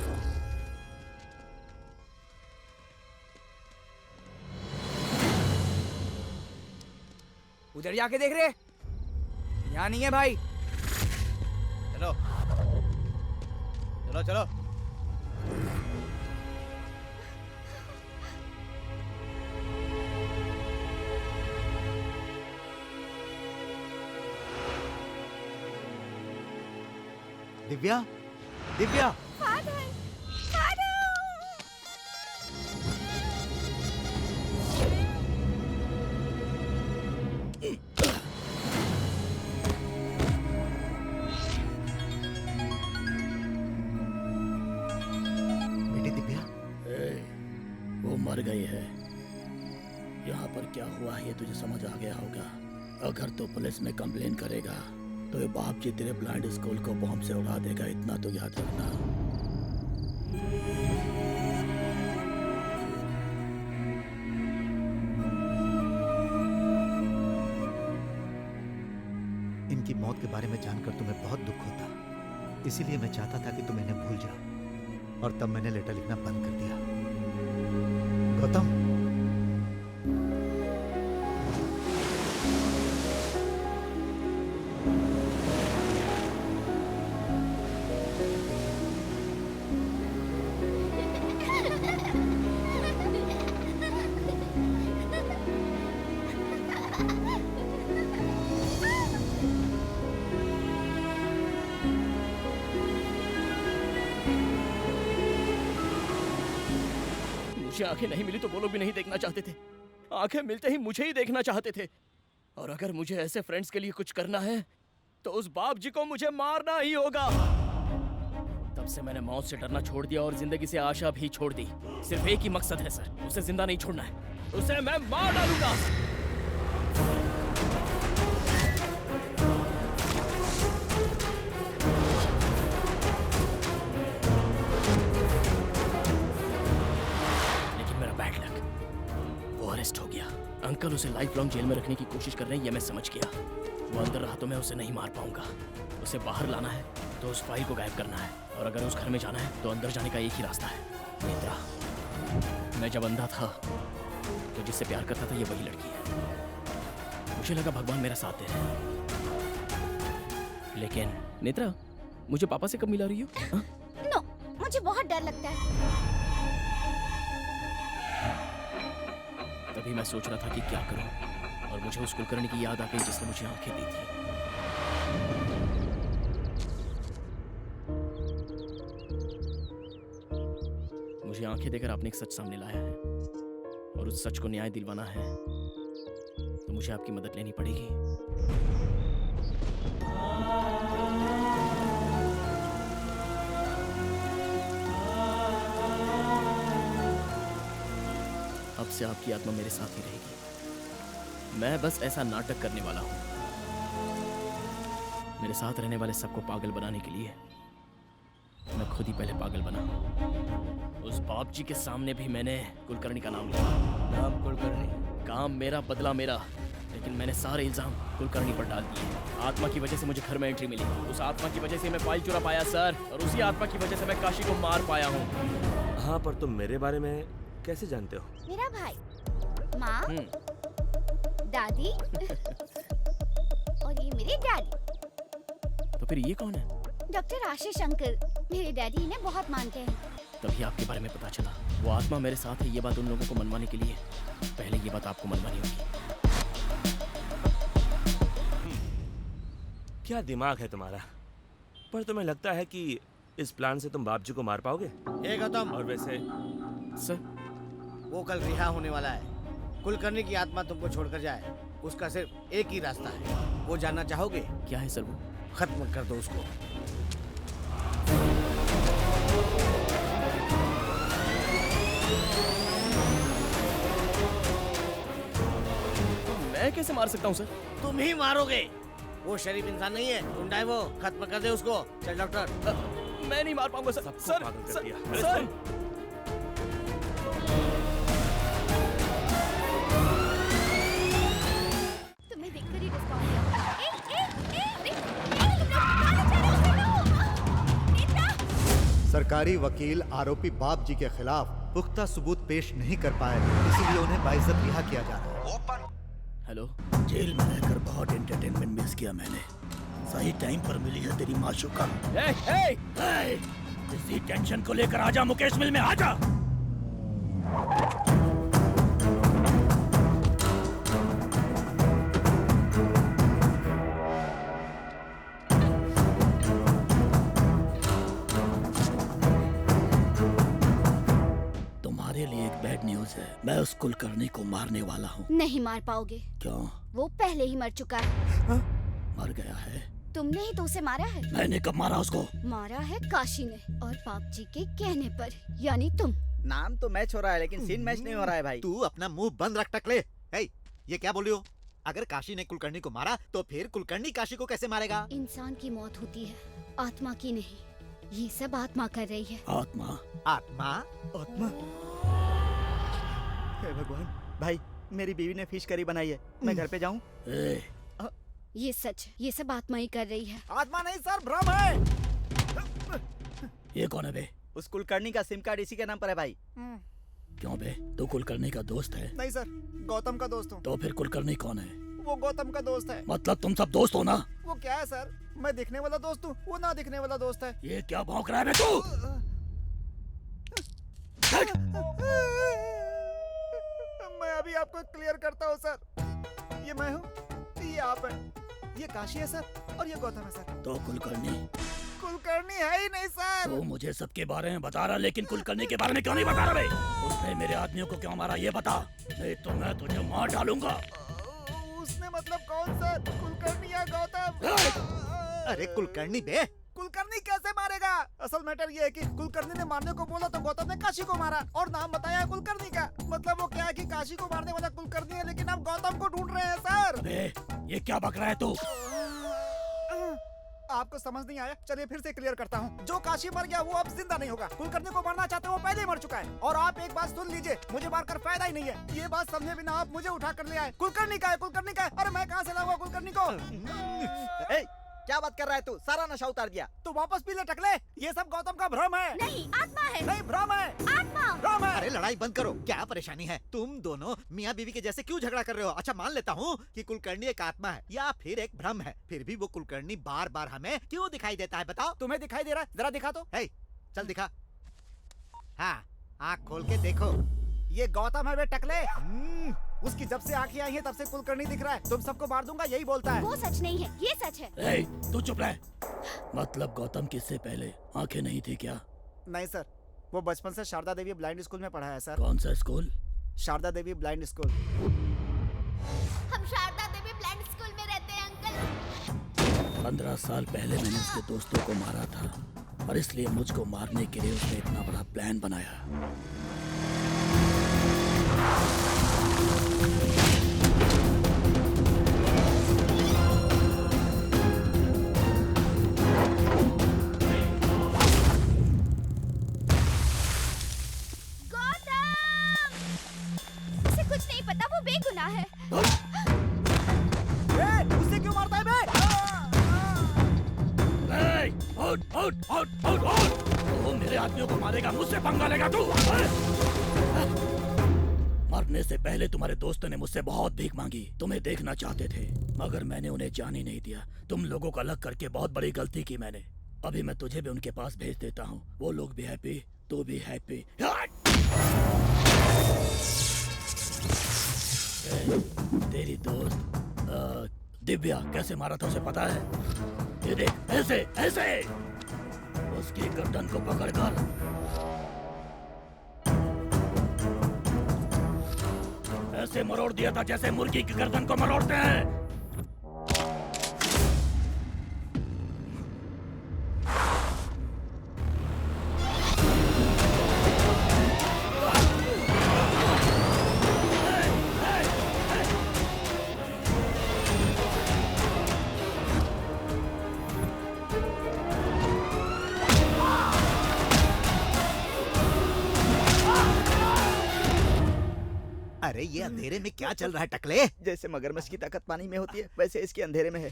उधर जाके देख रहे, यहाँ नहीं है भाई। चलो चलो चलो। दिव्या, दिव्या। Father, father. बेटी दिव्या। वो मर गई है। यहाँ पर क्या हुआ है ये तुझे समझ आ गया होगा। अगर तो पुलिस में कंप्लेन करेगा तो ये बाप जी तेरे ब्लाइंड स्कूल को बॉम्ब से उड़ा देगा, इतना तो याद रखना। इनकी मौत के बारे में जानकर तुम्हें बहुत दुख होता, इसीलिए मैं चाहता था कि तुम इन्हें भूल जाओ, और तब मैंने लेटर लिखना बंद कर दिया। गौतम, मुझे आंखें नहीं मिली तो वो लोग भी नहीं देखना चाहते थे। आंखें मिलते ही मुझे ही देखना चाहते थे। और अगर मुझे ऐसे फ्रेंड्स के लिए कुछ करना है तो उस बाप जी को मुझे मारना ही होगा। तब से मैंने मौत से डरना छोड़ दिया और जिंदगी से आशा भी छोड़ दी। सिर्फ एक ही मकसद है सर, उसे जिंदा नहीं छोड़ना है, उसे मैं मार डालूंगा। अरेस्ट हो गया। अंकल उसे लाइफ लॉन्ग जेल में रखने की कोशिश कर रहे हैं, ये मैं समझ गया। वो अंदर रहा तो मैं उसे नहीं मार पाऊंगा। उसे बाहर लाना है तो उस फाइल को गायब करना है, और अगर उस घर में जाना है तो अंदर जाने का एक ही रास्ता है, नेत्रा। मैं जब अंधा था तो जिससे प्यार करता था ये वही लड़की है। मुझे लगा भगवान मेरा साथ दे रहे हैं। लेकिन नेत्रा, मुझे पापा से कब मिला रही हो? नो, मुझे बहुत डर लगता है। तभी मैं सोच रहा था कि क्या करूं, और मुझे उस कुलकर्णी की याद आ गई जिसने मुझे आंखें दी थी। मुझे आंखें देकर आपने एक सच सामने लाया है, और उस सच को न्याय दिलवाना है तो मुझे आपकी मदद लेनी पड़ेगी। अब से आपकी आत्मा मेरे साथ ही रहेगी। मैं बस ऐसा नाटक करने वाला हूं, मेरे साथ रहने वाले सबको पागल बनाने के लिए। मैं खुद ही पहले पागल बना। उस बाप जी के सामने भी मैंने कुलकर्णी का नाम लिया। नाम कुलकर्णी, काम मेरा, बदला मेरा, लेकिन मैंने सारे इल्जाम कुलकर्णी पर डाल दिए। आत्मा की वजह से मुझे घर में एंट्री मिली। उस आत्मा की वजह से मैं फाइल चुरा पाया सर, और उसी आत्मा की वजह से मैं काशी को मार पाया हूँ। हाँ, पर तुम मेरे बारे में कैसे जानते हो? मेरा भाई, माँ, दादी और ये मेरे डैडी। तो फिर ये कौन है? डॉक्टर आशीष अंकल, मेरे डैडी इन्हें बहुत मानते हैं। तभी आपके बारे में पता चला। वो आत्मा मेरे साथ है, ये बात उन लोगों को मनवाने के लिए पहले ये बात आपको मनवानी होगी। क्या दिमाग है तुम्हारा? पर तुम्हें लगता है कि इस प्लान से तुम बाप जी को मार पाओगे? ए गौतम, और वैसे सर, वो कल रिहा होने वाला है। कुलकर्णी की आत्मा तुमको छोड़कर जाए, उसका सिर्फ एक ही रास्ता है। वो जानना चाहोगे? क्या है सर वो? खत्म कर दो उसको। मैं कैसे मार सकता हूँ सर? तुम ही मारोगे। वो शरीफ इंसान नहीं है, गुंडा है वो। खत्म कर दे उसको। चल डॉक्टर। मैं नहीं मार पाऊंगा सर। सर, पागल कर दिया। सर, तुम्हें देखकर ही डिस्काउंट दिया। सरकारी वकील आरोपी बाप जी के खिलाफ पुख्ता सबूत पेश नहीं कर पाए, इसीलिए उन्हें बाइज्जत रिहा किया जा रहा है। हेलो। जेल में रहकर बहुत एंटरटेनमेंट मिस किया मैंने। सही टाइम पर मिली है तेरी माशूका। इसी टेंशन को लेकर आजा मुकेश मिल में, आजा। तुम्हारे लिए एक बैड न्यूज है। मैं उस कुलकर्णी को मारने वाला हूँ। नहीं मार पाओगे। क्यों? वो पहले ही मर चुका है। मर गया है? तुमने ही तो उसे मारा है। मैंने कब मारा उसको? मारा है काशी ने, और बाप जी के कहने पर, यानी तुम। नाम तो मैच हो रहा है लेकिन सीन मैच नहीं हो रहा है भाई। तू अपना मुंह बंद रख टकले। ये क्या बोली हो? अगर काशी ने कुलकर्णी को मारा तो फिर कुलकर्णी काशी को कैसे मारेगा? इंसान की मौत होती है, आत्मा की नहीं। ये सब आत्मा कर रही है। आत्मा? आत्मा? आत्मा? हे भगवान, भाई मेरी बीवी ने फिश करी बनाई है, मैं घर पे जाऊं? ये सच है, ये सब आत्मा ही कर रही है। आत्मा नहीं सर, भ्रम है। ये कौन है बे? उस कुलकर्णी का सिम कार्ड इसी के नाम पर है भाई। क्यों बे, तू कुलकर्णी का दोस्त है? नहीं सर, गौतम का दोस्त हूँ। तो फिर कुलकर्णी कौन है? वो गौतम का दोस्त है। मतलब तुम सब दोस्त हो ना? वो क्या है सर, मैं दिखने वाला दोस्त हूँ, वो ना दिखने वाला दोस्त है। ये क्या भौंक रहा है बे तू? मैं अभी आपको क्लियर करता हूँ सर। ये मैं हूँ, ये आप हैं, ये काशी है सर, और ये गौतम है सर। तो कुलकर्णी? कुलकर्णी है ही नहीं सर। तो मुझे सबके बारे में बता रहा, लेकिन कुलकर्णी के बारे में क्यों नहीं बता रहा बे? उसने मेरे आदमियों को क्यों मारा ये बता, नहीं तो मैं तुझे मार डालूंगा। उसने मतलब कौन सर, कुलकर्णी या गौतम? अरे कुलकर्णी बे। कुलकर्णी कैसे मारेगा? असल मैटर ये है कि कुलकर्णी ने मारने को बोला तो गौतम ने काशी को मारा, और नाम बताया कुलकर्णी का। मतलब वो क्या है कि काशी को मारने वाला कुलकर्णी है, लेकिन आप गौतम को ढूंढ रहे हैं सर। अबे, ये क्या बक रहा है तू? आपको समझ नहीं आया? चलिए फिर से क्लियर करता हूँ। जो काशी मर गया वो अब जिंदा नहीं होगा। कुलकर्णी को मारना चाहते वो पहले ही मर चुका है। और आप एक बात सुन लीजिए, मुझे मारकर फायदा ही नहीं है। ये बात समझे बिना आप मुझे उठा कर ले आए। कुलकर्णी का है, कुलकर्णी का है। अरे मैं कहाँ से लाऊंगा कुलकर्णी को? क्या बात कर रहा है तू? सारा नशा उतार दिया। तो वापस पी ले टकले, ये सब गौतम का भ्रम है। नहीं, आत्मा है। नहीं, भ्रम है। आत्मा भ्रम है। अरे लड़ाई बंद करो, क्या परेशानी है? तुम दोनों मियाँ बीवी के जैसे क्यों झगड़ा कर रहे हो? अच्छा मान लेता हूँ कि कुलकर्णी एक आत्मा है या फिर एक भ्रम है, फिर भी वो कुलकर्णी बार बार हमें क्यों दिखाई देता है? बताओ। तुम्हें दिखाई दे रहा है? जरा दिखा तो। चल दिखा। हाँ, आँख खोल के देखो। ये गौतम है वे टकले। उसकी जब से आंखें आई हैं तब से कुलकर्णी दिख रहा है। तुम सबको मार दूंगा, यही बोलता है। वो सच नहीं है, ये सच है। तू चुप रह। मतलब गौतम किससे पहले आंखें नहीं थी क्या? नहीं सर, वो बचपन से शारदा देवी ब्लाइंड स्कूल में पढ़ा है सर। कौन सा स्कूल? शारदा देवी ब्लाइंड स्कूल। हम शारदा देवी ब्लाइंड स्कूल में रहते हैं अंकल। 15 साल पहले मैंने उसके दोस्तों को मारा था, और इसलिए मुझको मारने के लिए उसने इतना बड़ा प्लान बनाया। नहीं पता वो बेगुनाह है। उससे क्यों मारता है बे? वो मेरे आदमियों को मारेगा, मुझसे पंगा लेगा तू? मरने से पहले तुम्हारे दोस्तों ने मुझसे बहुत भीख मांगी, तुम्हें देखना चाहते थे, मगर मैंने उन्हें जाने नहीं दिया। तुम लोगों को अलग करके बहुत बड़ी गलती की मैंने। अभी मैं तुझे भी उनके पास भेज देता हूँ, वो लोग भी हैप्पी, तू भी हैप्पी। तेरी दोस्त दिव्या कैसे मारा था उसे पता है? ये देख, ऐसे ऐसे उसकी गर्दन को पकड़कर ऐसे मरोड़ दिया था जैसे मुर्गी की गर्दन को मरोड़ते हैं। अरे ये अंधेरे में क्या चल रहा है टकले? जैसे मगरमच्छ की ताकत पानी में होती है, वैसे इसके अंधेरे में है।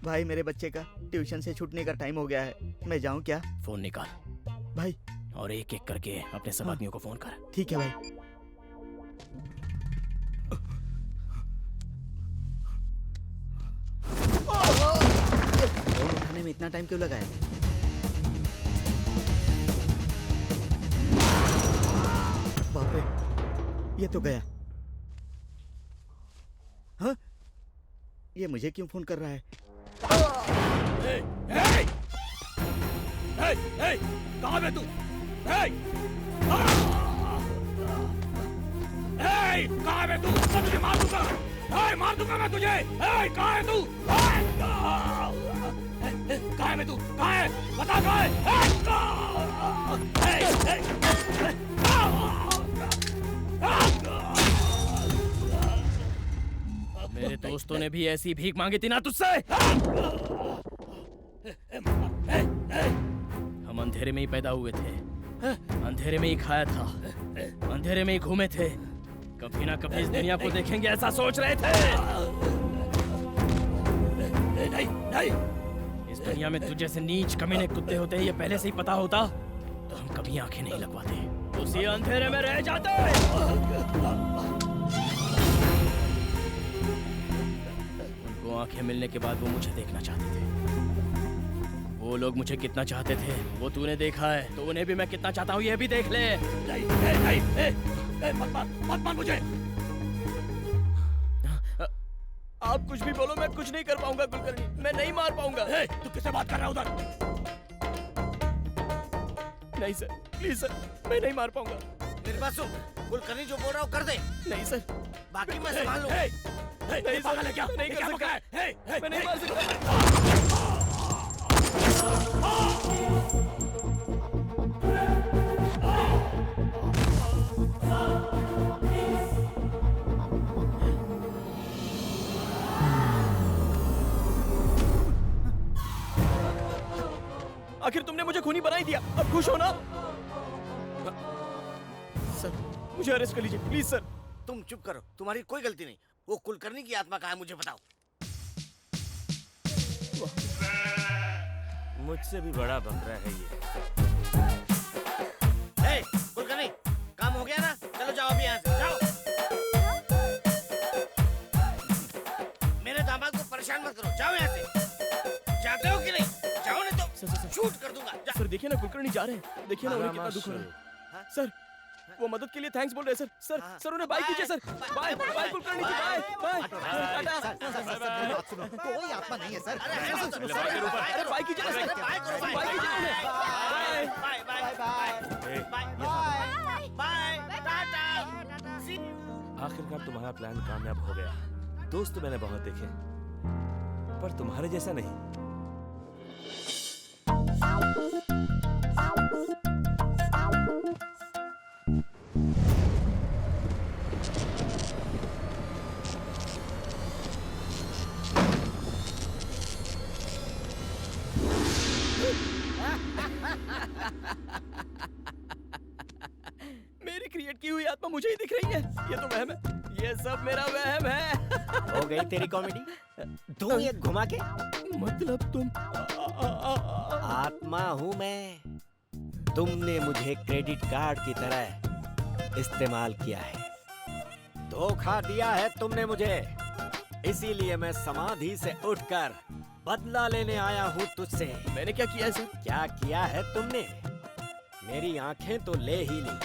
भाई मेरे बच्चे का ट्यूशन से छूटने का टाइम हो गया है, मैं जाऊं क्या? फोन निकाल भाई, और एक एक करके अपने सब आदमियों को फोन कर। ठीक है भाई। फोन उठाने में इतना टाइम क्यों लगा है? बाप रे, ये तो गया। हाँ? ये मुझे क्यों फोन कर रहा है? कहाँ है तू? कहाँ है तू? मैं तुझे मार दूंगा। मार दूंगा मैं तुझे। कहाँ है तू? कहाँ है तू? कहाँ है? बता कहाँ है? मेरे दोस्तों ने भी ऐसी भीख मांगी थी ना तुझसे। हम अंधेरे में ही पैदा हुए थे, अंधेरे में ही खाया था, अंधेरे में ही घूमे थे। कभी ना कभी इस दुनिया को देखेंगे ऐसा सोच रहे थे। नहीं, नहीं। इस दुनिया में तुझ जैसे नीच कमीने कुत्ते होते हैं, ये पहले से ही पता होता तो हम कभी आंखें नहीं लगवाते, उसी अंधेरे में रह जाते। उनको आंखें मिलने के बाद वो मुझे देखना चाहते थे। वो लोग मुझे कितना चाहते थे वो तूने देखा है, तो उन्हें भी मैं कितना चाहता हूँ ये भी देख ले। मत मार मुझे। आप कुछ भी बोलो, मैं कुछ नहीं कर पाऊंगा कुलकर्णी, मैं नहीं मार पाऊंगा। तू किससे बात कर रहा है उधर? नहीं सर, प्लीज सर, मैं नहीं मार पाऊंगा। मेरे पास सुन, कुलकर्णी जो बोल रहा हूँ कर दे। नहीं सर, बाकी मैं संभाल लूंगा। नहीं सर, क्या नहीं कर सकता, मैं नहीं मार सकता। आखिर तुमने मुझे खूनी बना ही दिया, अब खुश हो ना? सर, मुझे अरेस्ट कर लीजिए प्लीज सर। तुम चुप करो, तुम्हारी कोई गलती नहीं। वो कुलकर्णी की आत्मा कहाँ है मुझे बताओ। मुझसे भी बड़ा बकरा है ये। कुलकर्णी, काम हो गया ना? चलो जाओ अभी यहाँ से, जाओ। मेरे दामाद को परेशान मत करो, जाओ यहाँ से। जाते हो कि नहीं? जाओ नहीं तो शूट कर दूंगा। सर देखिए ना कुलकर्णी जा रहे हैं, देखिए ना उन्हें कितना दुख हो रहा है। सर वो मदद के लिए थैंक्स बोल रहे हैं सर। सर उन्हें बाय कीजिए सर। बाय कुल करनी थी। बाय कोई आत्मा नहीं है सर। अरे बाय कीजिए ना सर। बाय कीजिए उन्हें। आखिरकार तुम्हारा प्लान कामयाब हो गया। दोस्त मैंने बहुत देखे, पर तुम्हारे जैसा नहीं। मेरी क्रिएट की हुई आत्मा मुझे ही दिख रही है। ये तो वहम है। ये सब मेरा वहम है। हो गई तेरी कॉमेडी। तू ये घुमा के मतलब तुम आत्मा हूँ मैं। तुमने मुझे क्रेडिट कार्ड की तरह इस्तेमाल किया है, धोखा दिया है तुमने मुझे। इसीलिए मैं समाधि से उठकर बदला लेने आया हूँ तुझसे। मैंने क्या किया है सर? क्या किया है तुमने? मेरी आंखें तो ले ही ली,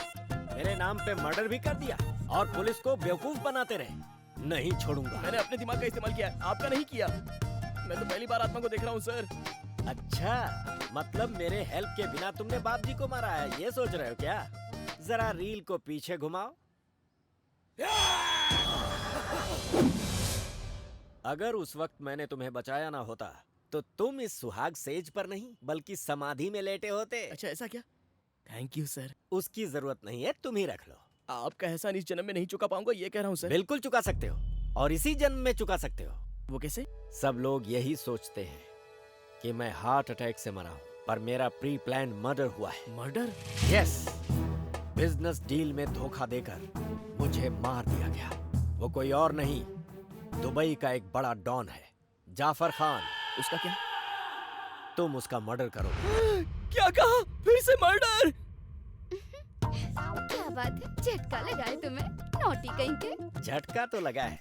मेरे नाम पे मर्डर भी कर दिया और पुलिस को बेवकूफ बनाते रहे। नहीं छोड़ूंगा। मैंने अपने दिमाग का इस्तेमाल किया है, आपका नहीं किया। मैं तो पहली बार आत्मा को देख रहा हूँ सर। अच्छा, मतलब मेरे हेल्प के बिना तुमने बाप जी को मारा है, ये सोच रहे हो क्या? जरा रील को पीछे घुमाओ। अगर उस वक्त मैंने तुम्हें बचाया ना होता तो तुम इस सुहाग सेज पर नहीं बल्कि समाधि में लेटे होते। अच्छा ऐसा क्या? Thank you sir. उसकी जरूरत नहीं है, तुम ही रख लो। आपका एहसान इस जन्म में नहीं चुका पाऊंगा, ये कह रहा हूँ सर। बिल्कुल चुका सकते हो, और इसी जन्म में चुका सकते हो। वो कैसे? सब लोग यही सोचते हैं कि मैं हार्ट अटैक से मरा हूँ, पर मेरा प्री प्लान मर्डर हुआ है। मर्डर? यस। बिजनेस डील में धोखा देकर मुझे मार दिया गया। वो कोई और नहीं, दुबई का एक बड़ा डॉन है, जाफर खान। उसका क्या? तुम उसका मर्डर करो। क्या कहा? फिर से मर्डर? क्या बात है, झटका लगा है तुम्हें, नौटी कहीं के। झटका तो लगा है,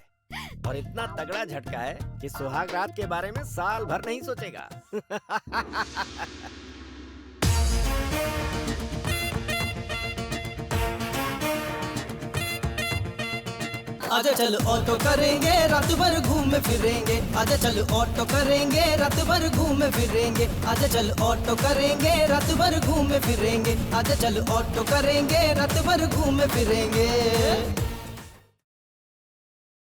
और इतना तगड़ा झटका है कि सुहाग रात के बारे में साल भर नहीं सोचेगा। आजा चल ऑटो करेंगे, रात भर घूम फिरेंगे। आजा चल ऑटो करेंगे, रात भर घूम फिरेंगे। आजा चल ऑटो करेंगे, रात भर घूम फिरेंगे। आजा चल ऑटो करेंगे, रात भर घूम फिरेंगे।